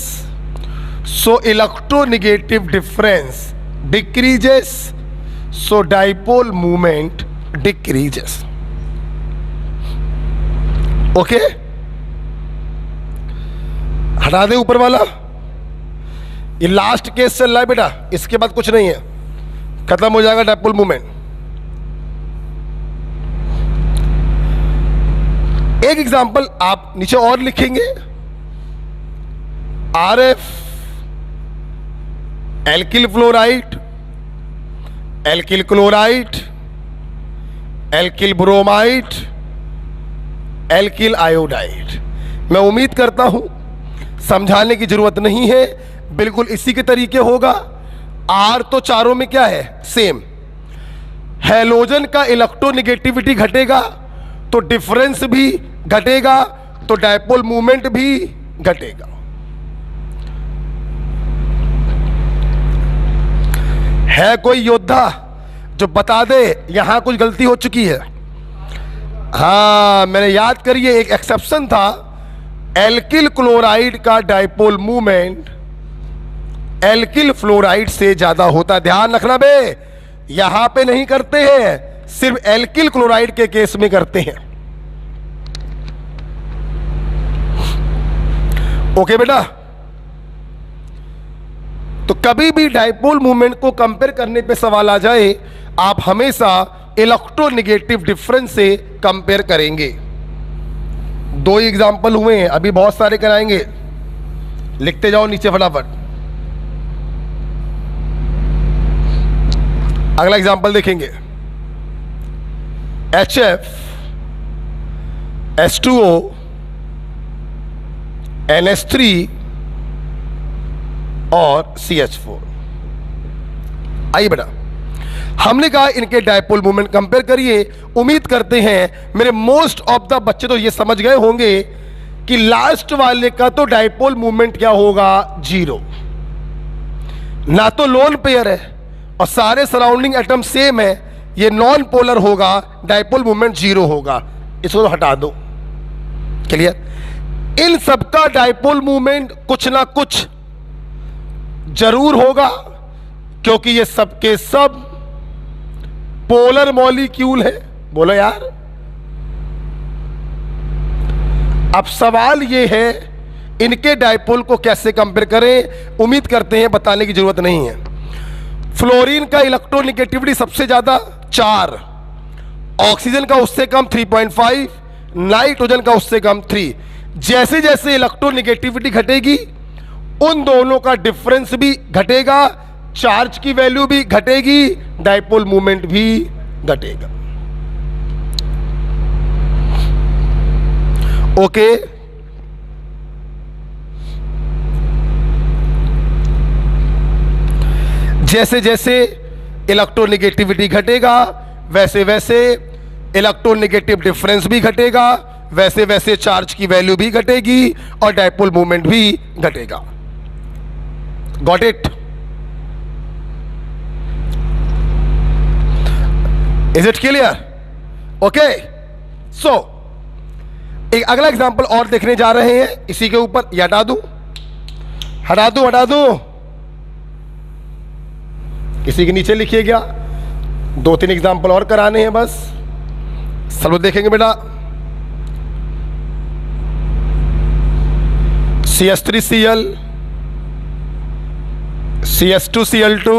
so electronegative difference decreases, so dipole moment decreases. Okay, हटा दे ऊपर वाला, ये लास्ट केस चल रहा है बेटा, इसके बाद कुछ नहीं है, खत्म हो जाएगा डायपोल मूवमेंट। एक एग्जांपल आप नीचे और लिखेंगे, RF alkyl fluoride, alkyl chloride, alkyl bromide, alkyl iodide. मैं उम्मीद करता हूं समझाने की जरूरत नहीं है, बिल्कुल इसी के तरीके होगा। आर तो चारों में क्या है, सेम। हैलोजन का इलेक्ट्रोनेगेटिविटी घटेगा तो डिफरेंस भी घटेगा, तो डायपोल मूवमेंट भी घटेगा। है कोई योद्धा जो बता दे यहां कुछ गलती हो चुकी है? हाँ, मैंने याद करिए, एक एक्सेप्शन था, एल्किल क्लोराइड का डायपोल मूवमेंट एल्किल फ्लोराइड से ज्यादा होता। ध्यान रखना बे, यहां पे नहीं करते हैं, सिर्फ एल्किल क्लोराइड के केस में करते हैं। ओके बेटा, तो कभी भी डायपोल मूवमेंट को कंपेयर करने पे सवाल आ जाए, आप हमेशा इलेक्ट्रोनेगेटिव डिफरेंस से कंपेयर करेंगे। दो एग्जांपल हुए हैं, अभी बहुत सारे कराएंगे, लिखते जाओ नीचे फटाफट। अगला एग्जांपल देखेंगे, HF H2O NH3 और CH4। आइए बेटा, हमने कहा इनके डायपोल मूवमेंट कंपेयर करिए। उम्मीद करते हैं मेरे मोस्ट ऑफ द बच्चे तो ये समझ गए होंगे कि लास्ट वाले का तो डायपोल मूवमेंट क्या होगा, 0। ना तो लोन पेयर है और सारे सराउंडिंग एटम सेम है, ये नॉन पोलर होगा, डायपोल मूवमेंट 0 होगा। इसको तो हटा दो। क्लियर? इन सबका डायपोल मूवमेंट कुछ ना कुछ जरूर होगा, क्योंकि ये सबके सब पोलर मॉलिक्यूल है। बोलो यार, अब सवाल ये है इनके डायपोल को कैसे कंपेयर करें। उम्मीद करते हैं बताने की जरूरत नहीं है। फ्लोरीन का इलेक्ट्रोनेगेटिविटी सबसे ज्यादा 4, ऑक्सीजन का उससे कम 3.5, नाइट्रोजन का उससे कम 3। जैसे जैसे इलेक्ट्रोनेगेटिविटी घटेगी उन दोनों का डिफरेंस भी घटेगा, चार्ज की वैल्यू भी घटेगी, डायपोल मूवमेंट भी घटेगा। ओके, जैसे जैसे इलेक्ट्रोनेगेटिविटी घटेगा वैसे वैसे इलेक्ट्रोनेगेटिव डिफरेंस भी घटेगा, वैसे वैसे चार्ज की वैल्यू भी घटेगी और डायपोल मूवमेंट भी घटेगा। Got it? Is it clear? Okay, so एक अगला एग्जांपल और देखने जा रहे हैं इसी के ऊपर। ये हटा दूं, हटा दूं, हटा दूं, किसी के नीचे लिखिए क्या, 2-3 एग्जांपल और कराने हैं बस। सब लोग देखेंगे बेटा, CH3Cl, CH2Cl2,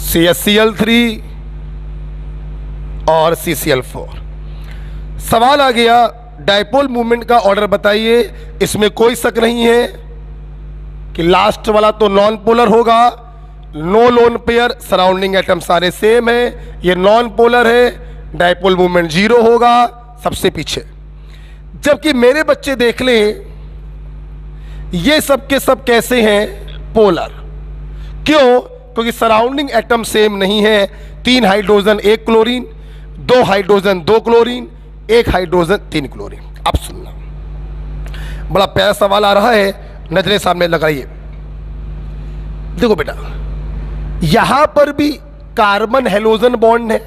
CHCl3 और CCl4। सवाल आ गया डायपोल मूवमेंट का ऑर्डर बताइए। इसमें कोई शक नहीं है कि लास्ट वाला तो नॉन पोलर होगा, no lone pair, surrounding atom सारे सेम है, ये नॉन पोलर है, डायपोल मूवमेंट 0 होगा सबसे पीछे। जबकि मेरे बच्चे देख लें, ये सब के सब कैसे हैं? पोलर। क्यों? क्योंकि सराउंडिंग एटम सेम नहीं है। 3 hydrogen 1 chlorine, 2 hydrogen 2 chlorine, 1 hydrogen 3 chlorine. अब सुनना, बड़ा प्यारा सवाल आ रहा है, नजरें सामने लगाइए। देखो बेटा, यहां पर भी कार्बन हेलोजन बॉन्ड है,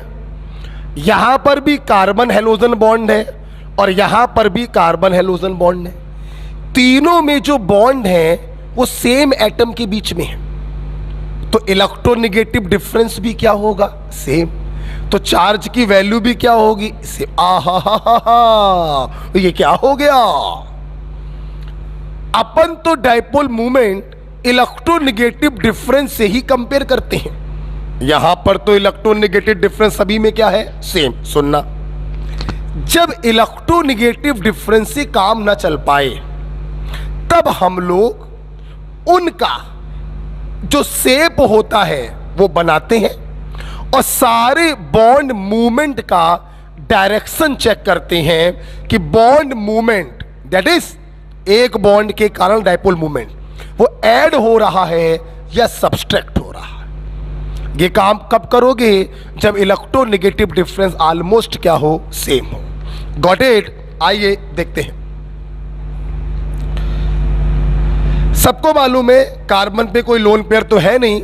यहां पर भी कार्बन हेलोजन बॉन्ड है, और यहां पर भी कार्बन हेलोजन बॉन्ड है। तीनों में जो बॉन्ड है वो सेम एटम के बीच में है, तो इलेक्ट्रोनेगेटिव डिफरेंस भी क्या होगा? सेम। तो चार्ज की वैल्यू भी क्या होगी? सेम। ये क्या हो गया? अपन तो डायपोल मूवमेंट इलेक्ट्रोनेगेटिव डिफरेंस से ही कंपेयर करते हैं। यहां पर तो इलेक्ट्रोनेगेटिव डिफरेंस सभी में क्या है? सेम। सुनना, जब इलेक्ट्रोनेगेटिव डिफरेंस से काम ना चल पाए, तब हम लोग उनका जो शेप होता है वो बनाते हैं, और सारे बॉन्ड मूवमेंट का डायरेक्शन चेक करते हैं कि बॉन्ड मूवमेंट, दैट इज एक बॉन्ड के कारण डायपोल मूवमेंट, वो ऐड हो रहा है या सब्सट्रैक्ट हो रहा है। ये काम कब करोगे? जब इलेक्ट्रोनेगेटिव डिफरेंस ऑलमोस्ट क्या हो? सेम हो। Got it? आइए देखते हैं। सबको मालूम है कार्बन पे कोई लोन पेयर तो है नहीं,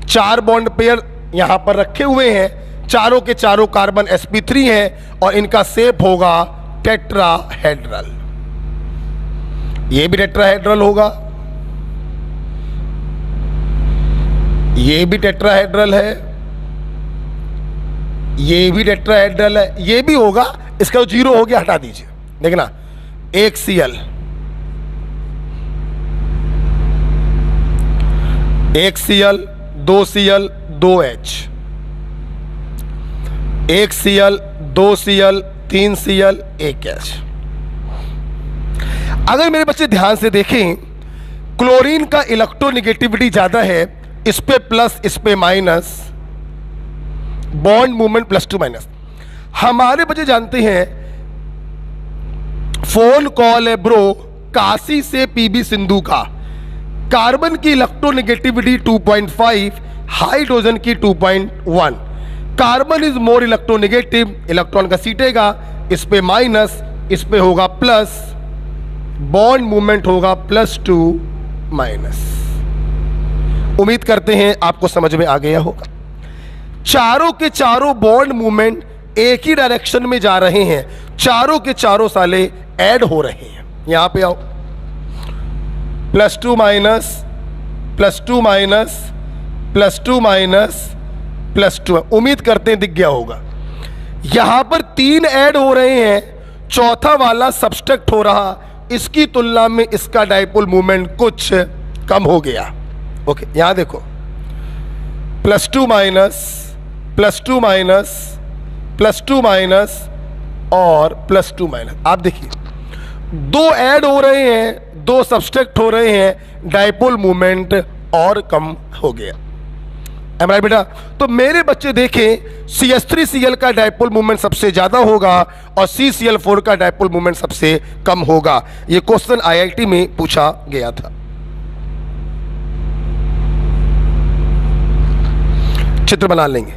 4 बॉन्ड पेयर यहां पर रखे हुए हैं, चारों के चारों कार्बन sp3 है, और इनका शेप होगा टेट्राहेड्रल। ये भी टेट्राहेड्रल होगा, ये भी टेट्राहेड्रल है, ये भी टेट्राहेड्रल है, ये भी होगा। इसका 0 हो गया, हटा दीजिए। देखना, 1 Cl, 1 Cl, 2 Cl, 2 H, 1 Cl, 2 Cl, 3 Cl, 1 H। अगर मेरे बच्चे ध्यान से देखें, क्लोरीन का इलेक्ट्रोनेगेटिविटी ज्यादा है, इस पे प्लस इस पे माइनस, बॉन्ड मूवमेंट +2 हमारे बच्चे जानते हैं, फोन कॉल है ब्रो काशी से पीबी सिंधु का, कार्बन की इलेक्ट्रोनेगेटिविटी 2.5, हाइड्रोजन की 2.1। Carbon is more electronegative, electron का सीटेगा, इस पे माइनस, इस पे होगा प्लस, बॉन्ड मूवमेंट होगा +2। उम्मीद करते हैं आपको समझ में आ गया होगा। चारों के चारों बॉन्ड मूवमेंट एक ही डायरेक्शन में जा रहे हैं, चारों के चारों साले ऐड हो रहे हैं। यहां पे आओ, +2 +2 +2 +2। उम्मीद करते हैं दिख गया होगा। यहां पर 3 ऐड हो रहे हैं, चौथा वाला सब्सट्रैक्ट हो रहा, इसकी तुलना में इसका डायपोल मूवमेंट कुछ कम हो गया। ओके, यहां देखो, +2 +2 +2 और +2। आप देखिए, 2 ऐड हो रहे हैं, 2 सब्सट्रैक्ट हो रहे हैं, डायपोल मूवमेंट और कम हो गया। एम राइट बेटा? तो मेरे बच्चे देखें, CH3Cl का डायपोल मूवमेंट सबसे ज्यादा होगा और CCl4 का डायपोल मूवमेंट सबसे कम होगा। यह क्वेश्चन IIT में पूछा गया था। चित्र बना लेंगे।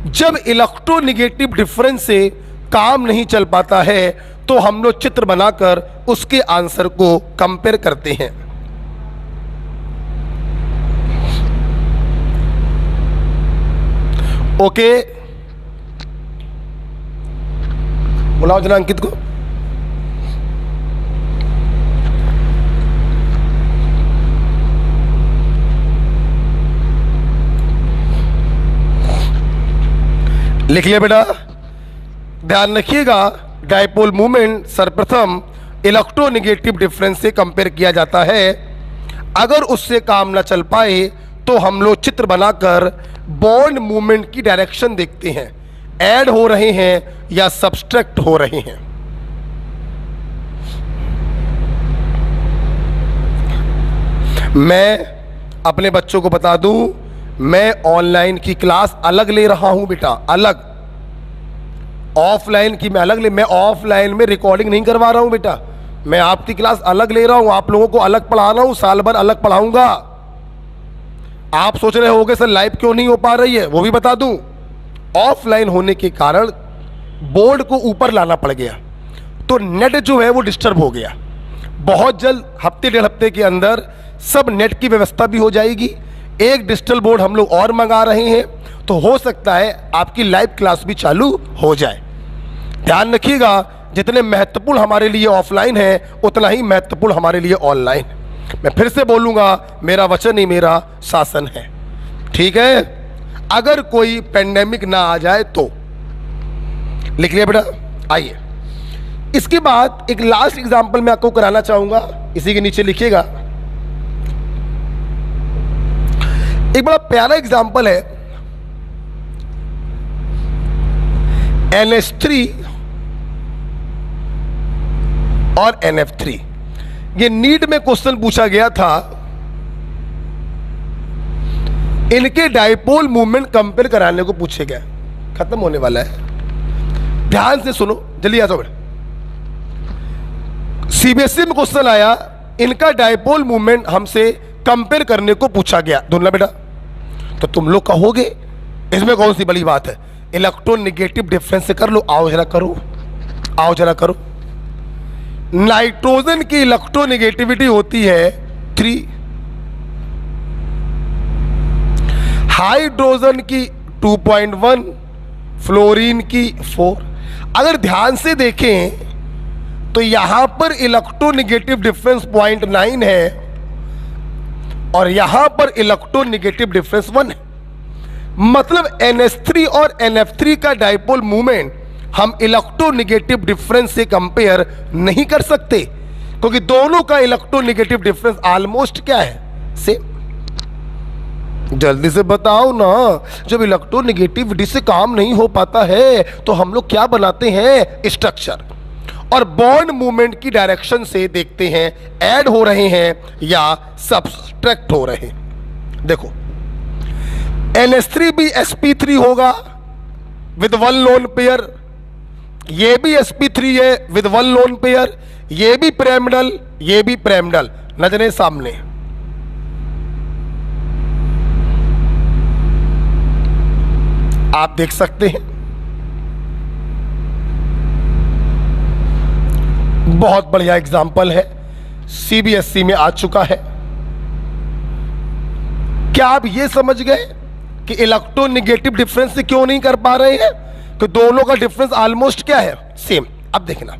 जब इलेक्ट्रोनेगेटिव डिफरेंस से काम नहीं चल पाता है, तो हम लोग चित्र बनाकर उसके आंसर को कंपेयर करते हैं। ओके, बुलाओ जना अंकित को। लिख लिया बेटा? ध्यान रखिएगा, डायपोल मूवमेंट सर्वप्रथम इलेक्ट्रोनेगेटिव डिफरेंस से कंपेयर किया जाता है। अगर उससे काम ना चल पाए तो हम लोग चित्र बनाकर बॉन्ड मूवमेंट की डायरेक्शन देखते हैं, ऐड हो रहे हैं या सब्सट्रैक्ट हो रहे हैं। मैं अपने बच्चों को बता दूं, मैं ऑनलाइन की क्लास अलग ले रहा हूं बेटा, अलग। ऑफलाइन की मैं अलग मैं ऑफलाइन में रिकॉर्डिंग नहीं करवा रहा हूं बेटा, मैं आपकी क्लास अलग ले रहा हूं, आप लोगों को अलग पढ़ा रहा हूं, साल भर अलग पढ़ाऊंगा। आप सोच रहे होगे सर लाइव क्यों नहीं हो पा रही है, वो भी बता दूं। ऑफलाइन होने के कारण बोर्ड को ऊपर लाना पड़ गया, तो नेट जो है वो डिस्टर्ब हो गया। बहुत जल्द हफ्ते डेढ़ हफ्ते के अंदर सब नेट की व्यवस्था भी हो जाएगी। एक डिजिटल बोर्ड हम लोग और मंगा रहे हैं, तो हो सकता है आपकी लाइव क्लास भी चालू हो जाए। ध्यान रखिएगा, जितने महत्वपूर्ण हमारे लिए ऑफलाइन है उतना ही महत्वपूर्ण हमारे लिए ऑनलाइन। मैं फिर से बोलूँगा, मेरा वचन ही मेरा शासन है, ठीक है। अगर कोई पेंडेमिक ना आ जाए तो लिख लिया बेटा। आइए, इसके बाद एक लास्ट एग्जांपल मैं आपको कराना चाहूँगा, इसी के नीचे लिखिएगा। एक बड़ा प्यारा एग्जांपल है, NH3 और NF3। ये नीट में क्वेश्चन पूछा गया था, इनके डायपोल मूवमेंट कंपेयर कराने को पूछे गया। खत्म होने वाला है, ध्यान से सुनो, जल्दी आ जाओ बेटा। सीबीएसई में क्वेश्चन आया, इनका डायपोल मूवमेंट हमसे कंपेयर करने को पूछा गया। धुनना बेटा, तो तुम लोग कहोगे इसमें कौन सी बड़ी बात है, इलेक्ट्रोनेगेटिव डिफरेंस से कर लो। आओ जरा करो, आओ जरा करो। नाइट्रोजन की इलेक्ट्रोनेगेटिविटी होती है 3, हाइड्रोजन की 2.1, फ्लोरीन की 4। अगर ध्यान से देखें तो यहां पर इलेक्ट्रोनेगेटिव डिफरेंस 0.9 है और यहां पर इलेक्ट्रोनेगेटिव डिफरेंस 1 है। मतलब NH3 और NF3 का डायपोल मूवमेंट हम इलेक्ट्रोनेगेटिव डिफरेंस से कंपेयर नहीं कर सकते, क्योंकि दोनों का इलेक्ट्रोनेगेटिव डिफरेंस ऑलमोस्ट क्या है, सेम। जल्दी से बताओ ना, जब इलेक्ट्रोनेगेटिविटी से काम नहीं हो पाता है तो हम लोग क्या बनाते हैं, स्ट्रक्चर। और बॉन्ड मूवमेंट की डायरेक्शन से देखते हैं ऐड हो रहे हैं या सब्सट्रैक्ट हो रहे हैं। देखो, NH3 भी sp3 होगा विद 1 लोन पेयर, ये भी sp3 है विद 1 लोन पेयर, ये भी पिरामिडल, ये भी पिरामिडल, नजरें सामने। आप देख सकते हैं, बहुत बढ़िया एग्जाम्पल है, सीबीएसई में आ चुका है। क्या आप ये समझ गए कि इलेक्ट्रोनेगेटिव डिफरेंस से क्यों नहीं कर पा रहे हैं, कि दोनों का डिफरेंस ऑलमोस्ट क्या है, सेम। अब देखना,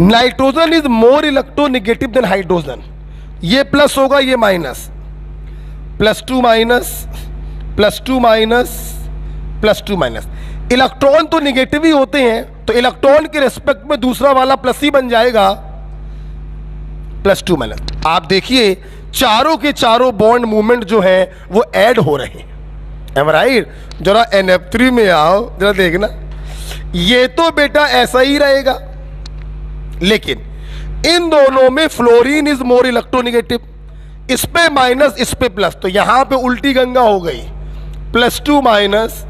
nitrogen is more electronegative than hydrogen, ये प्लस होगा ये minus, +2 minus, +2 minus, +2 minus. Electron तो निगेटिव ही होते हैं, तो इलेक्ट्रॉन के रेस्पेक्ट में दूसरा वाला प्लस ही बन जाएगा, +2 माइनस। आप देखिए, चारों के चारों बॉन्ड मूवमेंट जो है वो ऐड हो रहे हैं, एम राइट। जरा NF3 में आओ, जरा देखना, ये तो बेटा ऐसा ही रहेगा, लेकिन इन दोनों में फ्लोरीन इज मोर इलेक्ट्रोनेगेटिव, इस पे माइनस इस पे प्लस, तो यहां पे उल्टी गंगा हो गई, +2 माइनस,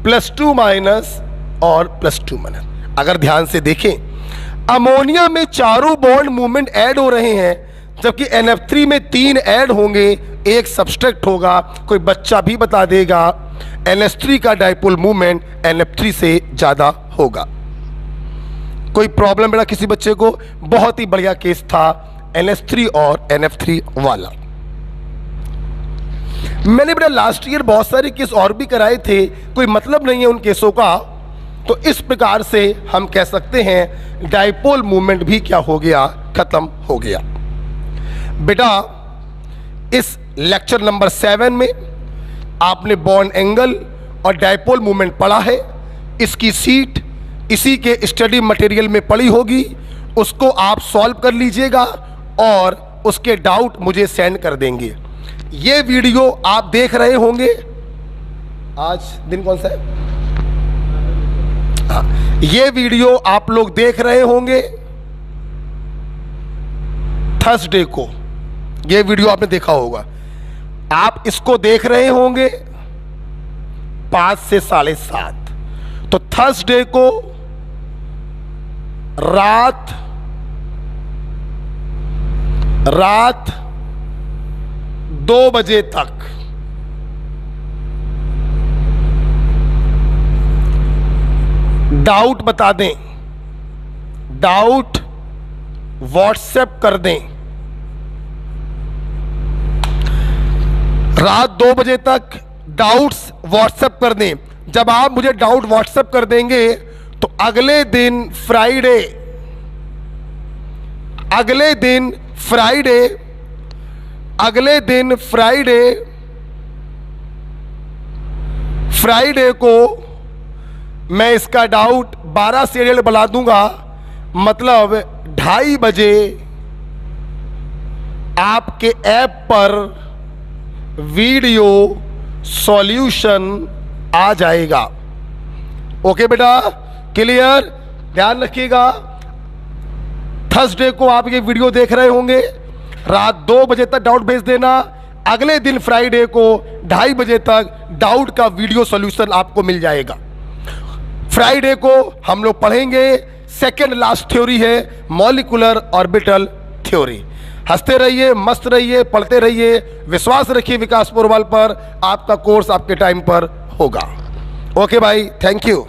+2 माइनस और +2 माइनस। अगर ध्यान से देखें, अमोनिया में चारों बॉन्ड मूवमेंट ऐड हो रहे हैं, जबकि NF3 में 3 ऐड होंगे, 1 सब्सट्रैक्ट होगा। कोई बच्चा भी बता देगा NH3 का डायपोल मूवमेंट NF3 से ज्यादा होगा। कोई प्रॉब्लम बेटा किसी बच्चे को? बहुत ही बढ़िया केस था NH3 और NF3 वाला। मैंने बेटा लास्ट ईयर बहुत सारे केस और भी कराए थे, कोई मतलब नहीं है उन केसों का। तो इस प्रकार से हम कह सकते हैं डायपोल मूवमेंट भी क्या हो गया, खत्म हो गया। बेटा इस लेक्चर नंबर 7 में आपने बॉन्ड एंगल और डायपोल मूवमेंट पढ़ा है। इसकी सीट इसी के स्टडी मटेरियल में पड़ी होगी, उसको आप सॉल्व कर लीजिएगा और उसके डाउट मुझे सेंड कर देंगे। ये वीडियो आप देख रहे होंगे, आज दिन कौन सा है? हाँ, ये वीडियो आप लोग देख रहे होंगे थर्सडे को। ये वीडियो आपने देखा होगा, आप इसको देख रहे होंगे 5 से 7:30। तो थर्सडे को रात 2 बजे तक डाउट बता दें, डाउट व्हाट्सएप कर दें। रात 2 बजे तक डाउट्स व्हाट्सएप कर दें। जब आप मुझे डाउट व्हाट्सएप कर देंगे तो अगले दिन फ्राइडे को मैं इसका डाउट 12 सीरियल बना दूंगा, मतलब 2:30 बजे आपके ऐप पर वीडियो सॉल्यूशन आ जाएगा। ओके बेटा, क्लियर? ध्यान रखिएगा, थर्सडे को आप ये वीडियो देख रहे होंगे, रात 2 बजे तक डाउट भेज देना। अगले दिन फ्राइडे को 2:30 बजे तक डाउट का वीडियो सॉल्यूशन आपको मिल जाएगा। फ्राइडे को हम लोग पढ़ेंगे सेकेंड लास्ट थ्योरी है मॉलिक्यूलर ऑर्बिटल थ्योरी। हंसते रहिए, मस्त रहिए, पढ़ते रहिए, विश्वास रखिए विकास पोरवाल पर, आपका कोर्स आपके टाइम पर होगा। ओके भाई, थैंक यू।